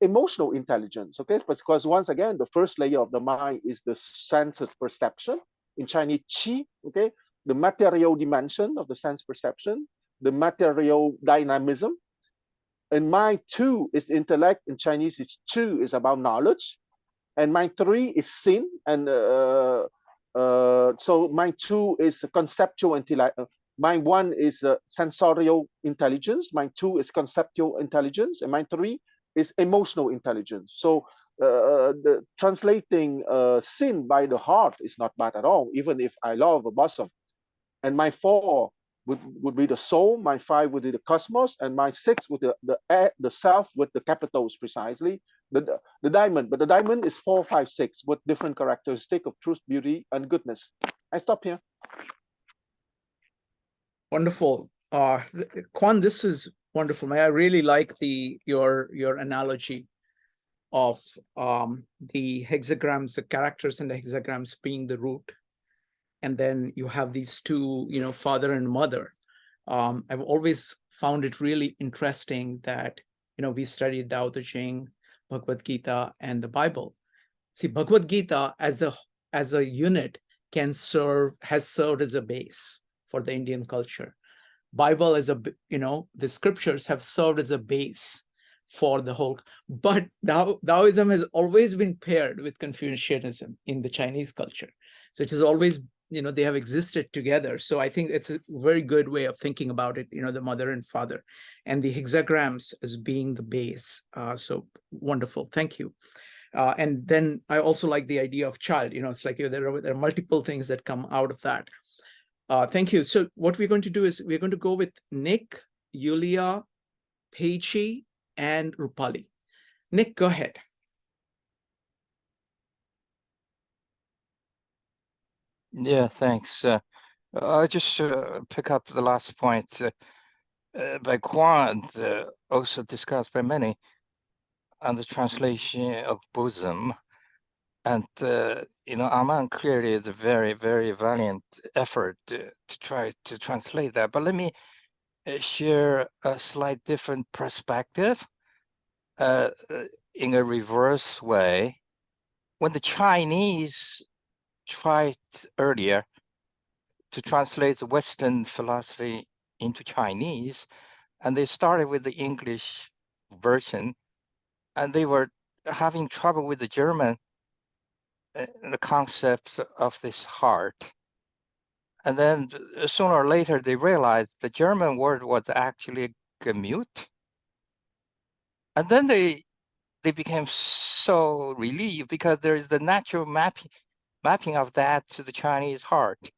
C: emotional intelligence. Okay, because once again, the first layer of the mind is the sense of perception, in Chinese qi. Okay, the material dimension of the sense perception, the material dynamism. And mind two is the intellect. In Chinese, it's chu, is about knowledge. And mind three is sin. And so mind two is conceptual intellect. Mind one is sensorial intelligence. Mind two is conceptual intelligence. And mind three is emotional intelligence. So the translating sin by the heart is not bad at all, even if I love a bosom. And my four would be the soul, my five would be the cosmos, and my six with the self with the capitals, precisely, the diamond. But the diamond is 4, 5, 6 with different characteristics of truth, beauty, and goodness. I stop here.
E: Wonderful. Kwan, this is wonderful. I really like your analogy of the hexagrams, the characters in the hexagrams being the root. And then you have these two, father and mother. I've always found it really interesting that, we studied Tao Te Ching, Bhagavad Gita, and the Bible. See, Bhagavad Gita as a unit has served as a base for the Indian culture. Bible as the scriptures have served as a base for the whole. But Taoism has always been paired with Confucianism in the Chinese culture. So it has always, they have existed together. So I think it's a very good way of thinking about it, the mother and father, and the hexagrams as being the base. So wonderful. Thank you. And then I also like the idea of child. It's like there are multiple things that come out of that. Thank you. So what we're going to do is we're going to go with Nick, Yulia, Peichi, and Rupali. Nick, go ahead.
I: Yeah, thanks. I'll just pick up the last point by Quan, also discussed by many, on the translation of bosom. And, Aman clearly is a very, very valiant effort to try to translate that. But let me share a slight different perspective in a reverse way. When the Chinese tried earlier to translate the Western philosophy into Chinese, and they started with the English version, and they were having trouble with the German, the concept of this heart. And then sooner or later, they realized the German word was actually Gemüt. And then they became so relieved because there is the natural mapping of that to the Chinese heart,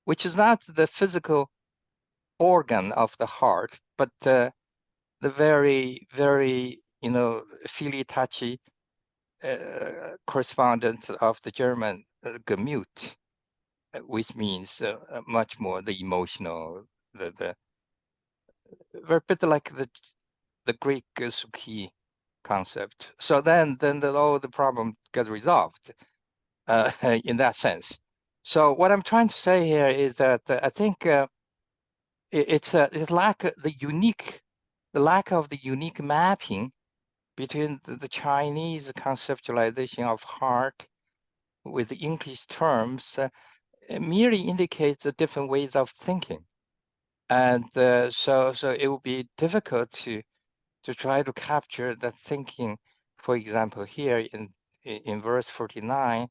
I: which is not the physical organ of the heart, but the very, very, fili-touchy correspondence of the German Gemüt, which means much more the emotional, the very bit like the Greek Suki concept. So then all the problem got resolved in that sense. So what I'm trying to say here is that I think it's lack of the lack of the unique mapping between the Chinese conceptualization of heart with the English terms it merely indicates the different ways of thinking. And so it would be difficult to try to capture that thinking, for example, here in verse 49,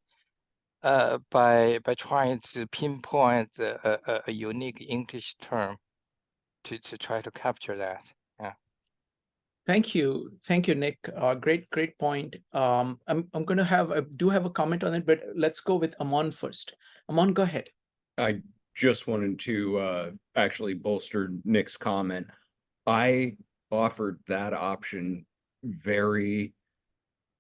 I: by trying to pinpoint a unique English term to try to capture that. Yeah.
E: Thank you, Nick. Great point. I'm going to I do have a comment on it, but let's go with Aman first. Aman, go ahead.
H: I just wanted to actually bolster Nick's comment. I offered that option very,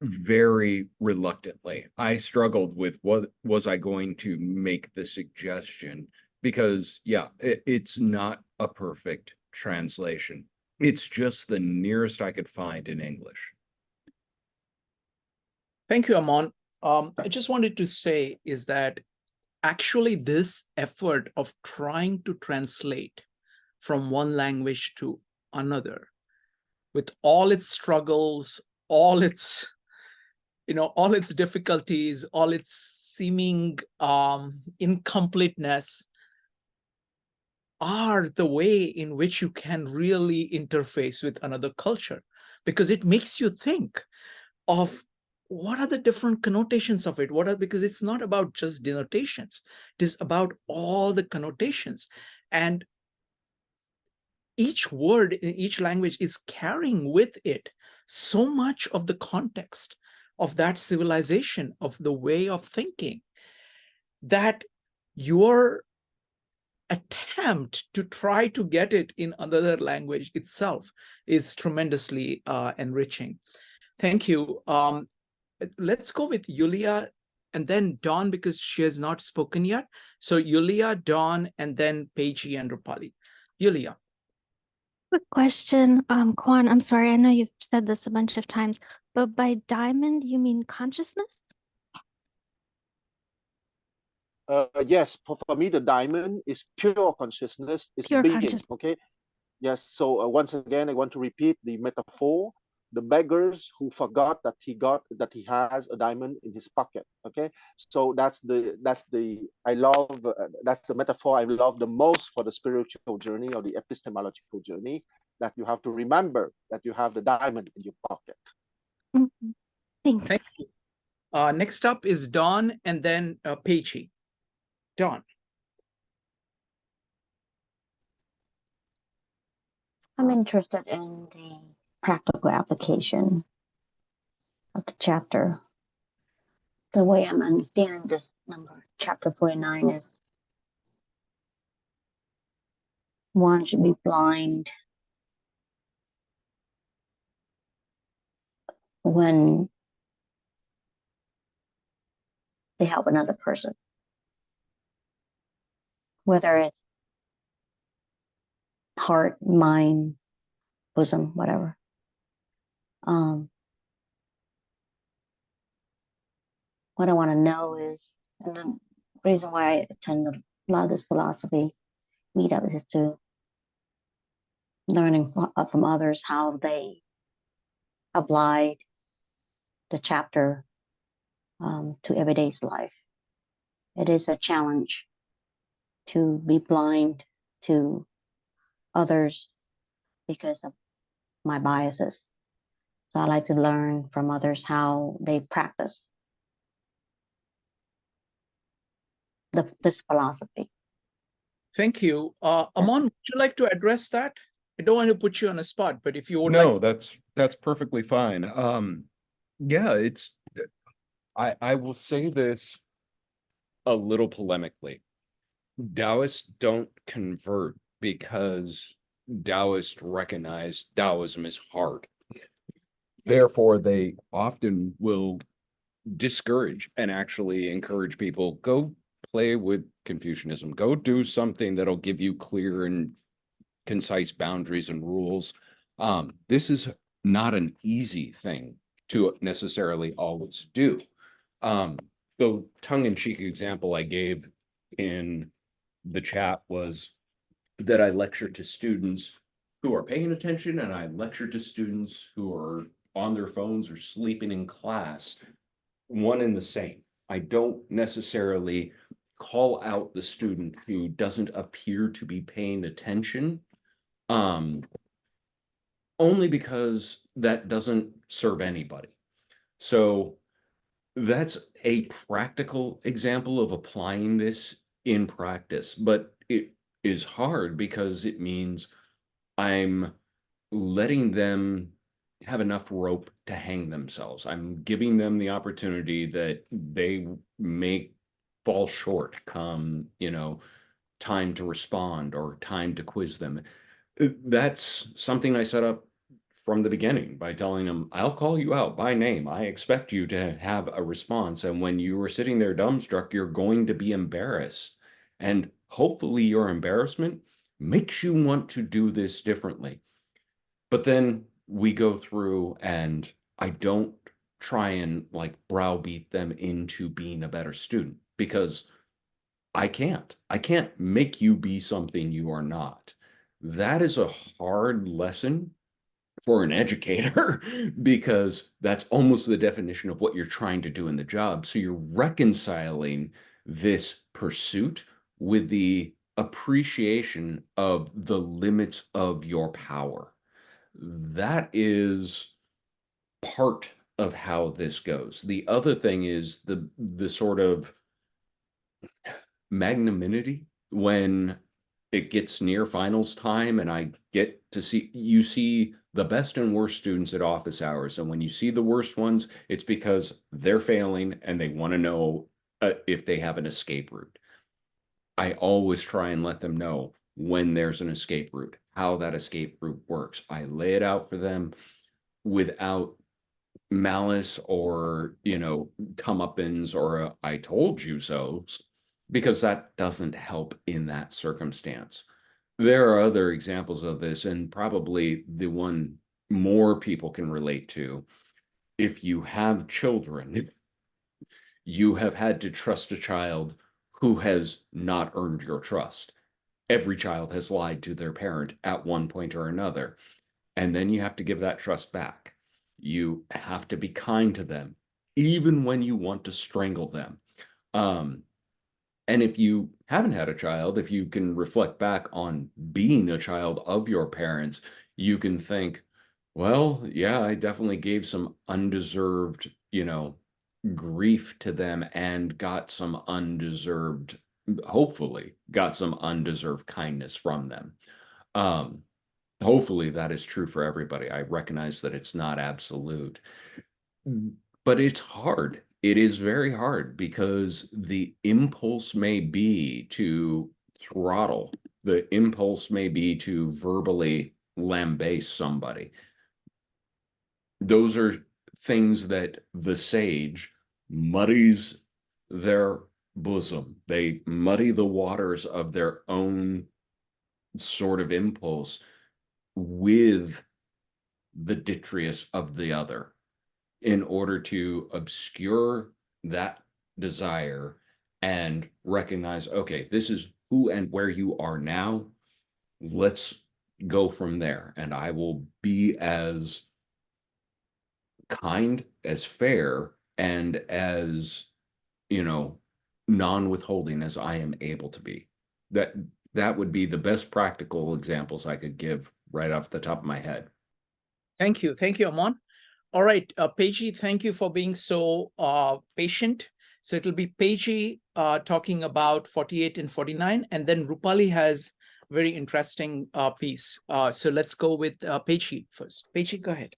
H: very reluctantly. I struggled with what was I going to make the suggestion, because it's not a perfect translation. It's just the nearest I could find in English.
E: Thank you, Aman. I just wanted to say is that actually this effort of trying to translate from one language to another, with all its struggles, all its difficulties, all its seeming incompleteness, are the way in which you can really interface with another culture, because it makes you think of what are the different connotations of it. Because it's not about just denotations, it is about all the connotations, and each word in each language is carrying with it so much of the context of that civilization, of the way of thinking, that your attempt to try to get it in another language itself is tremendously enriching. Thank you. Let's go with Yulia and then Dawn, because she has not spoken yet. So Yulia, Dawn, and then Peichi and Rupali. Yulia.
K: Quick question, Quan, I'm sorry, I know you've said this a bunch of times, but by diamond, you mean consciousness?
C: Yes, for me, the diamond is pure consciousness, is
K: Pure
C: being,
K: consciousness.
C: okay? Yes, so once again, I want to repeat the metaphor. The beggars who forgot that he has a diamond in his pocket, okay? So that's the metaphor I love the most for the spiritual journey or the epistemological journey. that you have to remember that you have the diamond in your pocket.
K: Mhm. Thanks.
E: Thank you. Next up is Dawn and then Peachy. Dawn.
P: I'm interested in the practical application of the chapter. The way I'm understanding this number, chapter 49, is one should be blind when they help another person, whether it's heart, mind, bosom, whatever. What I want to know is, and the reason why I attend a lot of this philosophy meetups is to learning from others how they applied the chapter to everyday's life. It is a challenge to be blind to others because of my biases. So I like to learn from others how they practice this philosophy.
E: Thank you. Amon, would you like to address that? I don't want to put you on a spot, but if you would
H: No,
E: like.
H: that's perfectly fine. Yeah, I will say this a little polemically. Taoists don't convert because Taoists recognize Taoism is hard. Therefore, they often will discourage and actually encourage people, go play with Confucianism, go do something that'll give you clear and concise boundaries and rules. This is not an easy thing to necessarily always do. The tongue-in-cheek example I gave in the chat was that I lecture to students who are paying attention, and I lecture to students who are on their phones or sleeping in class, one and the same. I don't necessarily call out the student who doesn't appear to be paying attention, only because that doesn't serve anybody. So that's a practical example of applying this in practice, but it is hard because it means I'm letting them have enough rope to hang themselves. I'm giving them the opportunity that they may fall short come, time to respond or time to quiz them. That's something I set up from the beginning by telling them, I'll call you out by name. I expect you to have a response. And when you are sitting there dumbstruck, you're going to be embarrassed. And hopefully your embarrassment makes you want to do this differently. But then we go through and I don't try and browbeat them into being a better student, because I can't make you be something you are not. That is a hard lesson for an educator because that's almost the definition of what you're trying to do in the job. So you're reconciling this pursuit with the appreciation of the limits of your power. That is part of how this goes. The other thing is the sort of magnanimity when it gets near finals time and I get to see the best and worst students at office hours. And when you see the worst ones, it's because they're failing and they want to know if they have an escape route. I always try and let them know when there's an escape route, how that escape route works. I lay it out for them without malice or, comeuppance or I told you so, because that doesn't help in that circumstance. There are other examples of this, and probably the one more people can relate to. If you have children, you have had to trust a child who has not earned your trust. Every child has lied to their parent at one point or another. And then you have to give that trust back. You have to be kind to them, even when you want to strangle them. And if you haven't had a child, if you can reflect back on being a child of your parents, you can think, well, yeah, I definitely gave some undeserved, grief to them and got some undeserved, hopefully got some undeserved kindness from them. Hopefully that is true for everybody. I recognize that it's not absolute, but it's hard. It is very hard because the impulse may be to throttle. The impulse may be to verbally lambaste somebody. Those are things that the sage muddies their bosom. They muddy the waters of their own sort of impulse with the detritus of the other in order to obscure that desire and recognize, okay, this is who and where you are now. Let's go from there. And I will be as kind, as fair, and as, non-withholding as I am able to be. That would be the best practical examples I could give right off the top of my head.
E: Thank you. Thank you, Amon. All right, Peji, thank you for being so patient. So it'll be Peji talking about 48 and 49, and then Rupali has a very interesting piece. So let's go with Peji first. Peji, go ahead.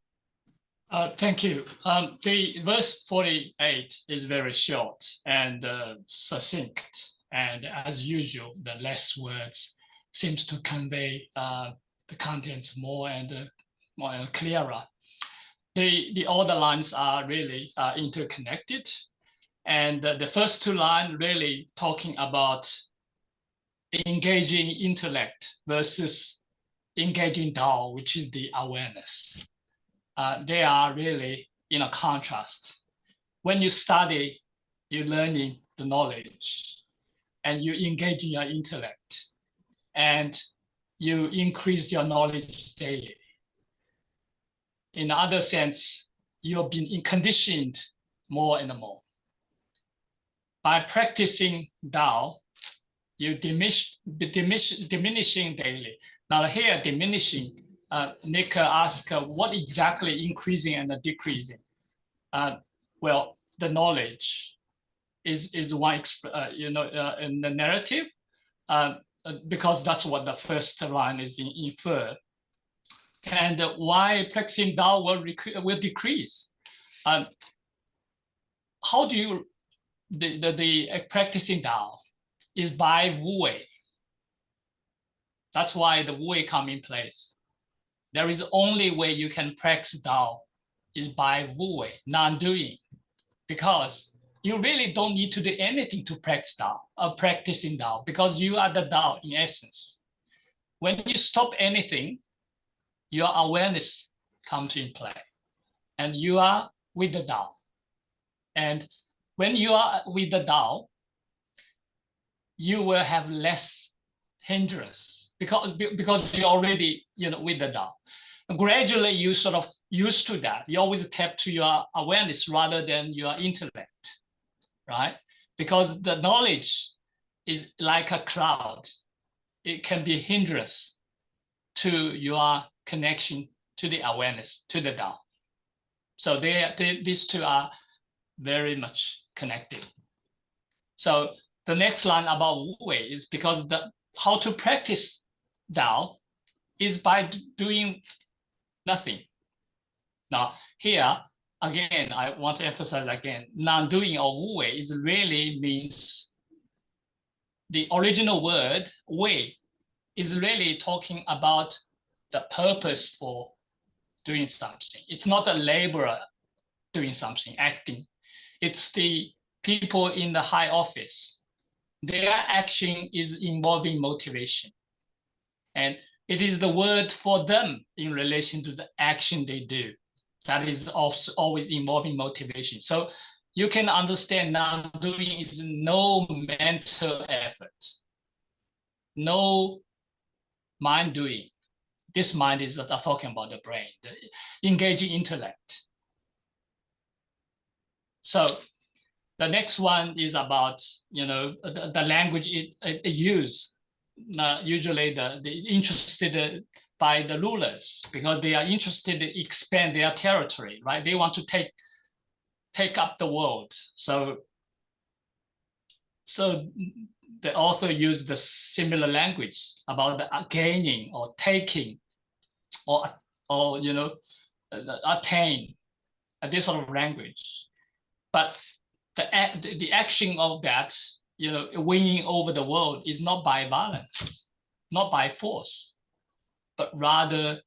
D: Thank you. The verse 48 is very short and succinct. And as usual, the less words seems to convey the contents more and more clearer. All the lines are really interconnected. And the first two lines really talking about engaging intellect versus engaging Tao, which is the awareness. They are really in a contrast. When you study, you're learning the knowledge and you engage in your intellect and you increase your knowledge daily. In other sense, you've been conditioned more and more. By practicing Tao, you diminishing daily. Now here, diminishing, Nick asked what exactly increasing and decreasing? Well, the knowledge is one, in the narrative, because that's what the first line is infer. And why practicing Tao will decrease? How do you, the practicing Tao is by Wu Wei. That's why the Wu Wei come in place. There is only way you can practice Tao is by Wu Wei, non-doing, because you really don't need to do anything to practice Tao or practicing Tao, because you are the Tao in essence. When you stop anything, your awareness comes in play, and you are with the Tao. And when you are with the Tao, you will have less hindrance because you're already with the Tao. Gradually, you sort of used to that. You always tap to your awareness rather than your intellect, right? Because the knowledge is like a cloud. It can be a hindrance to your connection to the awareness, to the Tao. So these two are very much connected. So the next line about Wu Wei is because how to practice Tao is by doing nothing. Now here, again, I want to emphasize again, non-doing or Wu Wei is really means the original word Wei is really talking about the purpose for doing something. It's not a laborer doing something, acting. It's the people in the high office. Their action is involving motivation. And it is the word for them in relation to the action they do that is also always involving motivation. So you can understand now doing is no mental effort, no mind doing. This mind is talking about the brain, the engaging intellect. So the next one is about the language it use. Usually the interested by the rulers because they are interested to expand their territory, right? They want to take up the world. So the author used the similar language about the gaining or taking or attain, this sort of language. But the action of that, winning over the world is not by violence, not by force, but rather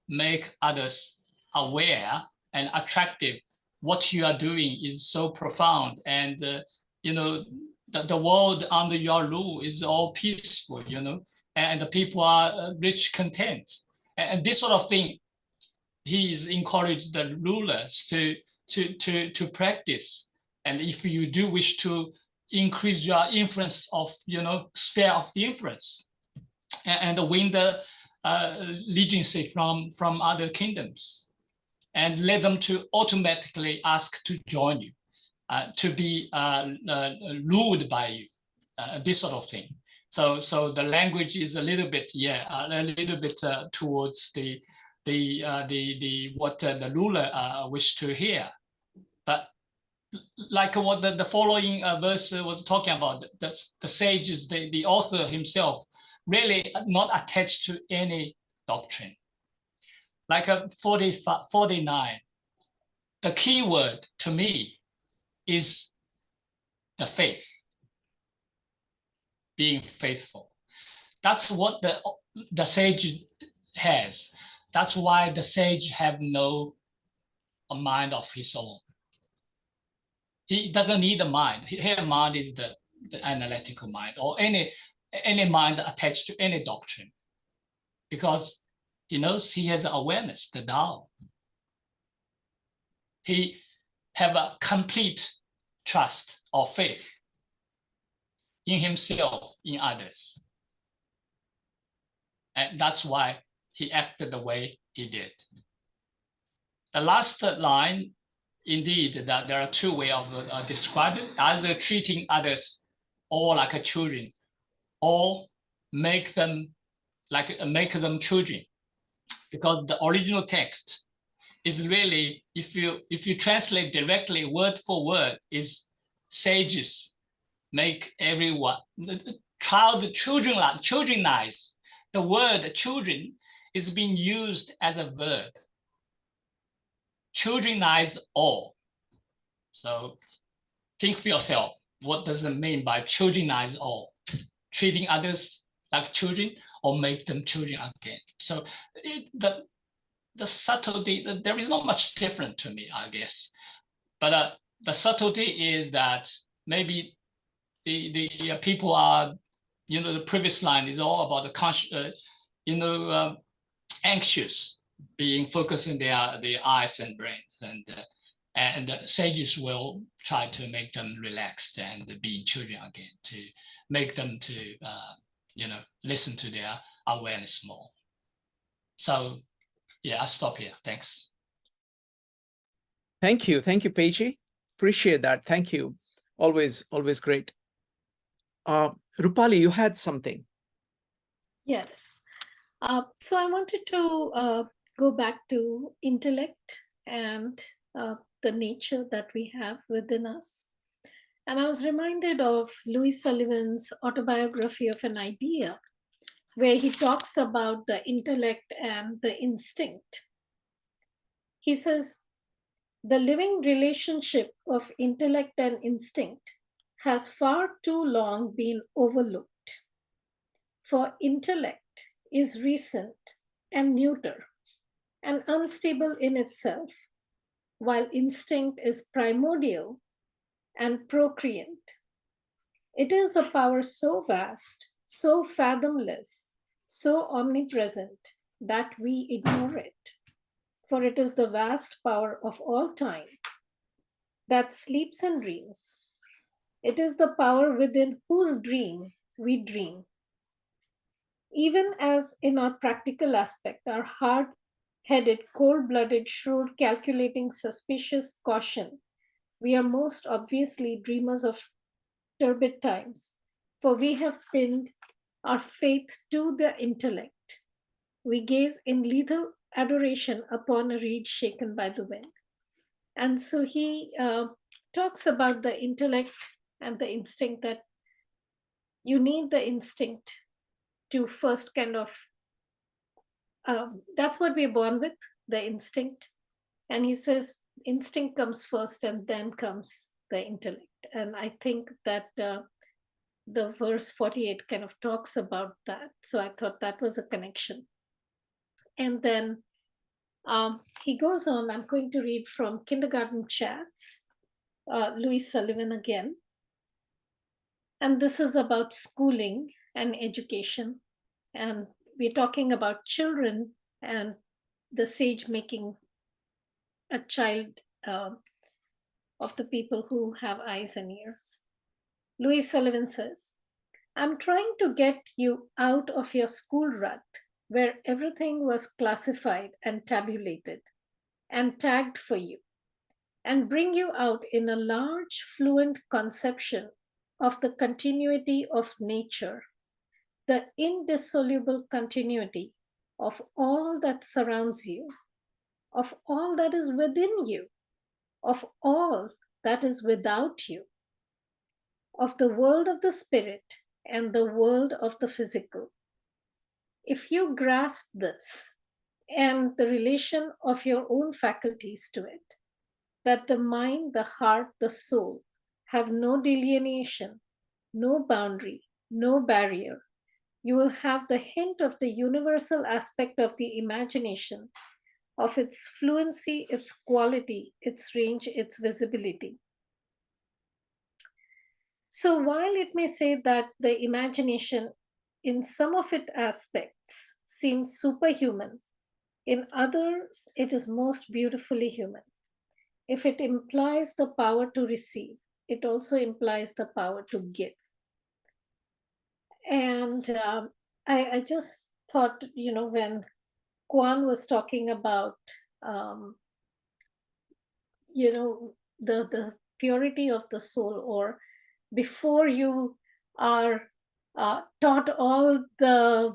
D: make others aware and attractive. What you are doing is so profound, and the world under your rule is all peaceful, and the people are rich, content, and this sort of thing. He's encouraged the rulers to practice, and if you do wish to increase your influence of sphere of influence, and win the legacy from other kingdoms, and let them to automatically ask to join you, to be ruled by you, this sort of thing. So the language is a little bit towards the what the ruler wish to hear. But like what the following verse was talking about, the sages, the author himself, really not attached to any doctrine. Like 49, the key word to me is the faith, being faithful. That's what the sage has. That's why the sage have no mind of his own. He doesn't need a mind. His mind is the analytical mind, or any mind attached to any doctrine, because he knows he has awareness, the Tao. He have a complete trust or faith in himself, in others. And that's why he acted the way he did. The last line, indeed, that there are two ways of describing, either treating others all like children, or make them children. Because the original text is really, if you translate directly word for word, is sages make everyone childrenize. The word children is being used as a verb. Childrenize all. So think for yourself, what does it mean by childrenize all? Treating others like children, or make them children again? So the subtlety, there is not much different to me, I guess. But the subtlety is that maybe the people are, the previous line is all about the anxious, being focused in their eyes and brains, and the sages will try to make them relaxed and be children again, to make them to listen to their awareness more. So yeah, I'll stop here. Thanks.
E: Thank you, Peiji. Appreciate that. Thank you. Always great. Rupali, you had something.
J: Yes. So I wanted to go back to intellect and the nature that we have within us. And I was reminded of Louis Sullivan's autobiography of an idea, where he talks about the intellect and the instinct. He says, the living relationship of intellect and instinct has far too long been overlooked. For intellect is recent and neuter and unstable in itself, while instinct is primordial and procreant. It is a power so vast, so fathomless, so omnipresent that we ignore it. For it is the vast power of all time that sleeps and dreams. It is the power within whose dream we dream. Even as in our practical aspect, our hard-headed, cold-blooded, shrewd, calculating, suspicious caution, we are most obviously dreamers of turbid times, for we have pinned our faith to the intellect, We gaze in lethal adoration upon a reed shaken by the wind. And so he talks about the intellect and the instinct, that you need the instinct to first kind of, that's what we're born with, the instinct. And he says instinct comes first and then comes the intellect. And I think that the verse 48 kind of talks about that. So I thought that was a connection. And then he goes on, I'm going to read from Kindergarten Chats, Louis Sullivan again. And this is about schooling and education. And we're talking about children and the sage making a child of the people who have eyes and ears. Louis Sullivan says, I'm trying to get you out of your school rut where everything was classified and tabulated and tagged for you, and bring you out in a large, fluent conception of the continuity of nature, the indissoluble continuity of all that surrounds you, of all that is within you, of all that is without you, of the world of the spirit and the world of the physical. If you grasp this and the relation of your own faculties to it, that the mind, the heart, the soul have no delineation, no boundary, no barrier, you will have the hint of the universal aspect of the imagination, of its fluency, its quality, its range, its visibility. So while it may say that the imagination in some of its aspects seems superhuman, in others it is most beautifully human. If it implies the power to receive, it also implies the power to give. And I just thought, when Kwan was talking about, the purity of the soul, or before you are taught all the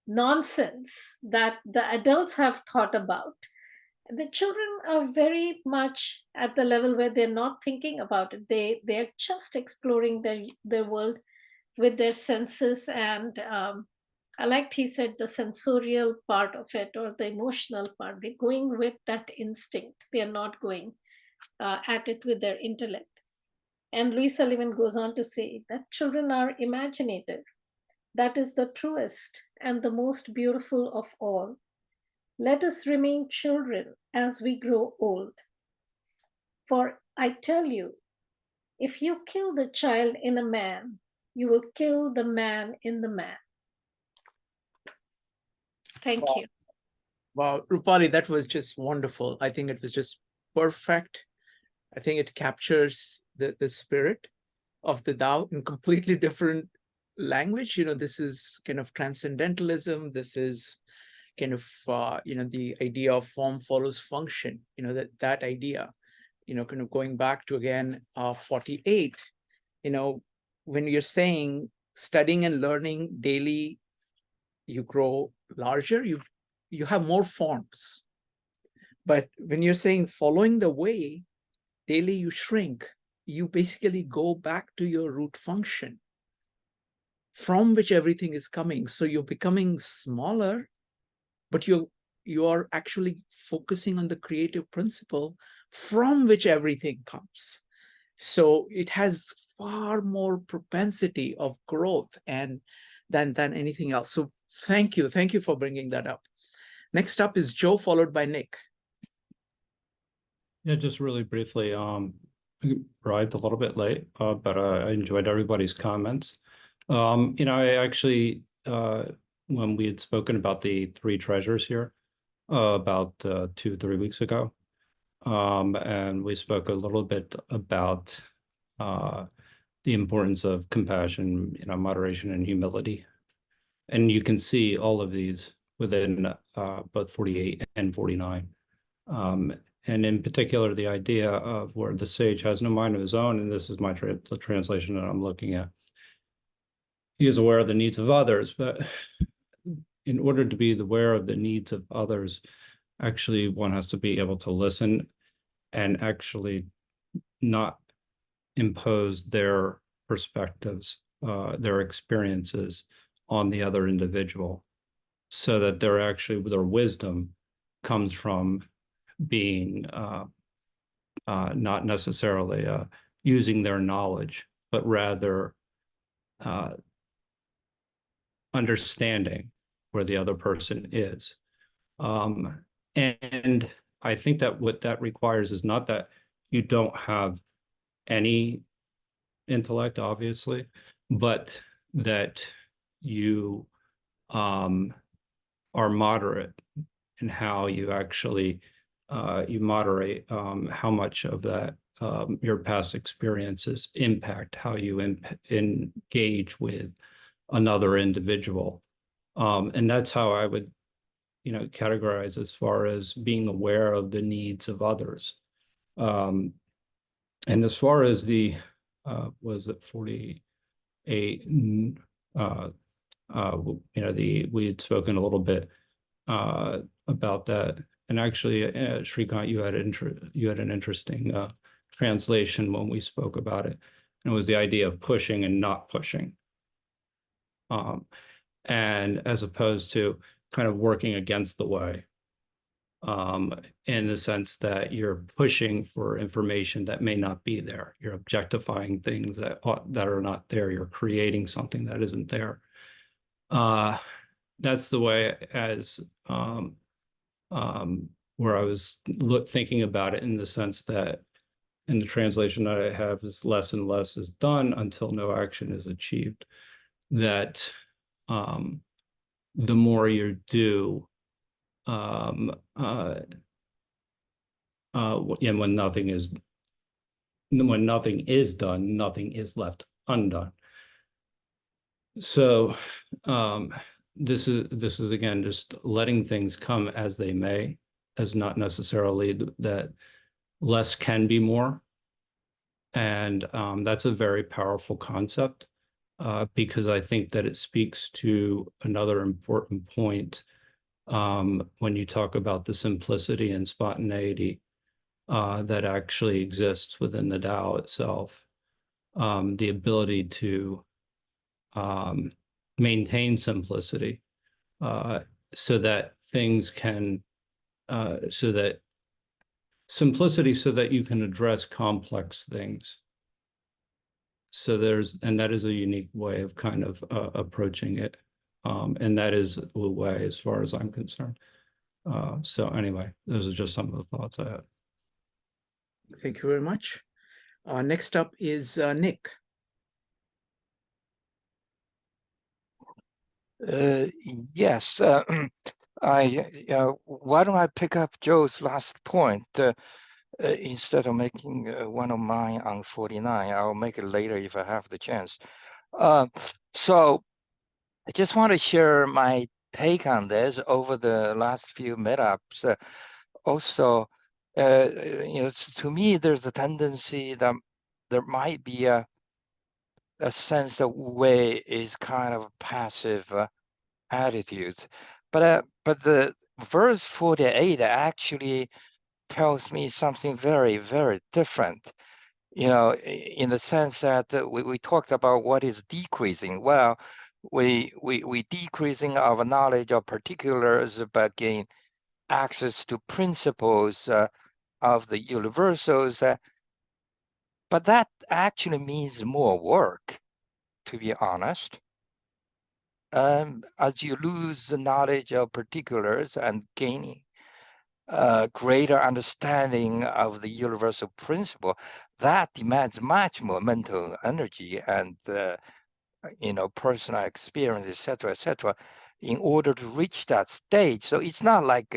J: nonsense that the adults have thought about, the children are very much at the level where they're not thinking about it. They're just exploring their world with their senses. And I liked he said the sensorial part of it, or the emotional part. They're going with that instinct. They're not going at it with their intellect. And Louis Sullivan goes on to say that children are imaginative. That is the truest and the most beautiful of all. Let us remain children as we grow old. For I tell you, if you kill the child in a man, you will kill the man in the man. Thank you.
E: Wow, Rupali, that was just wonderful. I think it was just perfect. I think it captures the spirit of the Tao in completely different language. This is kind of transcendentalism. This is kind of, the idea of form follows function, that idea, kind of going back to, again, 48, when you're saying studying and learning daily, you grow larger, you have more forms. But when you're saying following the way, daily you shrink, you basically go back to your root function from which everything is coming. So you're becoming smaller, but you are actually focusing on the creative principle from which everything comes. So it has far more propensity of growth and than anything else. So thank you for bringing that up. Next up is Joe, followed by Nick.
Q: Yeah, just really briefly, I arrived a little bit late, but I enjoyed everybody's comments. I actually, when we had spoken about the three treasures here, about 2-3 weeks ago, and we spoke a little bit about the importance of compassion, moderation and humility. And you can see all of these within both 48 and 49. And in particular, the idea of where the sage has no mind of his own, and this is the translation that I'm looking at. He is aware of the needs of others, but in order to be aware of the needs of others, actually one has to be able to listen and actually not impose their perspectives, their experiences on the other individual, so that their wisdom comes from being not necessarily using their knowledge, but rather understanding where the other person is. And I think that what that requires is not that you don't have any intellect, obviously, but that you are moderate in how you actually you moderate how much of that your past experiences impact how you engage with another individual. And that's how I would, categorize as far as being aware of the needs of others. And as far as the, was it 48? We had spoken a little bit about that. And actually, Shrikant, you had an interesting translation when we spoke about it. And it was the idea of pushing and not pushing. And as opposed to kind of working against the way, in the sense that you're pushing for information that may not be there. You're objectifying things that are not there. You're creating something that isn't there. That's the way as where I was thinking about it, in the sense that in the translation that I have is less and less is done until no action is achieved. That the more you do, and when nothing is done, nothing is left undone. So this is again just letting things come as they may, as not necessarily that less can be more. And that's a very powerful concept, because I think that it speaks to another important point when you talk about the simplicity and spontaneity that actually exists within the Tao itself. The ability to maintain simplicity so that things can, so that you can address complex things. So and that is a unique way of kind of approaching it. And that is the way as far as I'm concerned. So anyway, those are just some of the thoughts I had.
E: Thank you very much. Next up is Nick.
I: Yes, why don't I pick up Joe's last point instead of making one of mine on 49? I'll make it later if I have the chance. So I just want to share my take on this over the last few meetups. Also, to me, there's a tendency that there might be a sense that Wei is kind of passive attitudes, but the verse 48 actually tells me something very, very different. In the sense that we talked about what is decreasing. Well, we decreasing our knowledge of particulars, but gain access to principles of the universals. But that actually means more work, to be honest. As you lose the knowledge of particulars and gaining greater understanding of the universal principle, that demands much more mental energy and personal experience, etc., in order to reach that stage. So it's not like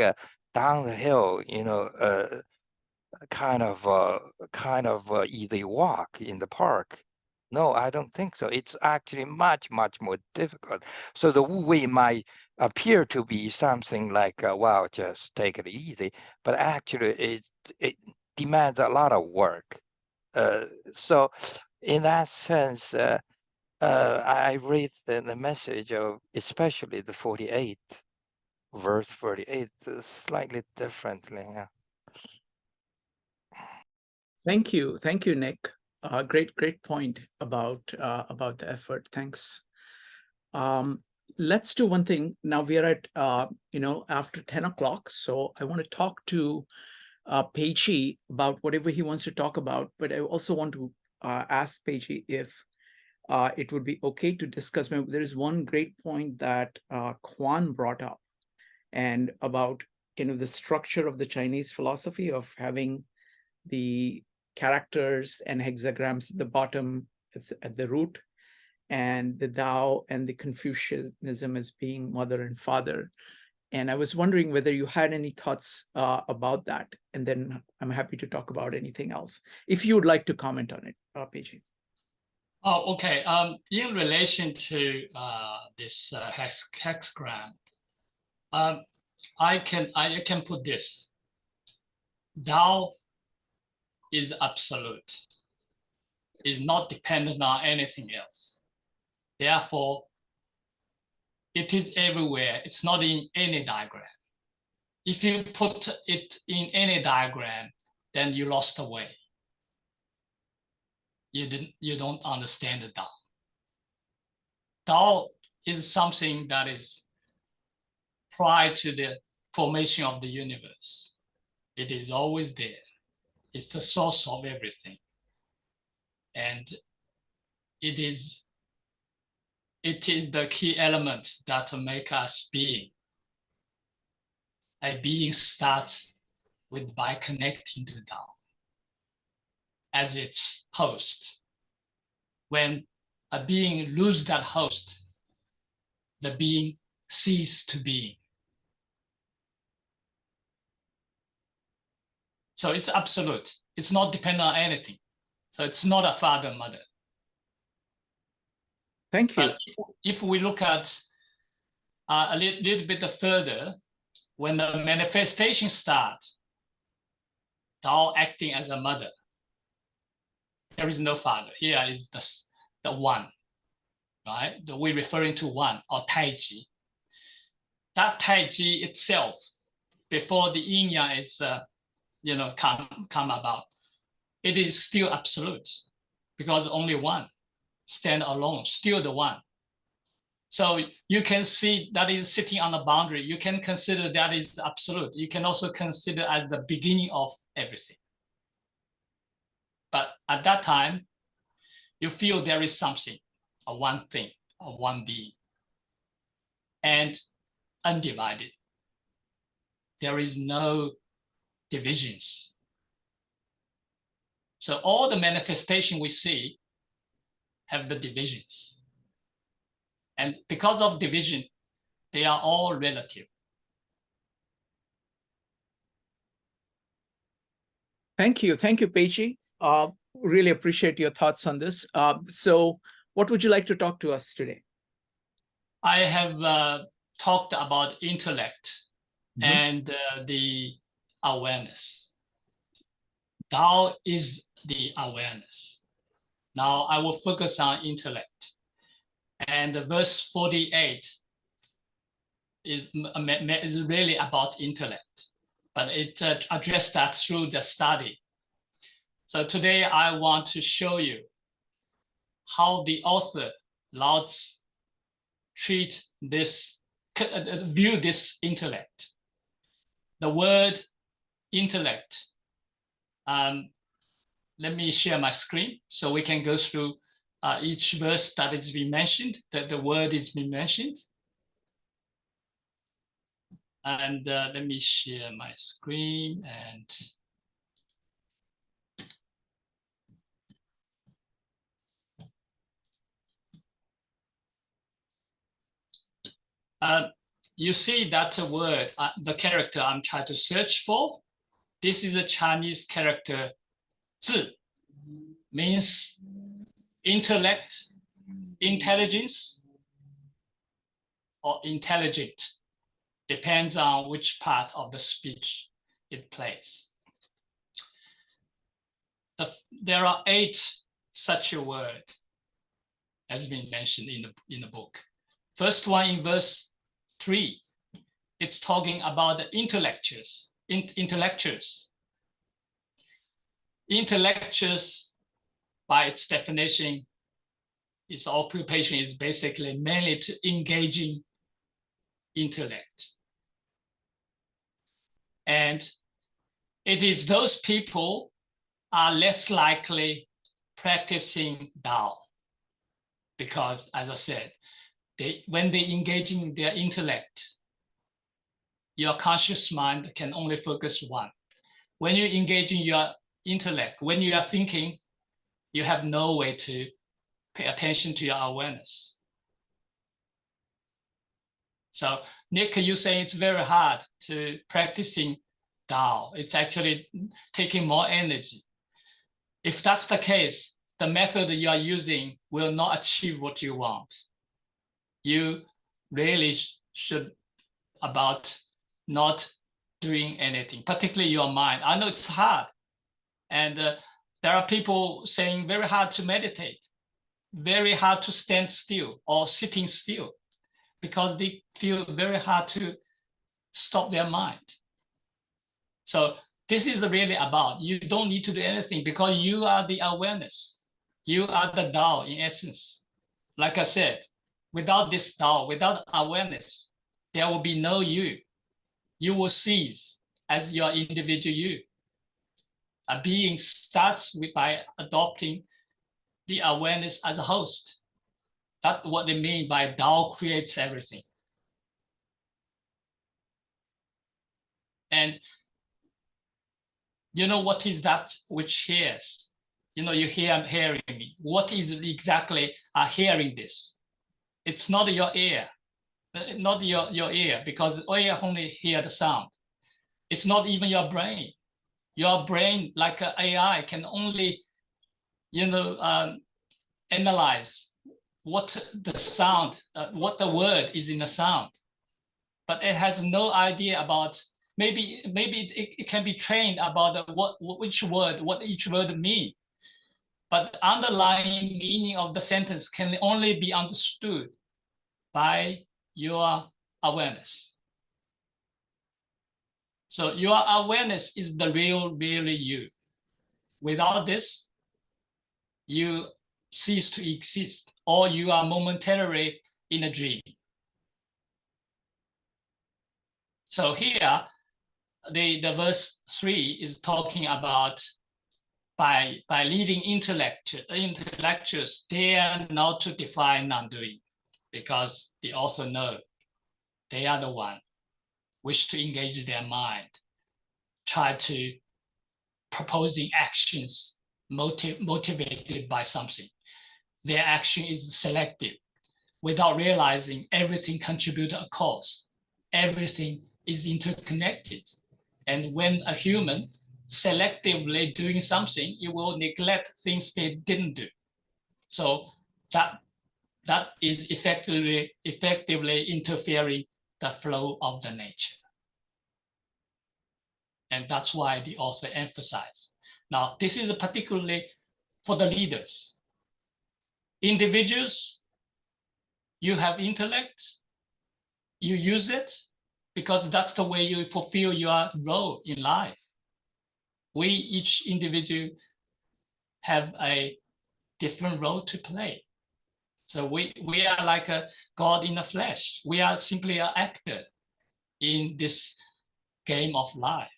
I: down the hill, kind of easy walk in the park. No, I don't think so. It's actually much, much more difficult. So the Wu Wei might appear to be something like, wow, just take it easy, but actually it demands a lot of work. So in that sense, I read the message of especially the 48, verse 48, slightly differently. Yeah.
E: Thank you, Nick. Great point about the effort. Thanks. Let's do one thing. Now we are at after 10 o'clock, so I want to talk to Peiji about whatever he wants to talk about. But I also want to ask Peiji if it would be okay to discuss. There is one great point that Kwan brought up, and about the structure of the Chinese philosophy of having the characters and hexagrams at the bottom, at the root, and the Tao and the Confucianism as being mother and father. And I was wondering whether you had any thoughts about that, and then I'm happy to talk about anything else if you would like to comment on it, Peiji.
D: Oh, okay. In relation to this hexagram, I can put this: Tao is absolute, is not dependent on anything else. Therefore, it is everywhere. It's not in any diagram. If you put it in any diagram, then you lost the way. You don't understand the Tao. Tao is something that is prior to the formation of the universe. It is always there. It's the source of everything. And it is the key element that make us being. A being starts by connecting to Tao as its host. When a being loses that host, the being ceases to be. So it's absolute. It's not dependent on anything. So it's not a father, mother.
E: Thank you.
D: But if we look at a little bit further, when the manifestation starts, Tao acting as a mother, there is no father. Here is the one, right? We're referring to one, or Tai Chi. That Tai Chi itself, before the yin yang is come about, it is still absolute, because only one stand alone, still the one. So you can see that is sitting on the boundary. You can consider that is absolute. You can also consider as the beginning of everything. But at that time, you feel there is something, a one thing, a one being, and undivided. There is no divisions. So all the manifestation we see have the divisions. And because of division, they are all relative.
E: Thank you, Peiji. Really appreciate your thoughts on this. So what would you like to talk to us today?
D: I have talked about intellect and the awareness. Tao is the awareness. Now I will focus on intellect. And verse 48 is really about intellect, but it addressed that through the study. So today I want to show you how the author, Lao Tzu, view this intellect. The word intellect, let me share my screen so we can go through each verse that is being mentioned, that the word is being mentioned. And let me share my screen and you see that word, the character I'm trying to search for. This is a Chinese character, 智, means intellect, intelligence, or intelligent. Depends on which part of the speech it plays. There are 8 such a word. as been mentioned in the book. First one in verse 3, it's talking about the intellectuals. Intellectuals, by its definition, its occupation is basically mainly to engaging intellect. And it is those people are less likely practicing Tao, because, as I said, when they engage in their intellect, your conscious mind can only focus one. When you engage in your intellect, when you are thinking, you have no way to pay attention to your awareness. So, Nick, you say it's very hard to practicing Tao. It's actually taking more energy. If that's the case, the method you are using will not achieve what you want. You really should about not doing anything, particularly your mind. I know it's hard. And there are people saying very hard to meditate, very hard to stand still or sitting still, because they feel very hard to stop their mind. So this is really about, you don't need to do anything because you are the awareness. You are the Tao in essence. Like I said, without this Tao, without awareness, there will be no you. You will cease as your individual you. A being starts by adopting the awareness as a host. That's what they mean by Tao creates everything. And you know what is that which hears? You know, you hear hearing me. What is exactly hearing this? It's not your ear, not your ear, because ear only hear the sound. It's not even your brain. Your brain, like an AI, can only, analyze what the sound, what the word is in the sound, but it has no idea about. Maybe it can be trained about which word, what each word means, but the underlying meaning of the sentence can only be understood by your awareness. So your awareness is the really you. Without this, you cease to exist, or you are momentarily in a dream. So here, the verse 3 is talking about by leading intellectuals, they are not to define non-doing, because they also know they are the one wish to engage their mind, try to proposing actions motivated by something. Their action is selective without realizing everything contributes a cause. Everything is interconnected. And when a human selectively doing something, it will neglect things they didn't do. So that is effectively interfering the flow of the nature. And that's why the author emphasized. Now, this is particularly for the leaders. Individuals, you have intellect, you use it because that's the way you fulfill your role in life. We, each individual, have a different role to play. So we are like a God in the flesh. We are simply an actor in this game of life.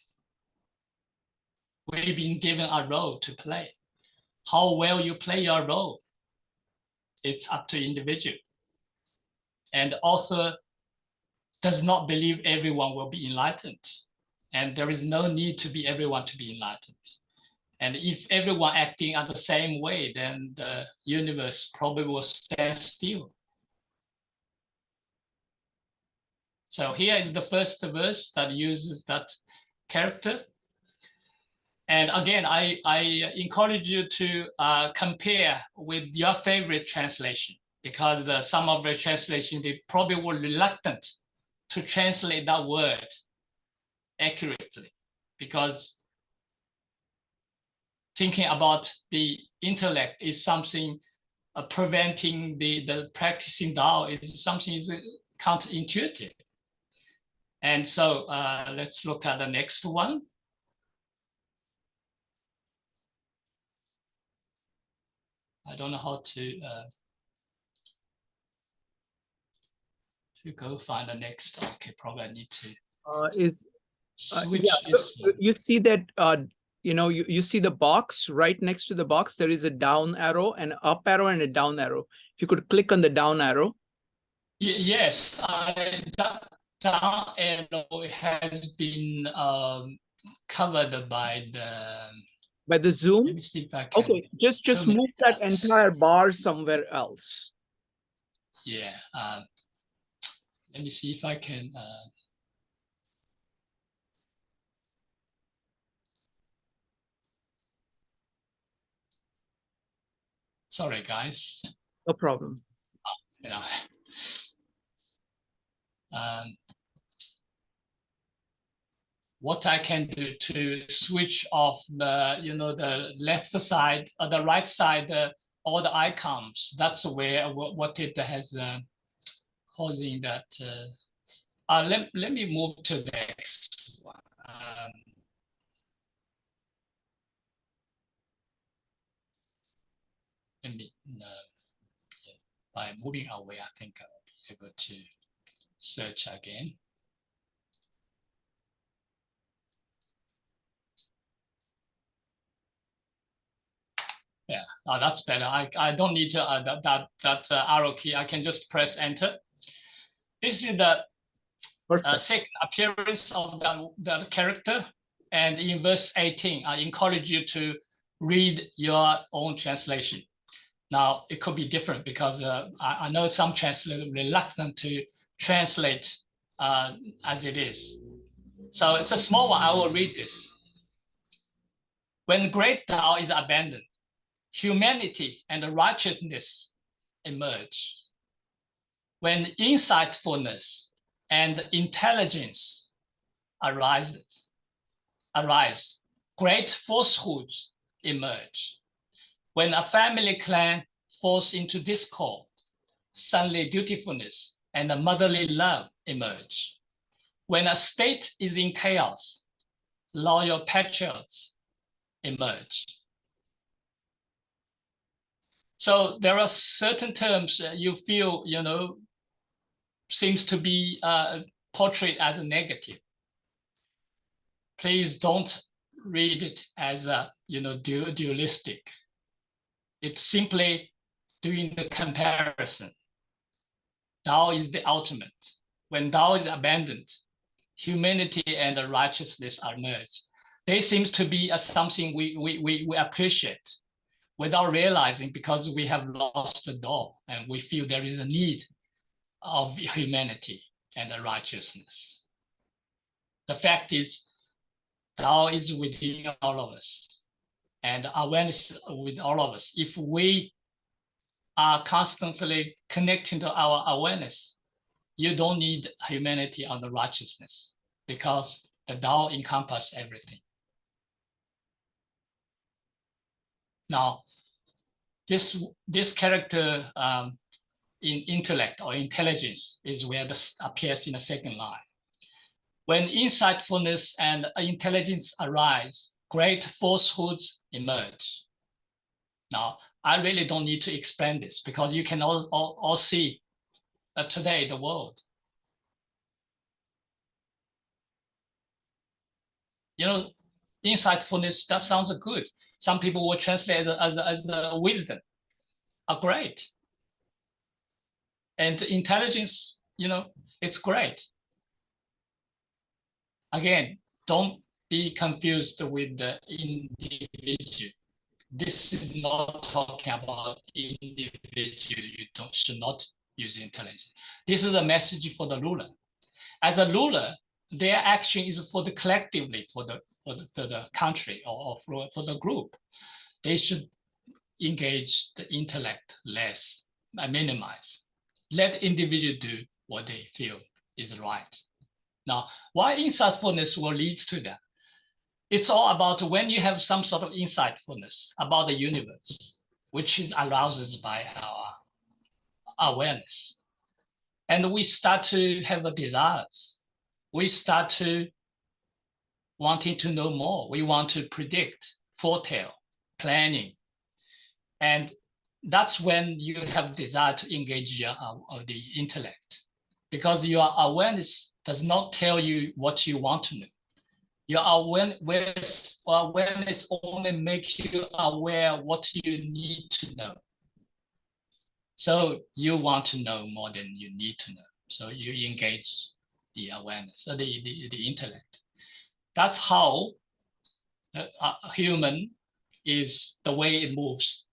D: We've been given a role to play. How well you play your role, it's up to individual. And author does not believe everyone will be enlightened. And there is no need to be everyone to be enlightened. And if everyone acting in the same way, then the universe probably will stand still. So here is the first verse that uses that character. And again, I encourage you to compare with your favorite translation, because some of the translation, they probably were reluctant to translate that word accurately, because thinking about the intellect is something preventing the practicing Tao is something is counterintuitive. And so let's look at the next one. I don't know how to go find the next. Okay, probably I need to switch this one.
E: You see that you see the box right next to the box. There is a down arrow, an up arrow, and a down arrow. If you could click on the down arrow.
D: Yes, down arrow has been covered by the
E: Zoom.
D: Let me see if I can.
E: Okay, just move that entire bar somewhere else.
D: Yeah. Let me see if I can. Sorry, guys.
E: No problem.
D: You know. What I can do to switch off the, the left side or the right side, all the icons. That's where what it has causing that. Let me move to the next one. Let me, by moving away, I think I'll be able to search again. Yeah, that's better. I don't need to, that arrow key. I can just press enter. This is the second appearance of that character. And in verse 18, I encourage you to read your own translation. Now, it could be different because I know some translators are reluctant to translate as it is. So it's a small one. I will read this. When great Tao is abandoned, humanity and righteousness emerge. When insightfulness and intelligence arise, great falsehoods emerge. When a family clan falls into discord, sonly dutifulness and motherly love emerge. When a state is in chaos, loyal patriots emerge. So there are certain terms you feel, seems to be portrayed as a negative. Please don't read it as a, dualistic. It's simply doing the comparison. Tao is the ultimate. When Tao is abandoned, humanity and righteousness are merged. They seem to be something we appreciate without realizing, because we have lost the Tao and we feel there is a need of humanity and righteousness. The fact is, Tao is within all of us, and awareness with all of us. If we are constantly connecting to our awareness, you don't need humanity or the righteousness, because the Tao encompasses everything. Now, this character in intellect or intelligence is where this appears in the second line. When insightfulness and intelligence arise, great falsehoods emerge. Now, I really don't need to explain this, because you can all see today the world. Insightfulness, that sounds good. Some people will translate it as wisdom. Great. And intelligence, it's great. Again, don't be confused with the individual. This is not talking about individual. You should not use intelligence. This is a message for the ruler. As a ruler, their action is for the collectively, for the country or for the group. They should engage the intellect less, minimize. Let individual do what they feel is right. Now, why insightfulness will lead to that? It's all about when you have some sort of insightfulness about the universe, which is aroused by our awareness. And we start to have a desires. We start to wanting to know more. We want to predict, foretell, planning. And that's when you have desire to engage the intellect, because your awareness does not tell you what you want to know. Your awareness only makes you aware what you need to know. So you want to know more than you need to know. So you engage the awareness, the intellect. That's how a human is the way it moves,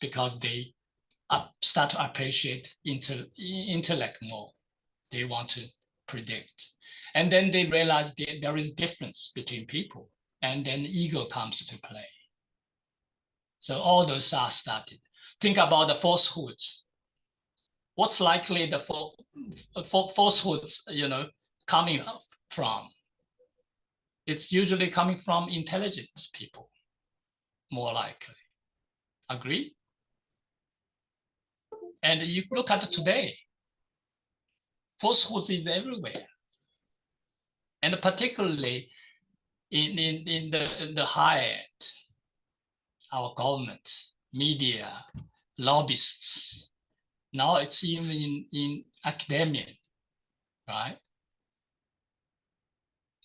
D: because they start to appreciate intellect more. They want to predict. And then they realize there is difference between people, and then ego comes to play. So all those are started. Think about the falsehoods. What's likely the falsehoods, coming from? It's usually coming from intelligent people, more likely. Agree? And you look at today, falsehood is everywhere. And particularly in the high end, our government, media, lobbyists. Now it's even in academia, right?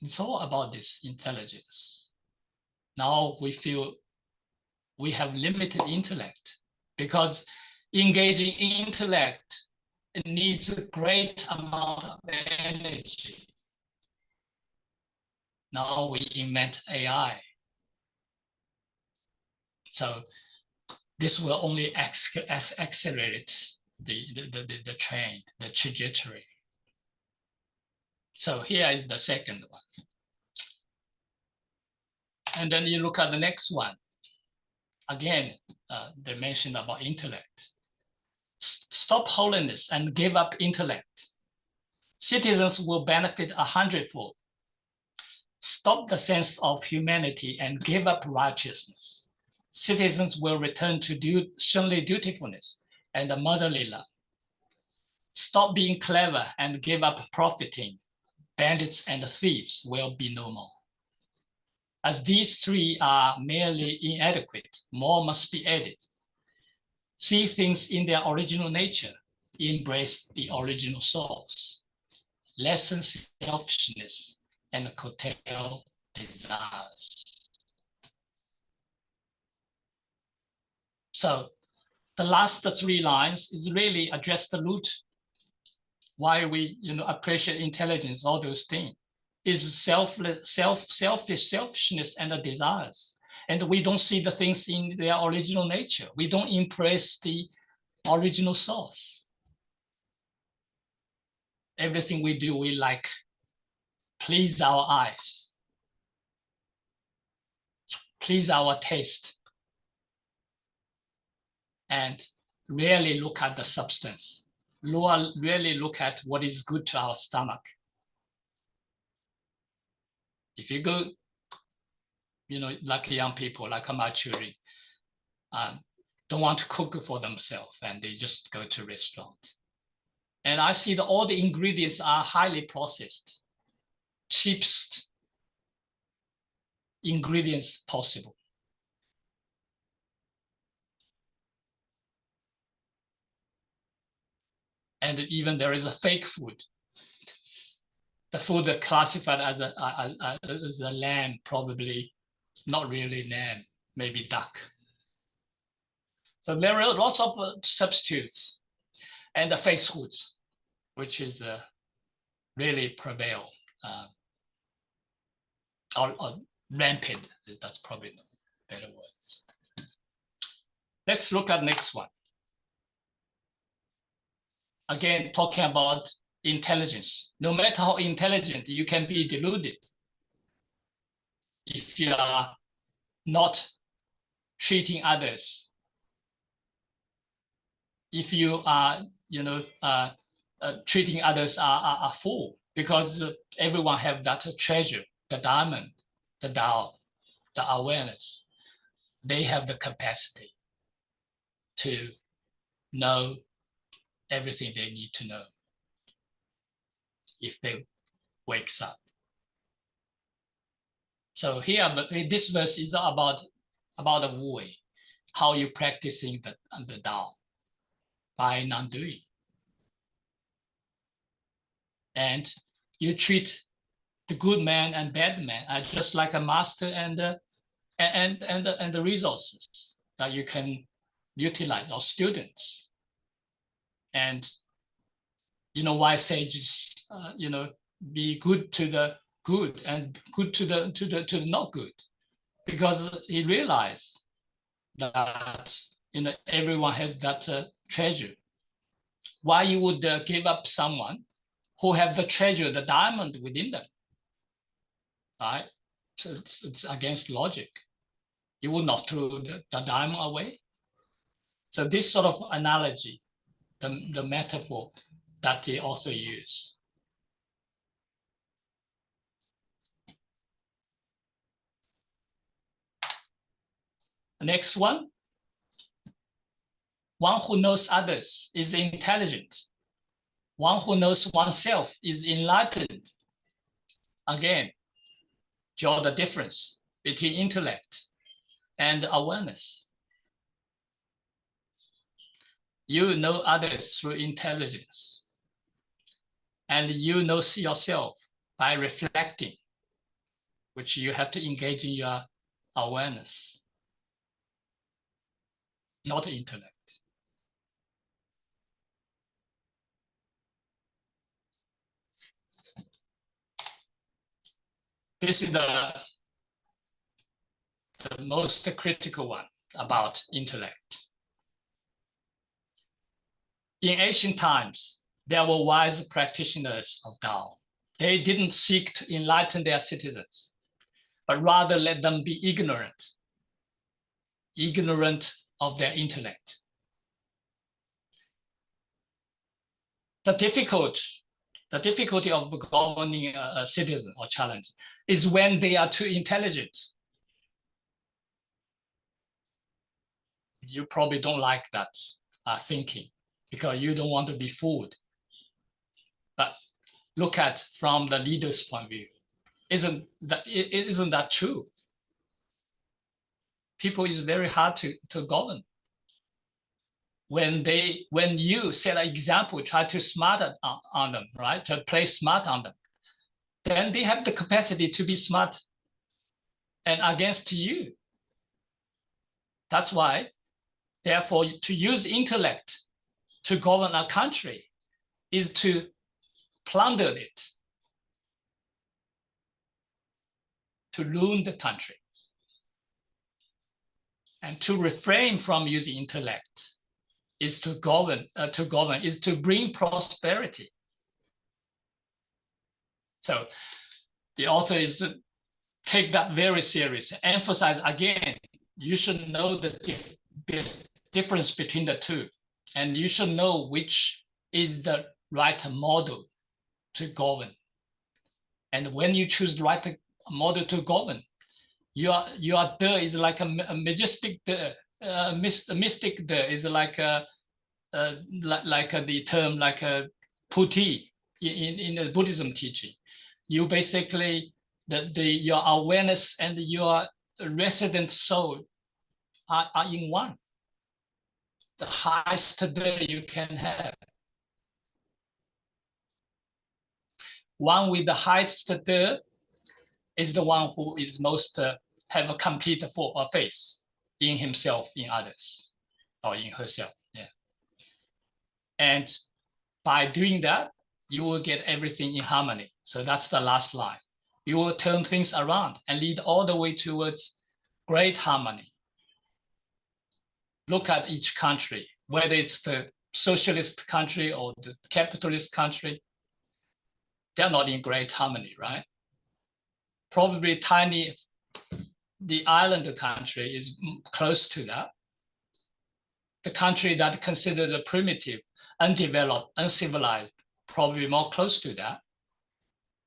D: It's all about this intelligence. Now we feel we have limited intellect, because engaging intellect, it needs a great amount of energy. Now we invent AI. So this will only accelerate the trend, the trajectory. So here is the second one. And then you look at the next one. Again, they mentioned about intellect. Stop holiness and give up intellect. Citizens will benefit 100-fold. Stop the sense of humanity and give up righteousness. Citizens will return to shunly dutifulness and the motherly love. Stop being clever and give up profiting. Bandits and thieves will be no more. As these three are merely inadequate, more must be added. See things in their original nature. Embrace the original source. Lessen selfishness and curtail desires. So the last three lines is really address the root why we appreciate intelligence, all those things, is selfishness and the desires. And we don't see the things in their original nature. We don't embrace the original source. Everything we do, we like, please our eyes, please our taste, and really look at the substance. Really look at what is good to our stomach. If you go, like young people, like my children, don't want to cook for themselves, and they just go to restaurant. And I see that all the ingredients are highly processed, cheapest ingredients possible. And even there is a fake food. The food that classified as a lamb, probably not really lamb, maybe duck. So there are lots of substitutes, and the fake foods, which is really prevail, or rampant. That's probably the better words. Let's look at next one. Again, talking about intelligence. No matter how intelligent, you can be deluded if you are not treating others. If you are, treating others are full, because everyone have that treasure, the diamond, the Tao, the awareness. They have the capacity. to know everything they need to know if they wakes up. So here, this verse is about the Wu Wei, how you practicing the Tao by non-doing. And you treat the good man and bad man as just like a master and the resources that you can utilize, or students. And why sages be good to the good and good to the not good, because he realized that everyone has that treasure. Why you would give up someone who have the treasure, the diamond within them, right? So it's against logic. You would not throw the diamond away. So this sort of analogy, the metaphor that they also use. Next one who knows others is intelligent. One who knows oneself is enlightened. Again, draw the difference between intellect and awareness. You know others through intelligence, and you know yourself by reflecting, which you have to engage in your awareness, not intellect. This is the most critical one about intellect. In ancient times, there were wise practitioners of Tao. They didn't seek to enlighten their citizens, but rather let them be ignorant of their intellect. The difficulty of governing a citizen or challenge is when they are too intelligent. You probably don't like that thinking, because you don't want to be fooled. But look at from the leader's point of view. Isn't that true? People is very hard to govern. When you set an example, try to smart on them, right? To play smart on them, then they have the capacity to be smart and against you. That's why, therefore, to use intellect to govern a country is to plunder it, to ruin the country. And to refrain from using intellect is to govern, is to bring prosperity. So the author is take that very serious, emphasize again, you should know the difference between the two, and you should know which is the right model to govern. And when you choose the right model to govern, your de is like a majestic de, mystic de is like the term like a puti in the Buddhism teaching. You basically your awareness and your resident soul are in one. The highest de you can have. One with the highest de is the one who is most have a complete faith in himself, in others, or in herself. Yeah. And by doing that, you will get everything in harmony. So that's the last line. You will turn things around and lead all the way towards great harmony. Look at each country, whether it's the socialist country or the capitalist country, they're not in great harmony, right? Probably the island country is close to that. The country that considered a primitive, undeveloped, uncivilized, probably more close to that.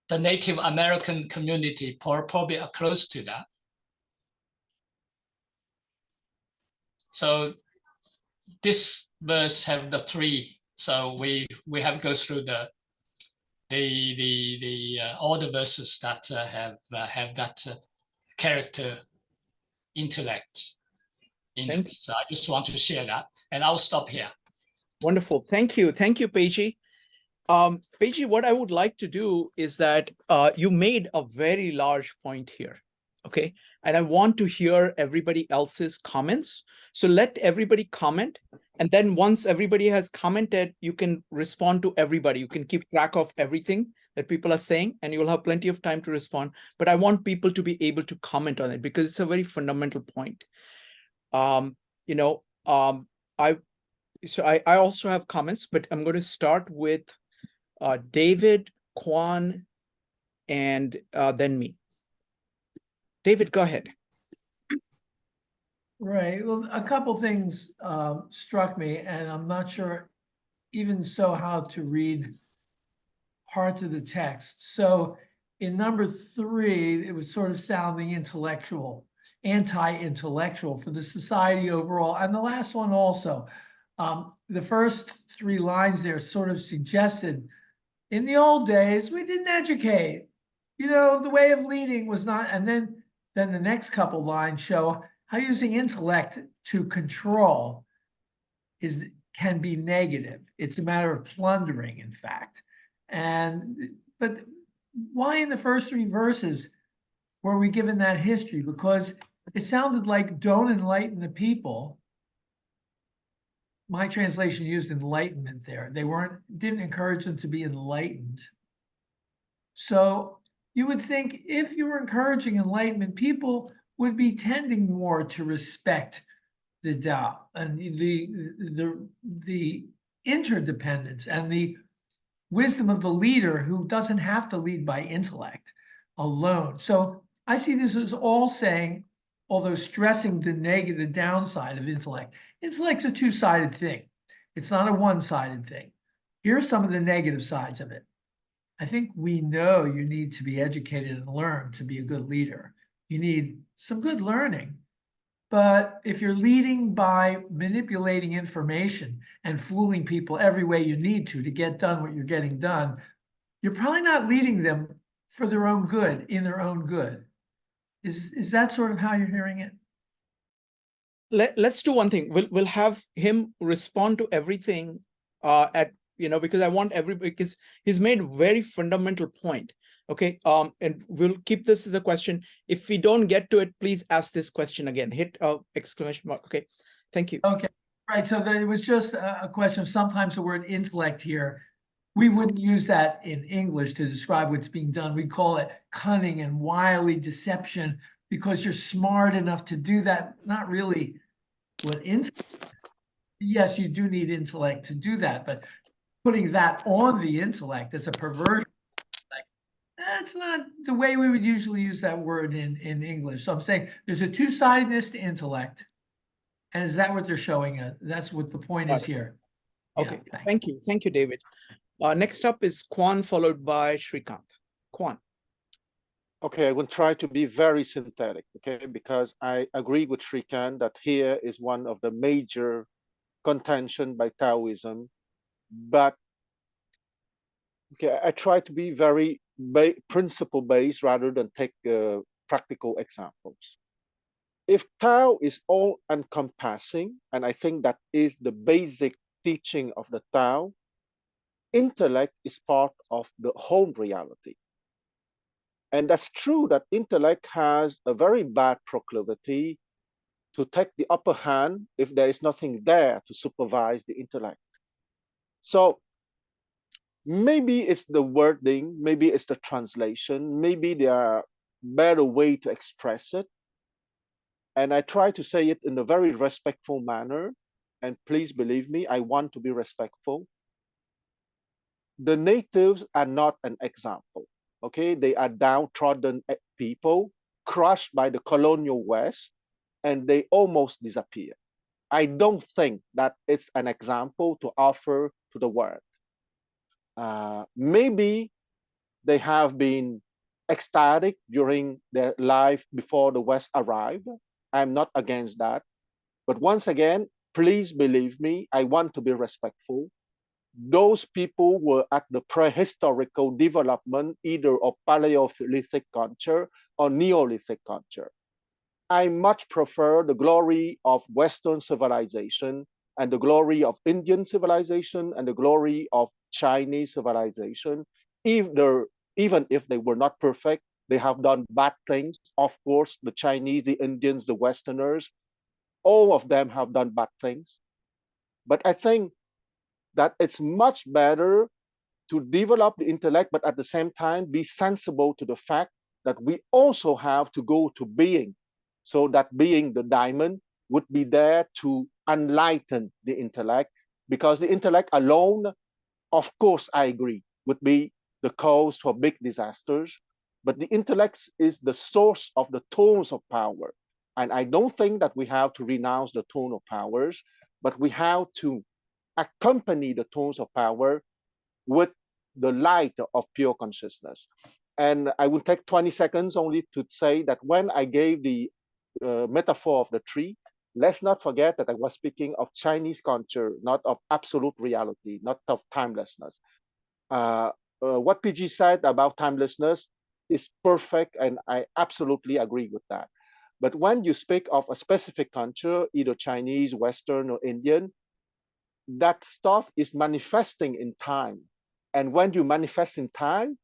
D: The Native American community probably are close to that. So this verse have the three, so we have to go through all the verses that have that character intellect in it. So I just want to share that, and I'll stop here.
E: Wonderful. Thank you, Peiji. Peiji, what I would like to do is that you made a very large point here, okay? And I want to hear everybody else's comments. So let everybody comment. And then once everybody has commented, you can respond to everybody. You can keep track of everything that people are saying, and you'll have plenty of time to respond. But I want people to be able to comment on it because it's a very fundamental point. You know, I also have comments, but I'm going to start with David, Kwan, and then me. David, go ahead.
L: Right. Well, a couple things struck me, and I'm not sure even so how to read parts of the text. So in number 3, it was sort of sounding intellectual, anti-intellectual for the society overall. And the last one also. The first 3 lines there sort of suggested in the old days, we didn't educate. You know, the way of leading was not, and then the next couple lines show how using intellect to control can be negative. It's a matter of plundering, in fact. But why in the first 3 verses were we given that history? Because it sounded like don't enlighten the people. My translation used enlightenment there. They didn't encourage them to be enlightened. So you would think if you were encouraging enlightenment, people would be tending more to respect the Tao and the interdependence and the wisdom of the leader who doesn't have to lead by intellect alone. So I see this as all saying, although stressing the downside of intellect. Intellect's a two-sided thing. It's not a one-sided thing. Here are some of the negative sides of it. I think we know you need to be educated and learn to be a good leader. You need some good learning. But if you're leading by manipulating information and fooling people every way you need to get done what you're getting done, you're probably not leading them for their own good, in their own good. Is that sort of how you're hearing it?
E: Let's do one thing. We'll have him respond to everything because I want everybody, because he's made a very fundamental point. Okay. And we'll keep this as a question. If we don't get to it, please ask this question again. Hit exclamation mark. Okay. Thank you.
L: Okay. Right. So it was just a question of sometimes the word intellect here, we wouldn't use that in English to describe what's being done. We call it cunning and wily deception because you're smart enough to do that. Not really what intellect is. Yes, you do need intellect to do that, but putting that on the intellect as a perversion, that's not the way we would usually use that word in English. So I'm saying there's a two-sidedness to intellect. And is that what they're showing us? That's what the point is here.
E: Okay, yeah, thank you. Thank you, David. Next up is Kwan, followed by Shrikant. Kwan.
C: Okay, I will try to be very synthetic, okay, because I agree with Shrikant that here is one of the major contention by Taoism, but okay, I try to be very principle-based rather than take practical examples. If Tao is all-encompassing, and I think that is the basic teaching of the Tao, intellect is part of the whole reality. And that's true that intellect has a very bad proclivity to take the upper hand if there is nothing there to supervise the intellect. So maybe it's the wording, maybe it's the translation, maybe there are better way to express it. And I try to say it in a very respectful manner. And please believe me, I want to be respectful. The natives are not an example. Okay, they are downtrodden people, crushed by the colonial West, and they almost disappear. I don't think that it's an example to offer to the world. Maybe they have been ecstatic during their life before the West arrived. I'm not against that. But once again, please believe me, I want to be respectful. Those people were at the prehistorical development either of Paleolithic culture or Neolithic culture. I much prefer the glory of Western civilization and the glory of Indian civilization and the glory of Chinese civilization. Even if they were not perfect, they have done bad things. Of course, the Chinese, the Indians, the Westerners, all of them have done bad things. But I think that it's much better to develop the intellect, but at the same time be sensible to the fact that we also have to go to being. So that being, the diamond, would be there to enlighten the intellect, because the intellect alone, of course, I agree, would be the cause for big disasters. But the intellect is the source of the tones of power. And I don't think that we have to renounce the tone of powers, but we have to accompany the tones of power with the light of pure consciousness. And I will take 20 seconds only to say that when I gave the metaphor of the tree, let's not forget that I was speaking of Chinese culture, not of absolute reality, not of timelessness. What PG said about timelessness is perfect, and I absolutely agree with that. But when you speak of a specific culture, either Chinese, Western, or Indian, that stuff is manifesting in time. And when you manifest in time,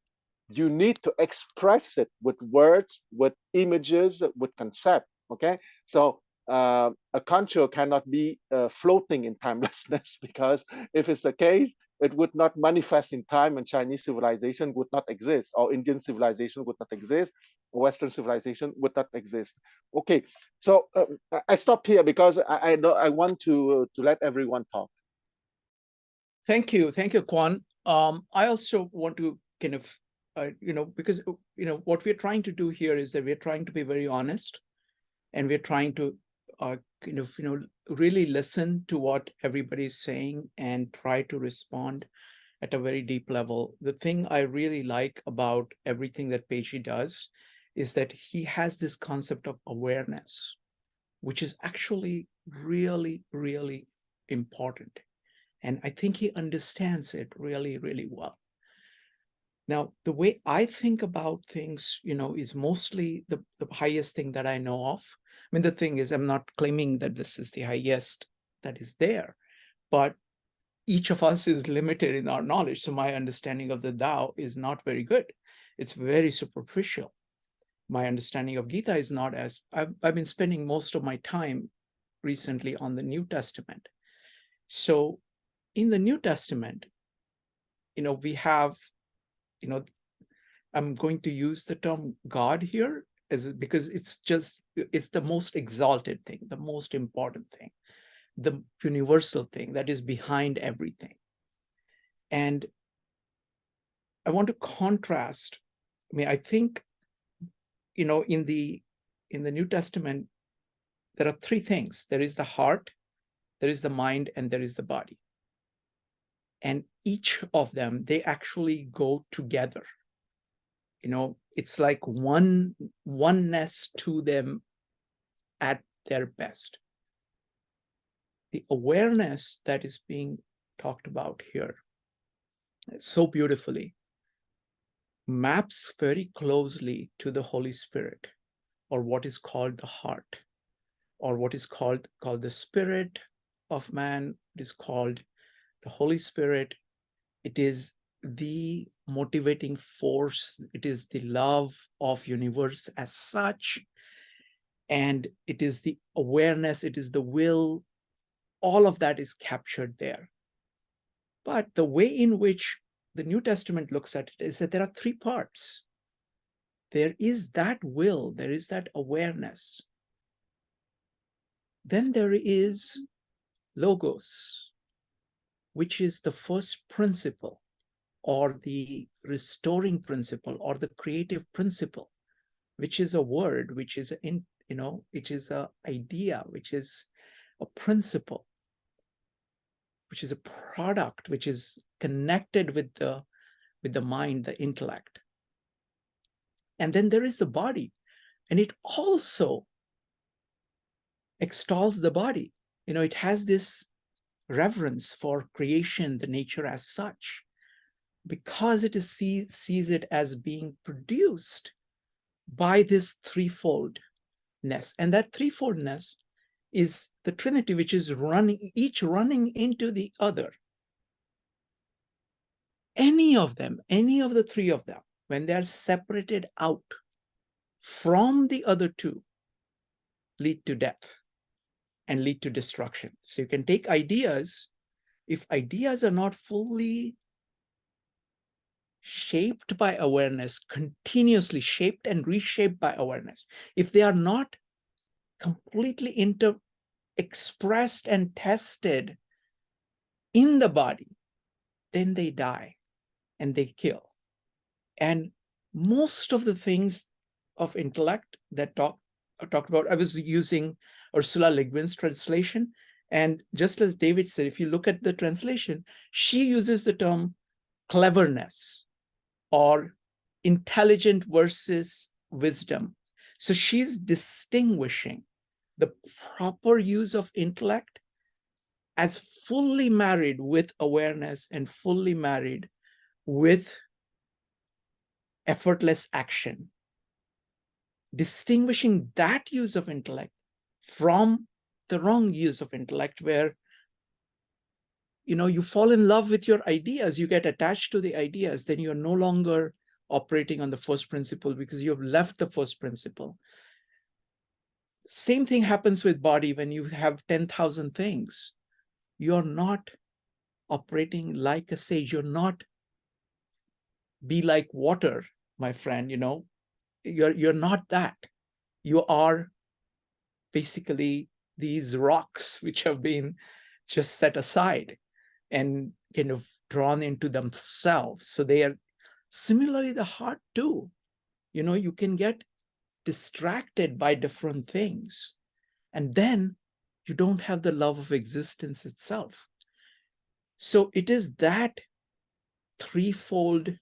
C: you need to express it with words, with images, with concept. Okay, so a culture cannot be floating in timelessness, because if it's the case, it would not manifest in time, and Chinese civilization would not exist, or Indian civilization would not exist, or Western civilization would not exist. Okay, so I stop here because I want to let everyone talk.
E: Thank you, Kwan. I also want to kind of, because what we're trying to do here is that we're trying to be very honest, and we're trying to really listen to what everybody's saying and try to respond at a very deep level. The thing I really like about everything that Peishi does is that he has this concept of awareness, which is actually really, really important. And I think he understands it really, really well. Now, the way I think about things, is mostly the highest thing that I know of. I mean, the thing is, I'm not claiming that this is the highest that is there, but each of us is limited in our knowledge. So my understanding of the Tao is not very good. It's very superficial. My understanding of Gita is not as, I've been spending most of my time recently on the New Testament. So in the New Testament, we have, I'm going to use the term God here because it's the most exalted thing, the most important thing, the universal thing that is behind everything. And I want to contrast. I mean, I think, in the New Testament, there are three things. There is the heart, there is the mind, and there is the body. And each of them, they actually go together. It's like oneness to them at their best. The awareness that is being talked about here so beautifully maps very closely to the Holy Spirit, or what is called the heart, or what is called the spirit of man. It is called the Holy Spirit. It is the motivating force. It is the love of universe as such. And it is the awareness, it is the will. All of that is captured there. But the way in which the New Testament looks at it is that there are three parts. There is that will, there is that awareness. Then there is logos, which is the first principle, or the restoring principle, or the creative principle, which is a word, which is which is an idea, which is a principle, which is a product, which is connected with the mind, the intellect. And then there is the body, and it also extols the body. it has this reverence for creation, the nature as such, because it sees it as being produced by this threefoldness. And that threefoldness is the Trinity, which is each running into the other. Any of them, any of the three of them, when they are separated out from the other two, lead to death and lead to destruction. So you can take ideas, if ideas are not fully shaped by awareness, continuously shaped and reshaped by awareness, if they are not completely expressed and tested in the body, then they die and they kill. And most of the things of intellect that talked about, I was using Ursula Le Guin's translation, and just as David said, if you look at the translation, she uses the term cleverness or intelligent versus wisdom. So she's distinguishing the proper use of intellect as fully married with awareness and fully married with effortless action, distinguishing that use of intellect from the wrong use of intellect, where you fall in love with your ideas, you get attached to the ideas, then you're no longer operating on the first principle because you've left the first principle. Same thing happens with body. When you have 10,000 things, you're not operating like a sage. You're not be like water, my friend. You're not that. You are basically these rocks which have been just set aside and kind of drawn into themselves. So they are similarly the heart too. You can get distracted by different things, and then you don't have the love of existence itself. So it is that threefold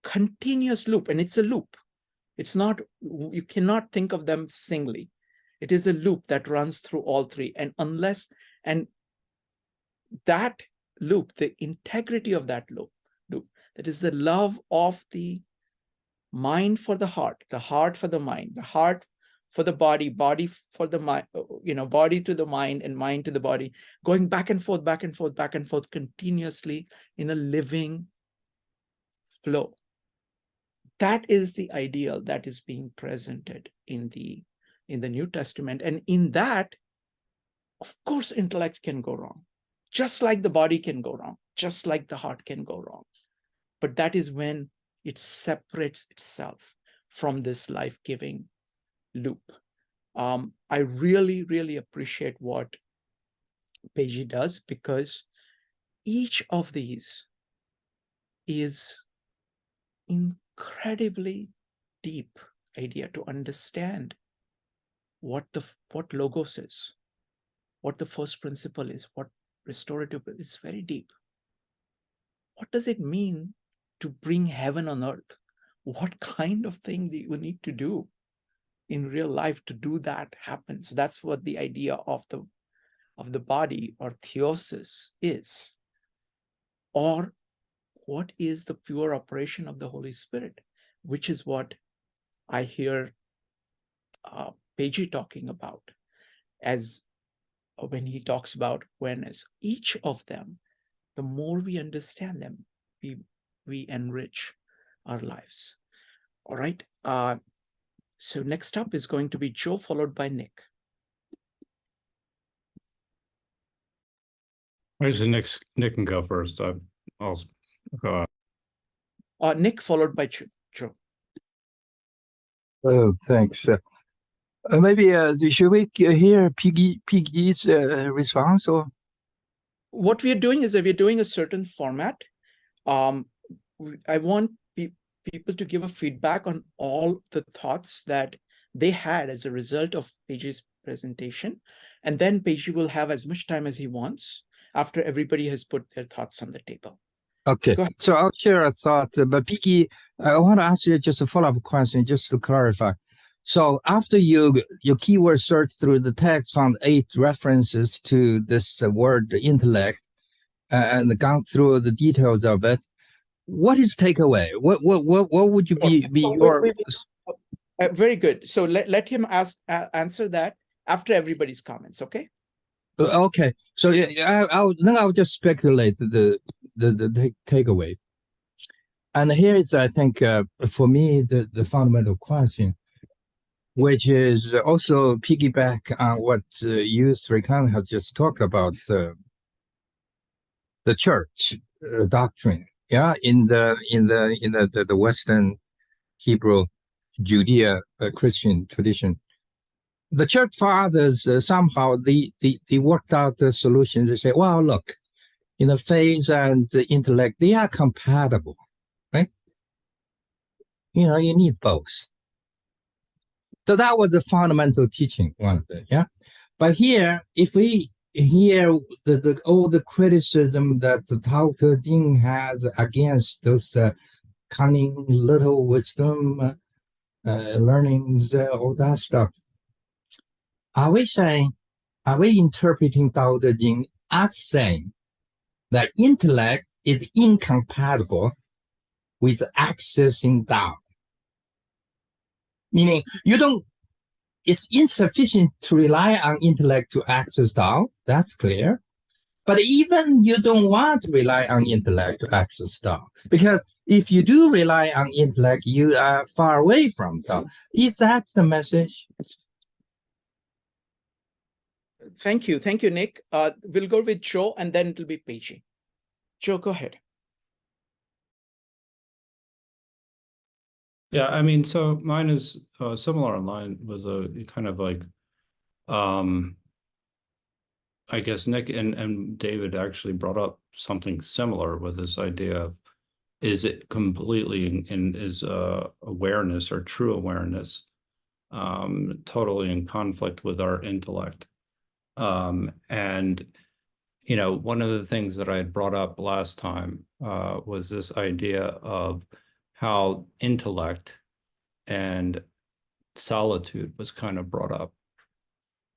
E: continuous loop, and it's a loop. It's not, you cannot think of them singly. It is a loop that runs through all three. And that loop, the integrity of that loop, that is the love of the mind for the heart for the mind, the heart for the body for the mind, body to the mind and mind to the body, going back and forth, back and forth, back and forth continuously in a living flow. That is the ideal that is being presented in the New Testament. And in that, of course, intellect can go wrong, just like the body can go wrong, just like the heart can go wrong. But that is when it separates itself from this life-giving loop. I really, really appreciate what Peiji does, because each of these is incredibly deep idea to understand what logos is, what the first principle is, what restorative is. Very deep. What does it mean to bring heaven on earth? What kind of thing do you need to do in real life to do that happen? So that's what the idea of the body or theosis is. Or what is the pure operation of the Holy Spirit, which is what I hear Peiji talking about as when he talks about awareness. Each of them, the more we understand them, we enrich our lives. All right. So next up is going to be Joe, followed by Nick.
Q: Actually, Nick can go first. I'll go.
E: Nick, followed by Joe.
R: Oh, thanks. Maybe should we hear Piggy's response? Or
E: what we are doing is that we're doing a certain format. I want people to give a feedback on all the thoughts that they had as a result of Peiji's presentation, and then Peiji will have as much time as he wants after everybody has put their thoughts on the table.
R: Okay, so I'll share a thought, but Piggy, I want to ask you just a follow-up question, just to clarify. So after your keyword search through the text found 8 references to this word intellect and gone through the details of it, what is takeaway? What would you be
E: So
R: your
E: very good. So let him answer that after everybody's comments, okay?
R: Okay, so I'll just speculate the takeaway. And here is, I think, for me, the fundamental question, which is also piggyback on what you three kind have just talked about, the church doctrine, yeah, in the Western Hebrew Judea Christian tradition. The church fathers somehow they worked out the solutions. They say, well, look, faith and the intellect, they are compatible, right? You need both. So that was the fundamental teaching, one of it, yeah. But here, if we hear all the criticism that the Tao Te Ching has against those cunning little wisdom learnings, all that stuff, are we interpreting Tao Te Ching as saying that intellect is incompatible with accessing Tao? Meaning, it's insufficient to rely on intellect to access Tao, that's clear. But even you don't want to rely on intellect to access Tao, because if you do rely on intellect, you are far away from Tao. Is that the message?
E: Thank you, Nick. We'll go with Joe, and then it'll be Peiji. Joe, go ahead.
Q: Yeah, I mean, so mine is similar in line with a kind of like, I guess Nick and David actually brought up something similar with this idea of, is it completely is awareness or true awareness totally in conflict with our intellect? And one of the things that I had brought up last time was this idea of how intellect and solitude was kind of brought up,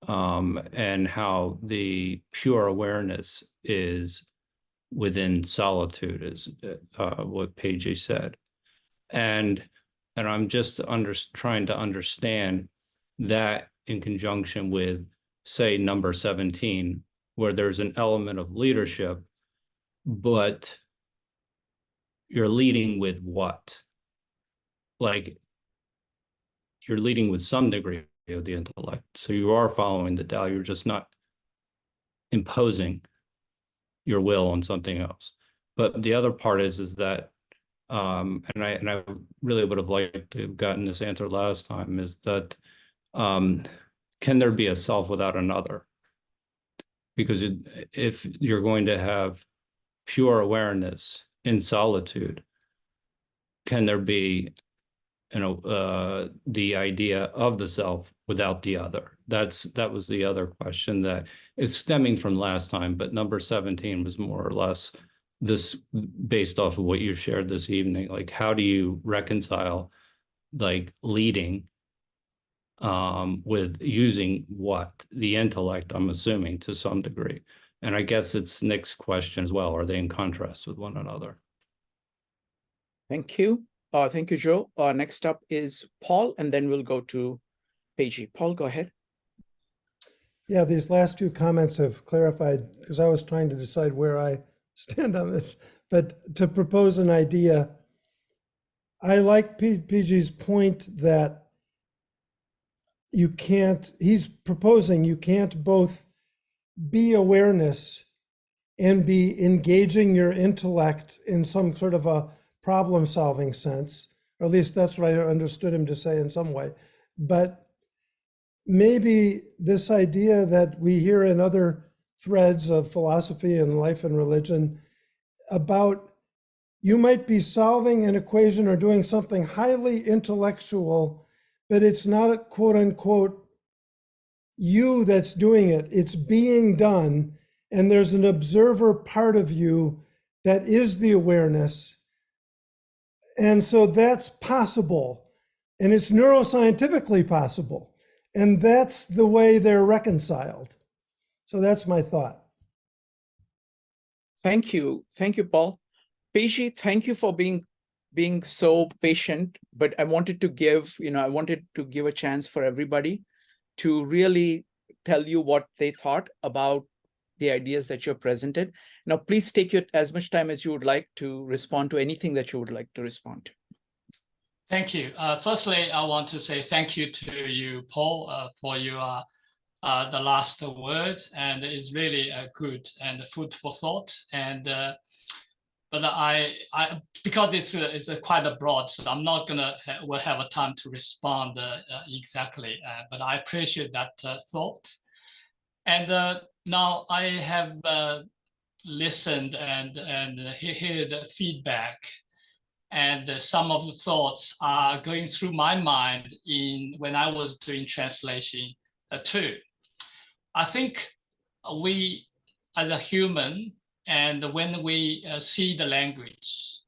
Q: and how the pure awareness is within solitude, is what Peiji said. And I'm just trying to understand that in conjunction with, say, number 17, where there's an element of leadership, but you're leading with what? Like, you're leading with some degree of the intellect. So you are following the Tao, you're just not imposing your will on something else. But the other part is that, and I really would have liked to have gotten this answer last time, is that can there be a self without another? Because if you're going to have pure awareness in solitude, can there be the idea of the self without the other? That was the other question that is stemming from last time, but number 17 was more or less this, based off of what you shared this evening. Like, how do you reconcile like leading with using the intellect, I'm assuming, to some degree? And I guess it's Nick's question as well. Are they in contrast with one another?
E: Thank you. Thank you, Joe. Next up is Paul, and then we'll go to Peiji. Paul, go ahead.
F: Yeah, these last two comments have clarified, because I was trying to decide where I stand on this. But to propose an idea, I like PG's point that he's proposing you can't both be awareness and be engaging your intellect in some sort of a problem-solving sense, or at least that's what I understood him to say in some way. But maybe this idea that we hear in other threads of philosophy and life and religion about you might be solving an equation or doing something highly intellectual, but it's not, quote unquote, you that's doing it. It's being done. And there's an observer part of you that is the awareness. And so that's possible. and it's neuroscientifically possible. And that's the way they're reconciled. So that's my thought.
E: Thank you. Thank you, Paul. Peishi, thank you for being so patient, but I wanted to give a chance for everybody to really tell you what they thought about the ideas that you presented. Now, please take as much time as you would like to respond to anything that you would like to respond to.
D: Thank you. Firstly, I want to say thank you to you, Paul, for your the last word, and it's really good and food for thought. And but I because it's quite a broad, so I'm not gonna will have a time to respond exactly. But I appreciate that thought. And now I have listened and hear the feedback. And some of the thoughts are going through my mind when I was doing translation too. I think we, as a human, and when we see the language,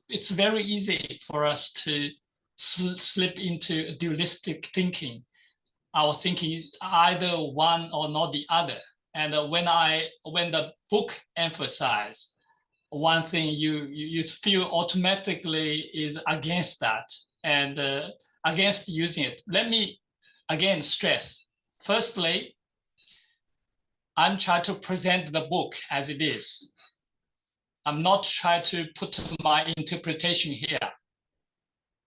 D: it's very easy for us to slip into dualistic thinking. Our thinking is either one or not the other. And when the book emphasizes one thing, you feel automatically is against that and against using it. Let me again stress. Firstly, I'm trying to present the book as it is. I'm not trying to put my interpretation here.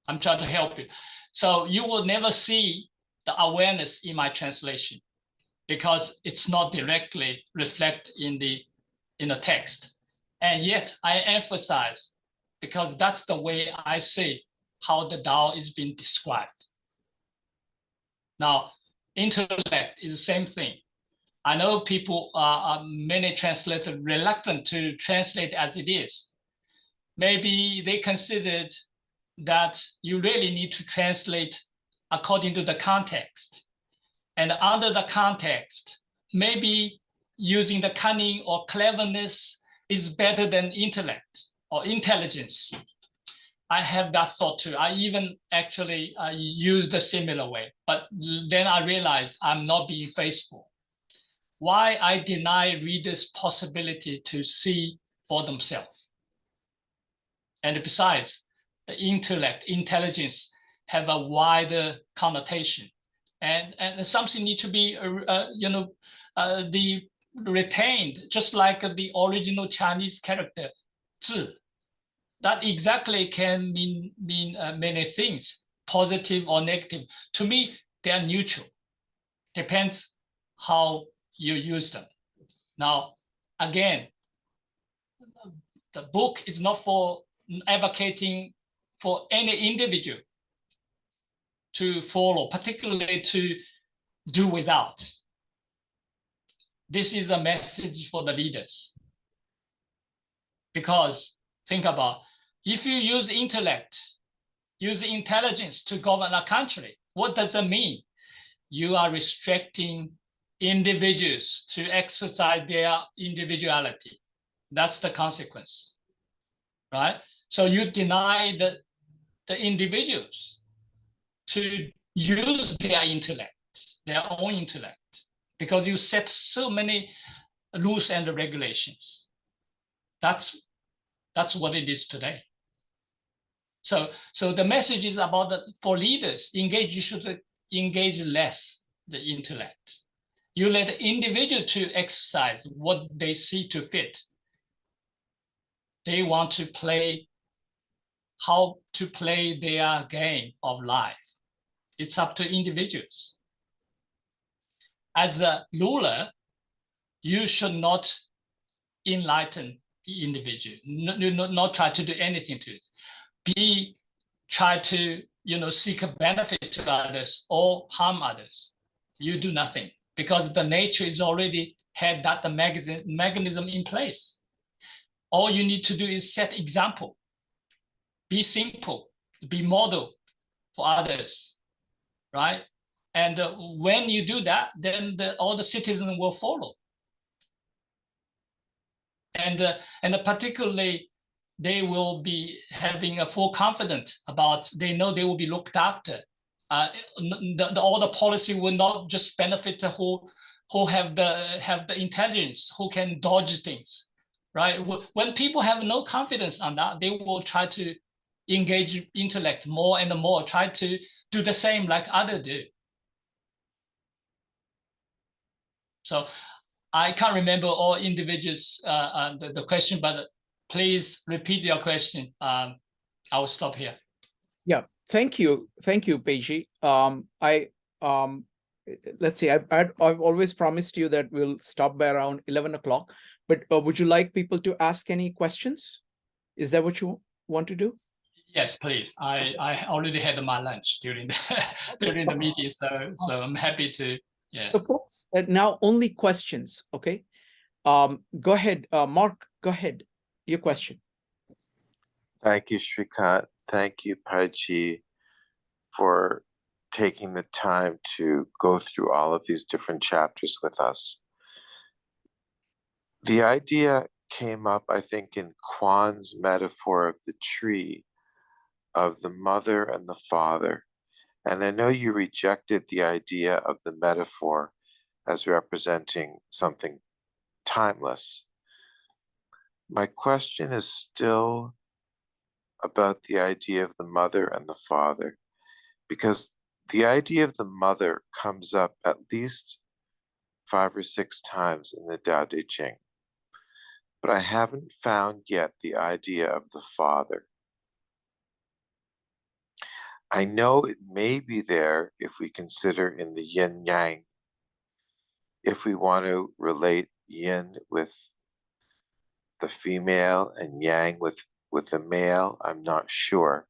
D: I'm trying to help you. So you will never see the awareness in my translation because it's not directly reflected in the text. And yet I emphasize, because that's the way I see how the Tao is being described. Now, intellect is the same thing. I know people many translators reluctant to translate as it is. Maybe they considered that you really need to translate according to the context. And under the context, maybe using the cunning or cleverness is better than intellect or intelligence. I have that thought too. I even actually used a similar way, but then I realized I'm not being faithful. Why I deny readers possibility to see for themselves. And besides, the intellect, intelligence have a wider connotation. And something need to be, retained, just like the original Chinese character, 字. That exactly can mean many things, positive or negative. To me, they are neutral. Depends how you use them. Now, again, the book is not for advocating for any individual to follow, particularly to do without. This is a message for the leaders. Because think about, if you use intellect, use intelligence to govern a country, what does that mean? You are restricting individuals to exercise their individuality. That's the consequence, right? So you deny the individuals to use their intellect, their own intellect, because you set so many rules and regulations. That's what it is today. So the message is about for leaders, you should engage less the intellect. You let the individual to exercise what they see to fit. They want to play, how to play their game of life. It's up to individuals. As a ruler, you should not enlighten the individual, not try to do anything to it. Try to seek a benefit to others or harm others. You do nothing because the nature is already had that the mechanism in place. All you need to do is set example, be simple, be model for others, right? And when you do that, then all the citizens will follow. And particularly they will be having a full confidence about, they know they will be looked after. All the policy will not just benefit who have the intelligence, who can dodge things, right? When people have no confidence on that, they will try to engage intellect more and more, try to do the same like others do. So I can't remember all individuals the question, but please repeat your question. I will stop here.
E: Yeah, thank you, Peiji. Let's see. I've always promised you that we'll stop by around 11 o'clock. But would you like people to ask any questions? Is that what you want to do?
D: Yes, please. I already had my lunch during the meeting, so I'm happy to. Yeah.
E: So folks, now only questions. Okay. Go ahead, Mark. Go ahead. Your question.
M: Thank you, Shrikant. Thank you, Paiji, for taking the time to go through all of these different chapters with us. The idea came up, I think, in Kwan's metaphor of the tree, of the mother and the father. And I know you rejected the idea of the metaphor as representing something timeless. My question is still about the idea of the mother and the father, because the idea of the mother comes up at least 5 or 6 times in the Tao Te Ching. But I haven't found yet the idea of the father. I know it may be there if we consider in the yin yang, if we want to relate yin with the female and yang with the male, I'm not sure.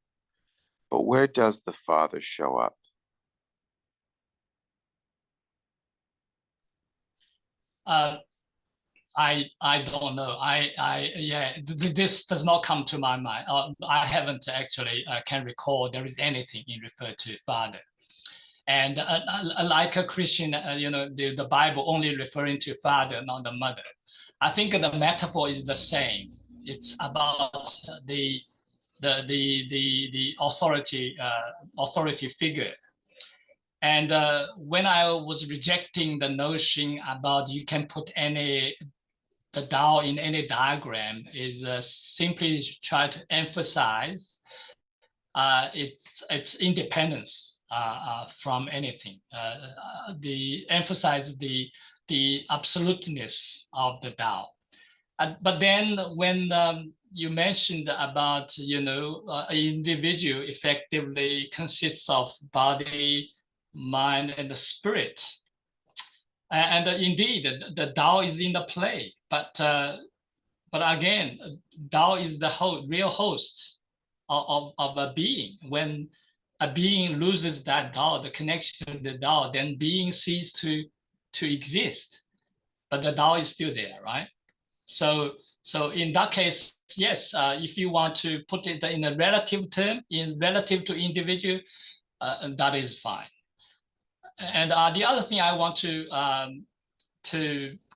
M: But where does the father show up?
D: I don't know. This does not come to my mind. I haven't actually can recall there is anything in refer to father. And like a Christian, the Bible only referring to father, not the mother. I think the metaphor is the same. It's about the authority figure. And when I was rejecting the notion about you can put the Tao in any diagram, is simply try to emphasize its independence from anything. Emphasize the absoluteness of the Tao. But then when you mentioned about, an individual effectively consists of body, mind, and the spirit. And indeed, the Tao is in the play, but again, Tao is the real host of a being. When a being loses that Tao, the connection to the Tao, then being ceases to exist, but the Tao is still there, right? So in that case, yes, if you want to put it in a relative term, in relative to individual, that is fine. And the other thing I want to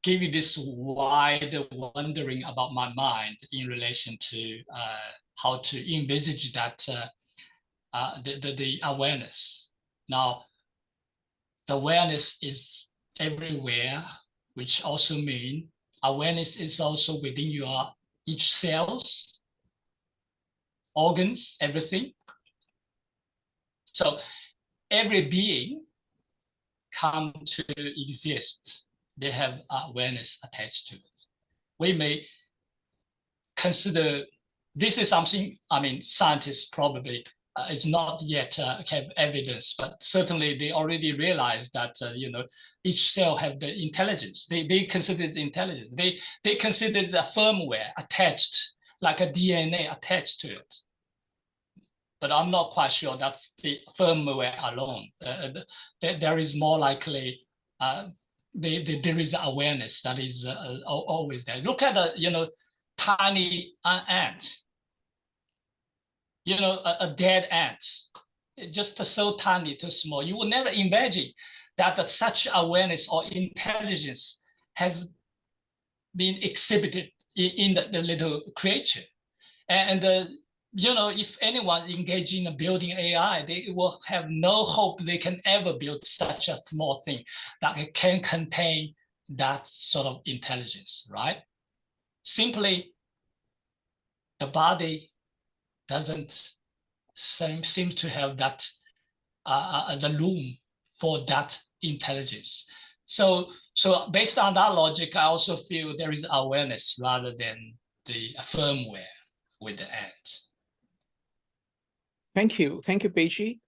D: give you this wide wondering about my mind in relation to how to envisage that the awareness. Now, the awareness is everywhere, which also means awareness is also within your each cells, organs, everything. So every being come to exist. They have awareness attached to it. We may consider this is something, scientists probably is not yet have evidence, but certainly they already realize that, each cell have the intelligence. They consider it intelligence. They consider the firmware attached, like a DNA attached to it. But I'm not quite sure that's the firmware alone. There is more likely, there is awareness that is always there. Look at the, tiny ant, a dead ant, just so tiny, too small. You would never imagine that such awareness or intelligence has been exhibited in the little creature. And if anyone engaging in building AI, they will have no hope they can ever build such a small thing that can contain that sort of intelligence, right? Simply, the body doesn't seem to have that the room for that intelligence. So based on that logic, I also feel there is awareness rather than the firmware with the ant.
E: Thank you, Peiji.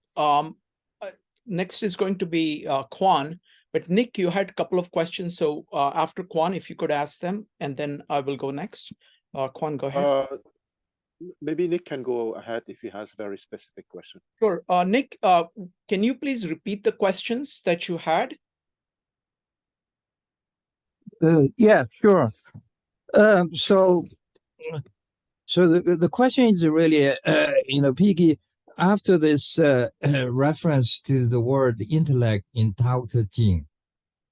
E: Next is going to be Kwan, but Nick, you had a couple of questions. So after Kwan, if you could ask them, and then I will go next. Kwan, go ahead.
C: Maybe Nick can go ahead if he has a very specific question.
E: Sure. Nick, can you please repeat the questions that you had?
R: Yeah, sure. So the question is really, Piggy, after this reference to the word intellect in Tao Te Ching,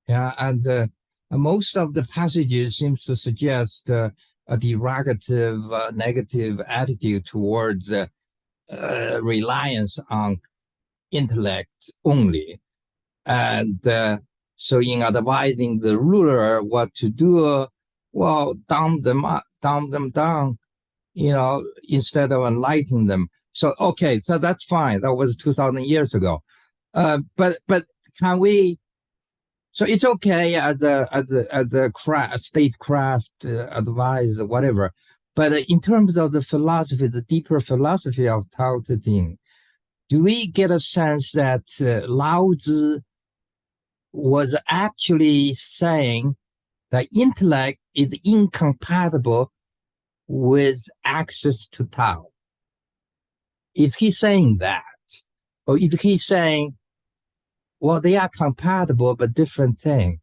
R: yeah, and most of the passages seems to suggest a derogative, negative attitude towards reliance on intellect only, and so in advising the ruler what to do, well, dumb them down, instead of enlightening them. So okay, so that's fine. That was 2,000 years ago. But can we? So it's okay as a statecraft advice or whatever. But in terms of the philosophy, the deeper philosophy of Tao Te Ching, do we get a sense that Lao Tzu was actually saying that intellect is incompatible with access to Tao? Is he saying that? Or is he saying, well, they are compatible, but different thing?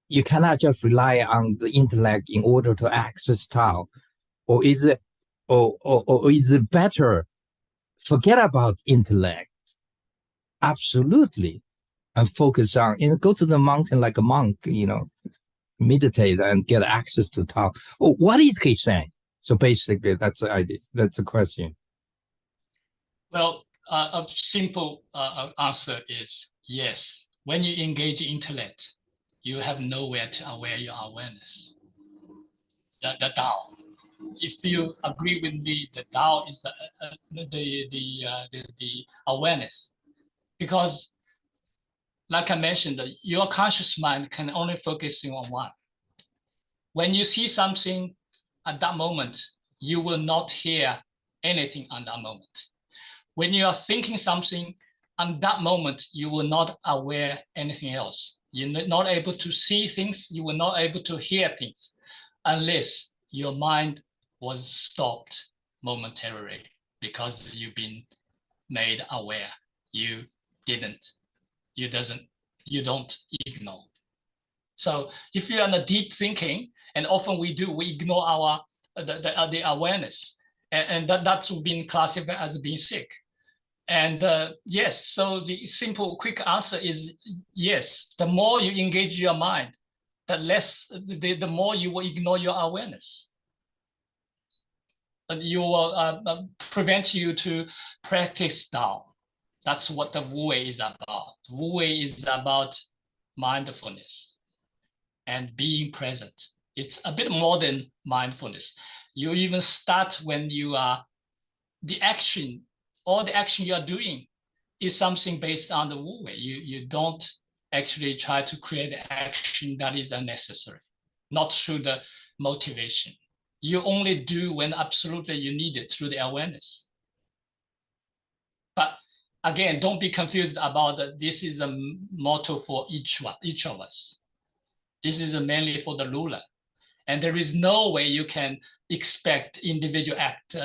R: You cannot just rely on the intellect in order to access Tao. Or is it, or is it better forget about intellect? Absolutely. And focus on, go to the mountain like a monk, meditate and get access to Tao. Oh, what is he saying? So basically, that's the idea. That's the question.
D: Well, a simple answer is yes. When you engage intellect, you have nowhere to aware your awareness. The Tao. If you agree with me, the Tao is the awareness, because, like I mentioned, your conscious mind can only focus on one. When you see something at that moment, you will not hear anything at that moment. When you are thinking something at that moment, you will not aware anything else. You're not able to see things, you will not able to hear things, unless your mind was stopped momentarily because you've been made aware. You don't ignore. So if you're in a deep thinking, and often we ignore our the awareness, and that's been classified as being sick. And yes, so the simple, quick answer is yes. The more you engage your mind, the more you will ignore your awareness. And you will prevent you to practice Tao. That's what the Wu Wei is about. Wu Wei is about mindfulness and being present. It's a bit more than mindfulness. You even start when you are all the action you are doing is something based on the Wu Wei. You don't actually try to create action that is unnecessary, not through the motivation. You only do when absolutely you need it through the awareness. But again, don't be confused about that. This is a motto for each of us. This is mainly for the ruler. And there is no way you can expect individual act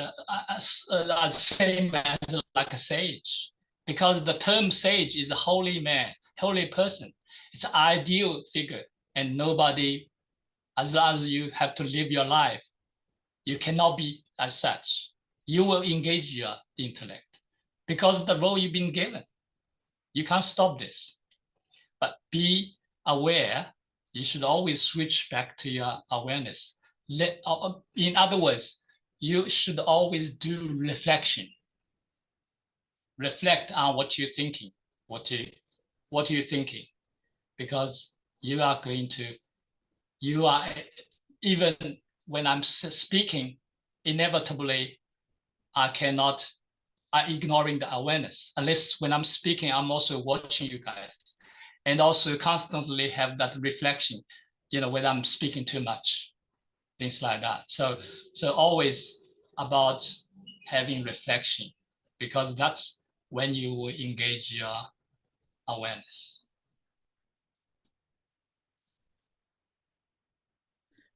D: same as like a sage, because the term sage is a holy man, holy person. It's an ideal figure, and nobody, as long as you have to live your life, you cannot be as such. You will engage your intellect because of the role you've been given. You can't stop this, but be aware. You should always switch back to your awareness. In other words, you should always do reflection. Reflect on what you're thinking, what you're thinking, because you are even when I'm speaking, inevitably, I'm ignoring the awareness. Unless when I'm speaking, I'm also watching you guys, and also constantly have that reflection, when I'm speaking too much, things like that. So always about having reflection, because that's when you will engage your awareness.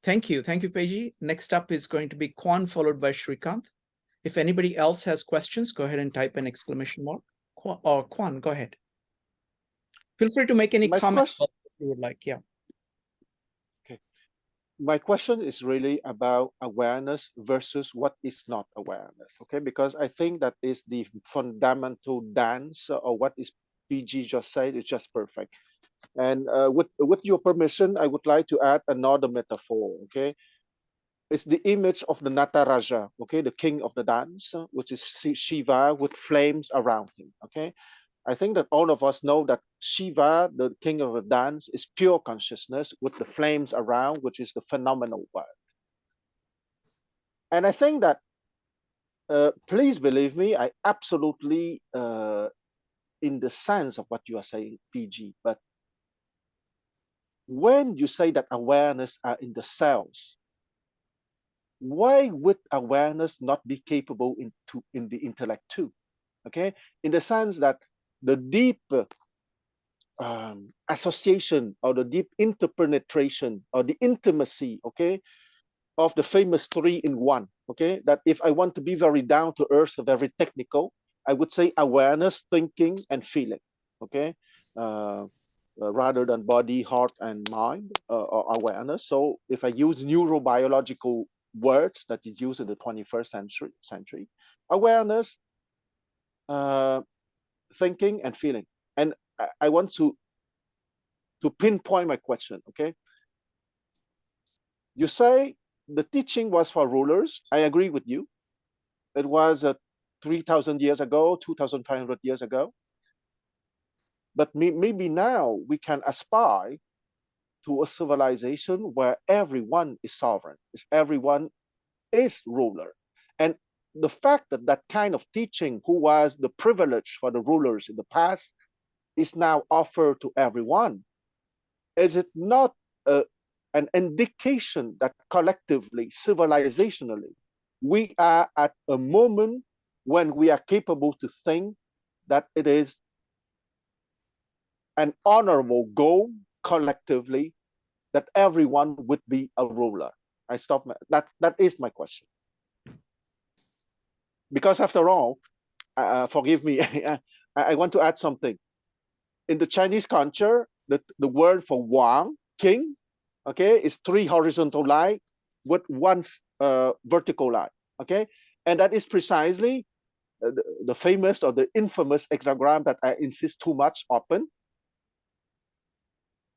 E: Thank you, Peji. Next up is going to be Kwan, followed by Shrikant. If anybody else has questions, go ahead and type an exclamation mark. Kwan, go ahead. Feel free to make any comments if you would like. Yeah.
C: Okay. My question is really about awareness versus what is not awareness. Okay, because I think that is the fundamental dance, or what is PG just said is just perfect. And with your permission, I would like to add another metaphor. Okay, it's the image of the Nataraja, okay, the king of the dance, which is Shiva with flames around him. Okay, I think that all of us know that Shiva, the king of the dance, is pure consciousness with the flames around, which is the phenomenal world. And I think that, please believe me, I absolutely, in the sense of what you are saying, PG, but when you say that awareness are in the cells, why would awareness not be capable in the intellect too? Okay, in the sense that the deep association, or the deep interpenetration, or the intimacy, okay, of the famous 3-in-1. Okay, that if I want to be very down to earth, very technical, I would say awareness, thinking, and feeling. Okay, rather than body, heart, and mind, or awareness. So if I use neurobiological words that is used in the 21st century, awareness, thinking, and feeling. And I want to pinpoint my question. Okay, you say the teaching was for rulers. I agree with you. It was 3,000 years ago, 2,500 years ago. But maybe now we can aspire to a civilization where everyone is sovereign, everyone is ruler. And the fact that that kind of teaching, who was the privilege for the rulers in the past, is now offered to everyone, is it not an indication that collectively, civilizationally, we are at a moment when we are capable to think that it is an honorable goal collectively that everyone would be a ruler? I stop. That is my question. Because after all, forgive me, I want to add something. In the Chinese culture, the word for Wang, king, okay, is 3 horizontal line with 1 vertical line. Okay, and that is precisely the famous or the infamous hexagram that I insist too much often.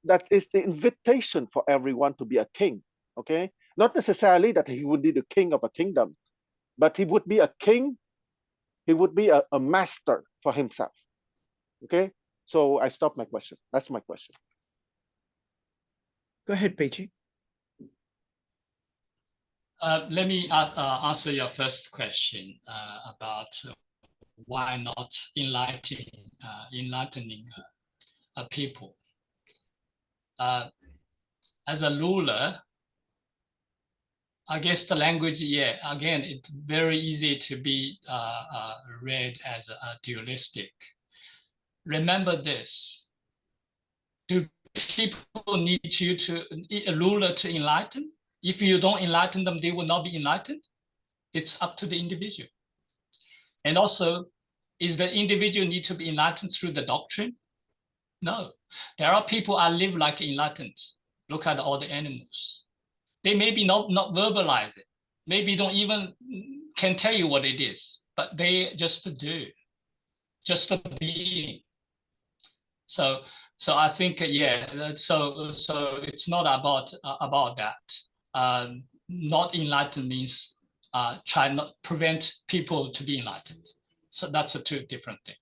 C: That is the invitation for everyone to be a king. Okay, not necessarily that he would be the king of a kingdom, but he would be a king. He would be a master for himself. Okay, so I stop my question. That's my question.
E: Go ahead, Pechi.
D: Let me answer your first question about why not enlightening people. As a ruler, I guess the language, yeah, again, it's very easy to be read as a dualistic. Remember this: do people need a ruler to enlighten? If you don't enlighten them, they will not be enlightened. It's up to the individual. And also, is the individual need to be enlightened through the doctrine? No. There are people that live like enlightened. Look at all the animals. They maybe not verbalize it. Maybe don't even can tell you what it is, but they just do. Just a being. So I think, yeah, so it's not about that. Not enlightened means try not prevent people to be enlightened. So that's a two different thing.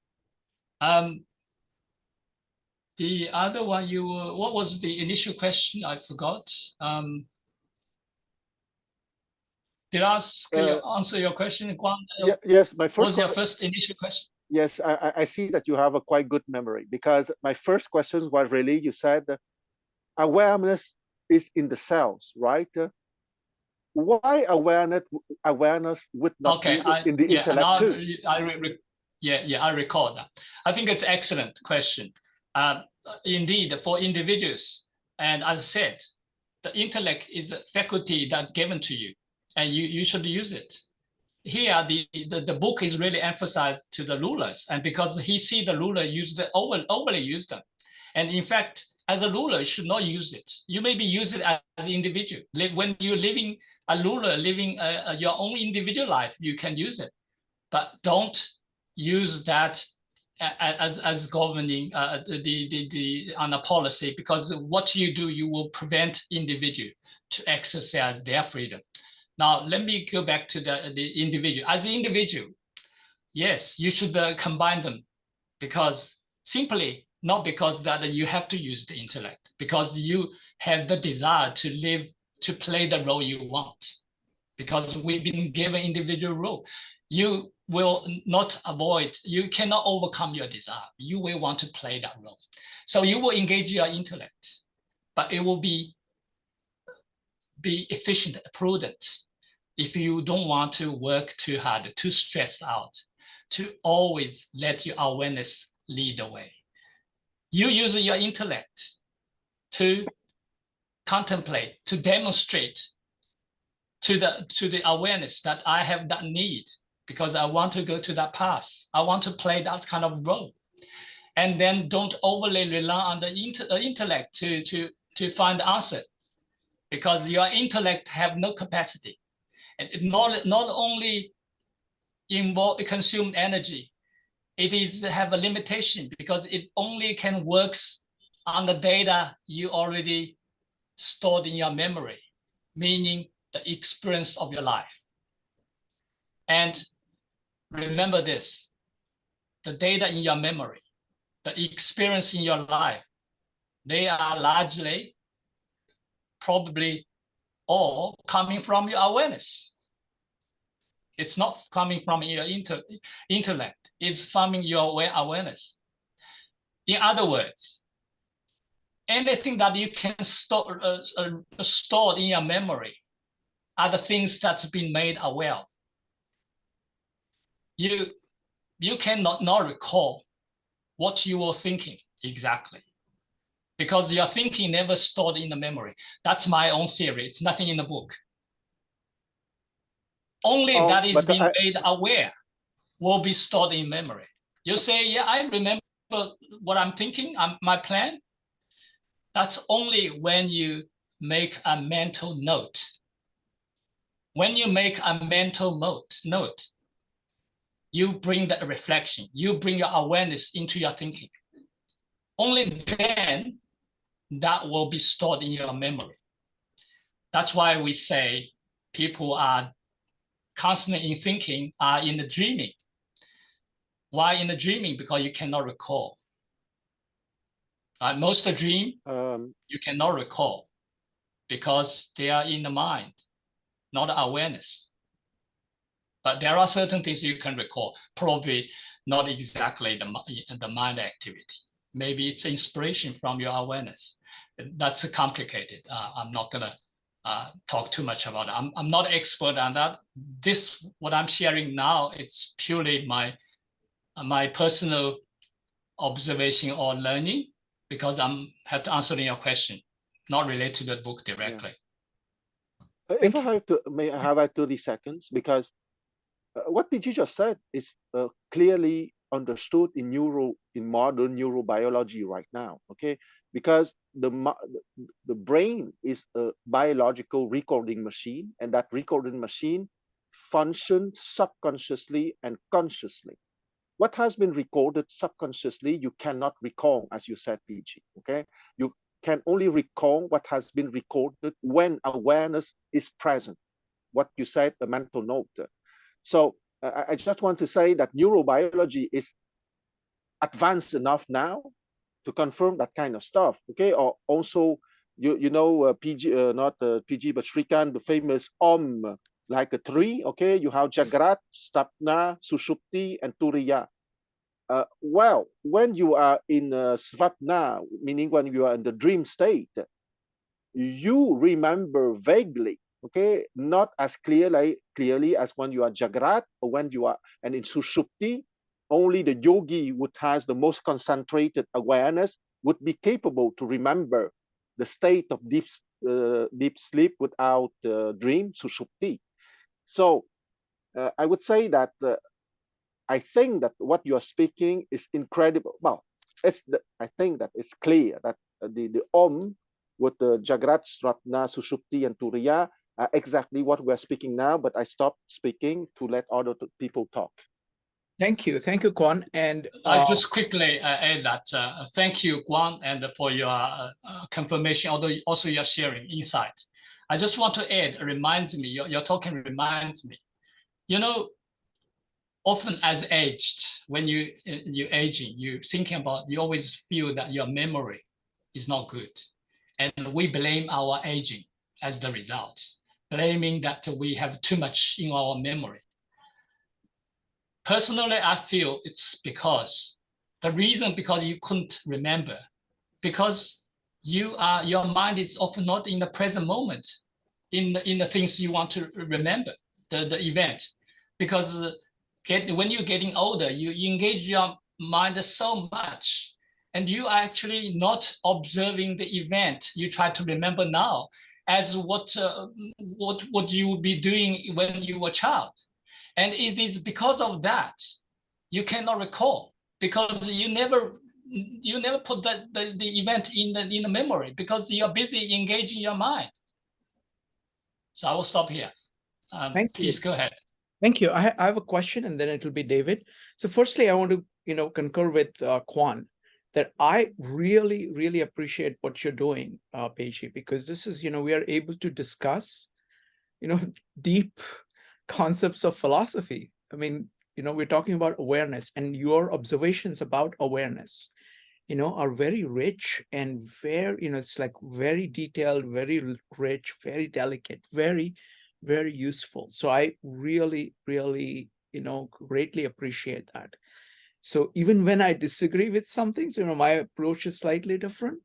D: The other one, what was the initial question? I forgot. Did I answer your question, Guan?
C: Yes, my first.
D: What was your first initial question?
C: Yes, I see that you have a quite good memory, because my first question was really, you said awareness is in the cells, right? Why awareness would not be in the intellect too?
D: I recall that. I think it's an excellent question. Indeed, for individuals, and as I said, the intellect is a faculty that's given to you, and you should use it. Here, the book is really emphasized to the rulers, and because he see the ruler overly use them, and in fact, as a ruler, you should not use it. You maybe use it as an individual. When you're living a ruler, living your own individual life, you can use it, but don't use that as governing on a policy, because what you do, you will prevent individual to exercise their freedom. Now, let me go back to the individual. As an individual, yes, you should combine them, because simply not because that you have to use the intellect, because you have the desire to live, to play the role you want, because we've been given individual role. You will not avoid, you cannot overcome your desire. You will want to play that role. So you will engage your intellect, but it will be efficient, prudent. If you don't want to work too hard, too stressed out, to always let your awareness lead the way. You use your intellect to contemplate, to demonstrate to the awareness that I have that need, because I want to go to that path. I want to play that kind of role. And then don't overly rely on the intellect to find the answer, because your intellect have no capacity. And it not only consume energy, it is have a limitation, because it only can works on the data you already stored in your memory, meaning the experience of your life. And remember this, the data in your memory, the experience in your life, they are largely, probably all coming from your awareness. It's not coming from your intellect, it's from your awareness. In other words, anything that you can store stored in your memory are the things that's been made aware of. You cannot not recall what you were thinking exactly, because your thinking never stored in the memory. That's my own theory. It's nothing in the book. Only that is being made aware will be stored in memory. You say, yeah, I remember what I'm thinking, my plan. That's only when you make a mental note. When you make a mental note, you bring the reflection, you bring your awareness into your thinking. Only then that will be stored in your memory. That's why we say people are constantly in thinking, are in the dreaming. Why in the dreaming? Because you cannot recall. Most of the dream, you cannot recall, because they are in the mind, not awareness. But there are certain things you can recall, probably not exactly the mind activity. Maybe it's inspiration from your awareness. That's complicated. I'm not gonna talk too much about it. I'm not an expert on that. What I'm sharing now, it's purely my personal observation or learning, because I'm have to answer your question, not related to the book directly.
C: Yeah. If I have to, may I have 30 seconds? Because what PG just said is clearly understood in modern neurobiology right now. Okay, because the brain is a biological recording machine, and that recording machine functions subconsciously and consciously. What has been recorded subconsciously, you cannot recall, as you said, PG. Okay, you can only recall what has been recorded when awareness is present. what you said, the mental note. So I just want to say that neurobiology is advanced enough now to confirm that kind of stuff. Okay, or also you know PG not PG but Srikant, the famous like a tree. Okay, you have Jagrat, Stapna, Sushupti, and Turiya. Well, when you are in Svapna, meaning when you are in the dream state, you remember vaguely, okay, not as clearly as when you are Jagrat or when you are, and in Sushupti, only the yogi who has the most concentrated awareness would be capable to remember the state of deep sleep without dream, Sushupti. So I would say that I think that what you are speaking is incredible. Well, I think that it's clear that the Om with the Jagrat, Srapna, Sushupti, and Turiya are exactly what we're speaking now, but I stopped speaking to let other people talk.
E: Thank you, Kwan. And
D: I just quickly add that thank you, Guan, and for your confirmation, although also your sharing insight. I just want to add, reminds me, your talking reminds me, you know, often as aged, when you're aging, you thinking about, you always feel that your memory is not good. And we blame our aging as the result, blaming that we have too much in our memory. Personally, I feel it's because you couldn't remember, because your mind is often not in the present moment, in the things you want to remember, the event, because when you're getting older, you engage your mind so much, and you are actually not observing the event you try to remember now as what you would be doing when you were a child. And it is because of that you cannot recall, because you never put the event in the memory because you're busy engaging your mind. So I will stop here. Please go ahead.
E: Thank you. I have a question, and then it will be David. So firstly, I want to concur with Kwan that I really, really appreciate what you're doing, Peiji, because this is, we are able to discuss, deep concepts of philosophy. I mean, we're talking about awareness, and your observations about awareness, are very rich and very, it's like very detailed, very rich, very delicate, very, very useful. So I really, really, greatly appreciate that. So even when I disagree with something, so, my approach is slightly different.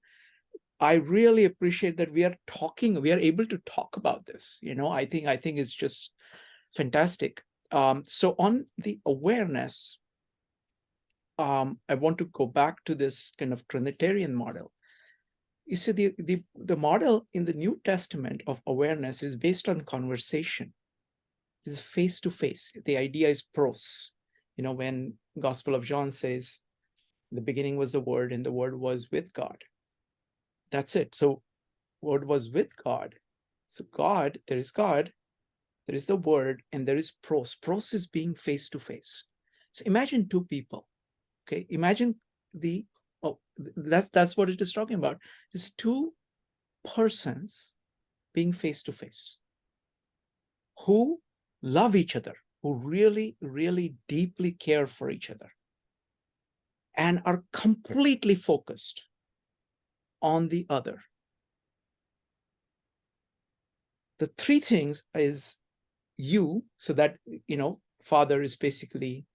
E: I really appreciate that we are able to talk about this. I think it's just fantastic. So on the awareness, I want to go back to this kind of Trinitarian model. You see, the model in the New Testament of awareness is based on conversation. It's face to face. The idea is pros. When Gospel of John says, "In the beginning was the Word, and the Word was with God." That's it. So, Word was with God. So there is the Word, and there is pros. Pros is being face to face. So imagine two people. Okay, imagine that's what it is talking about. It's two persons being face to face who love each other, who really, really deeply care for each other, and are completely focused on the other. The three things is you, so that, Father is basically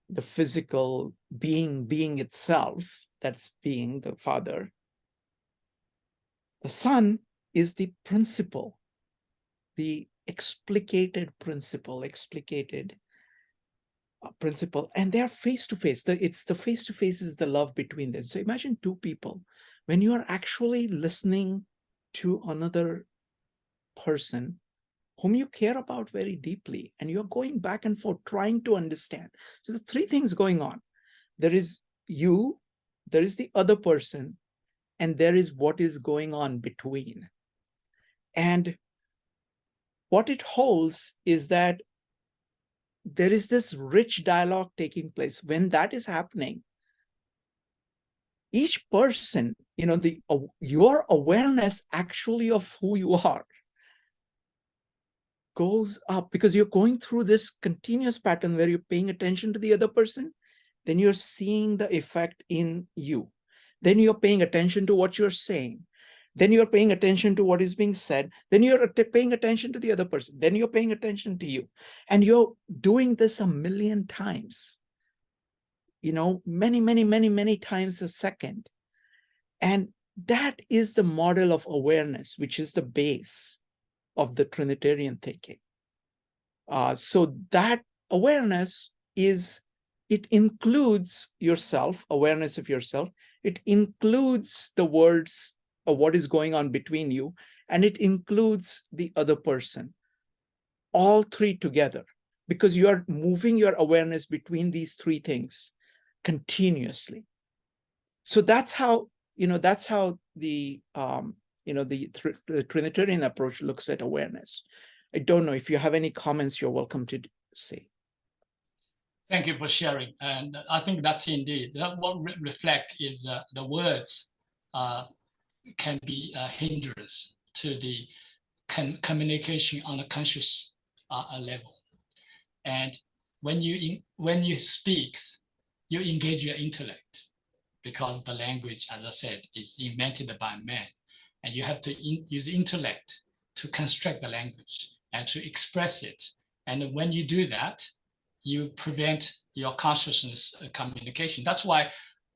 E: the physical being itself, that's being the Father. The Son is the principle, the explicated principle, and they are face to face. It's the face to face is the love between them. So imagine two people, when you are actually listening to another person whom you care about very deeply, and you're going back and forth trying to understand. So the three things going on: there is you, there is the other person, and there is what is going on between. And what it holds is that there is this rich dialogue taking place. When that is happening, each person, your awareness actually of who you are goes up because you're going through this continuous pattern where you're paying attention to the other person, then you're seeing the effect in you. Then you're paying attention to what you're saying. Then you're paying attention to what is being said. Then you're paying attention to the other person. Then you're paying attention to you. And you're doing this a million times, many times a second. And that is the model of awareness, which is the base of the Trinitarian thinking. So that awareness it includes yourself, awareness of yourself. It includes the words of what is going on between you, and it includes the other person, all three together, because you are moving your awareness between these three things continuously. So that's how the Trinitarian approach looks at awareness. I don't know if you have any comments, you're welcome to say.
D: Thank you for sharing. And I think that's indeed, that what reflect is the words can be a hindrance to the communication on a conscious level. And when you speak, you engage your intellect, because the language, as I said, is invented by man. And you have to use intellect to construct the language and to express it. And when you do that, you prevent your consciousness communication. That's why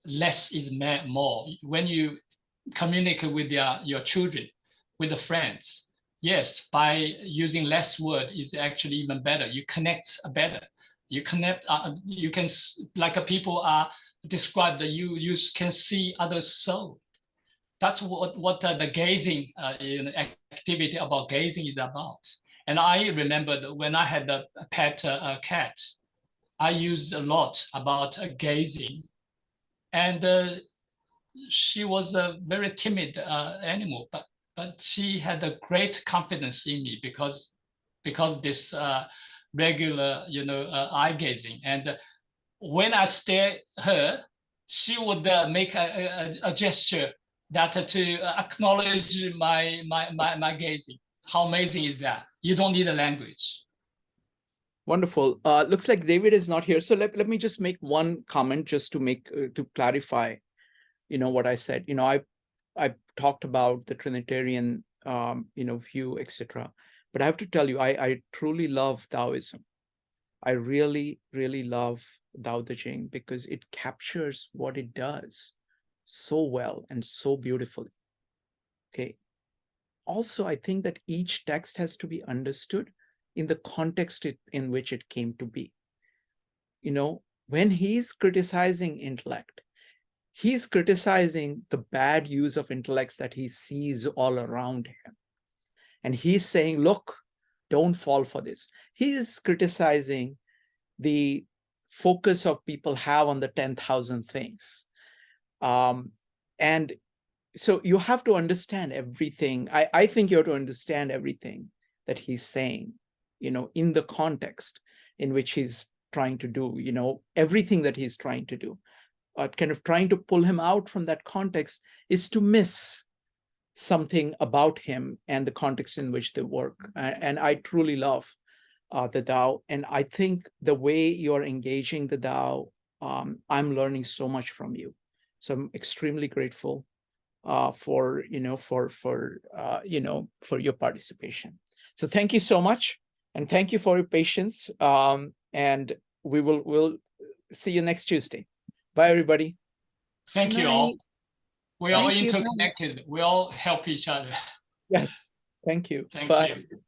D: less is more. When you communicate with your children, with the friends, yes, by using less word is actually even better. You connect better. You connect, you can, like people are described, that you can see others' soul. That's what the gazing activity about gazing is about. And I remember that when I had a pet cat, I used a lot about gazing, and she was a very timid animal, but she had a great confidence in me because this regular eye gazing. And when I stare at her, she would make a gesture that to acknowledge my gazing. How amazing is that? You don't need a language.
E: Wonderful. Looks like David is not here. So let me just make one comment just to make to clarify, what I said. I talked about the Trinitarian, view, etc. But I have to tell you, I truly love Taoism. I really, really love Tao Te Ching because it captures what it does so well and so beautifully. Okay. Also, I think that each text has to be understood in the context in which it came to be. When he's criticizing intellect, he's criticizing the bad use of intellects that he sees all around him. And he's saying, look, don't fall for this. He is criticizing the focus of people have on the 10,000 things. And so you have to understand everything. I think you have to understand everything that he's saying, in the context in which he's trying to do, everything that he's trying to do. Kind of trying to pull him out from that context is to miss something about him and the context in which they work. And I truly love the Tao. And I think the way you're engaging the Tao, I'm learning so much from you. So I'm extremely grateful for your participation. So thank you so much. And thank you for your patience. And we'll see you next Tuesday. Bye, everybody.
D: Thank you all. We're all interconnected. We all help each other.
E: Yes. Thank you.
D: Thank
E: Bye.
D: you.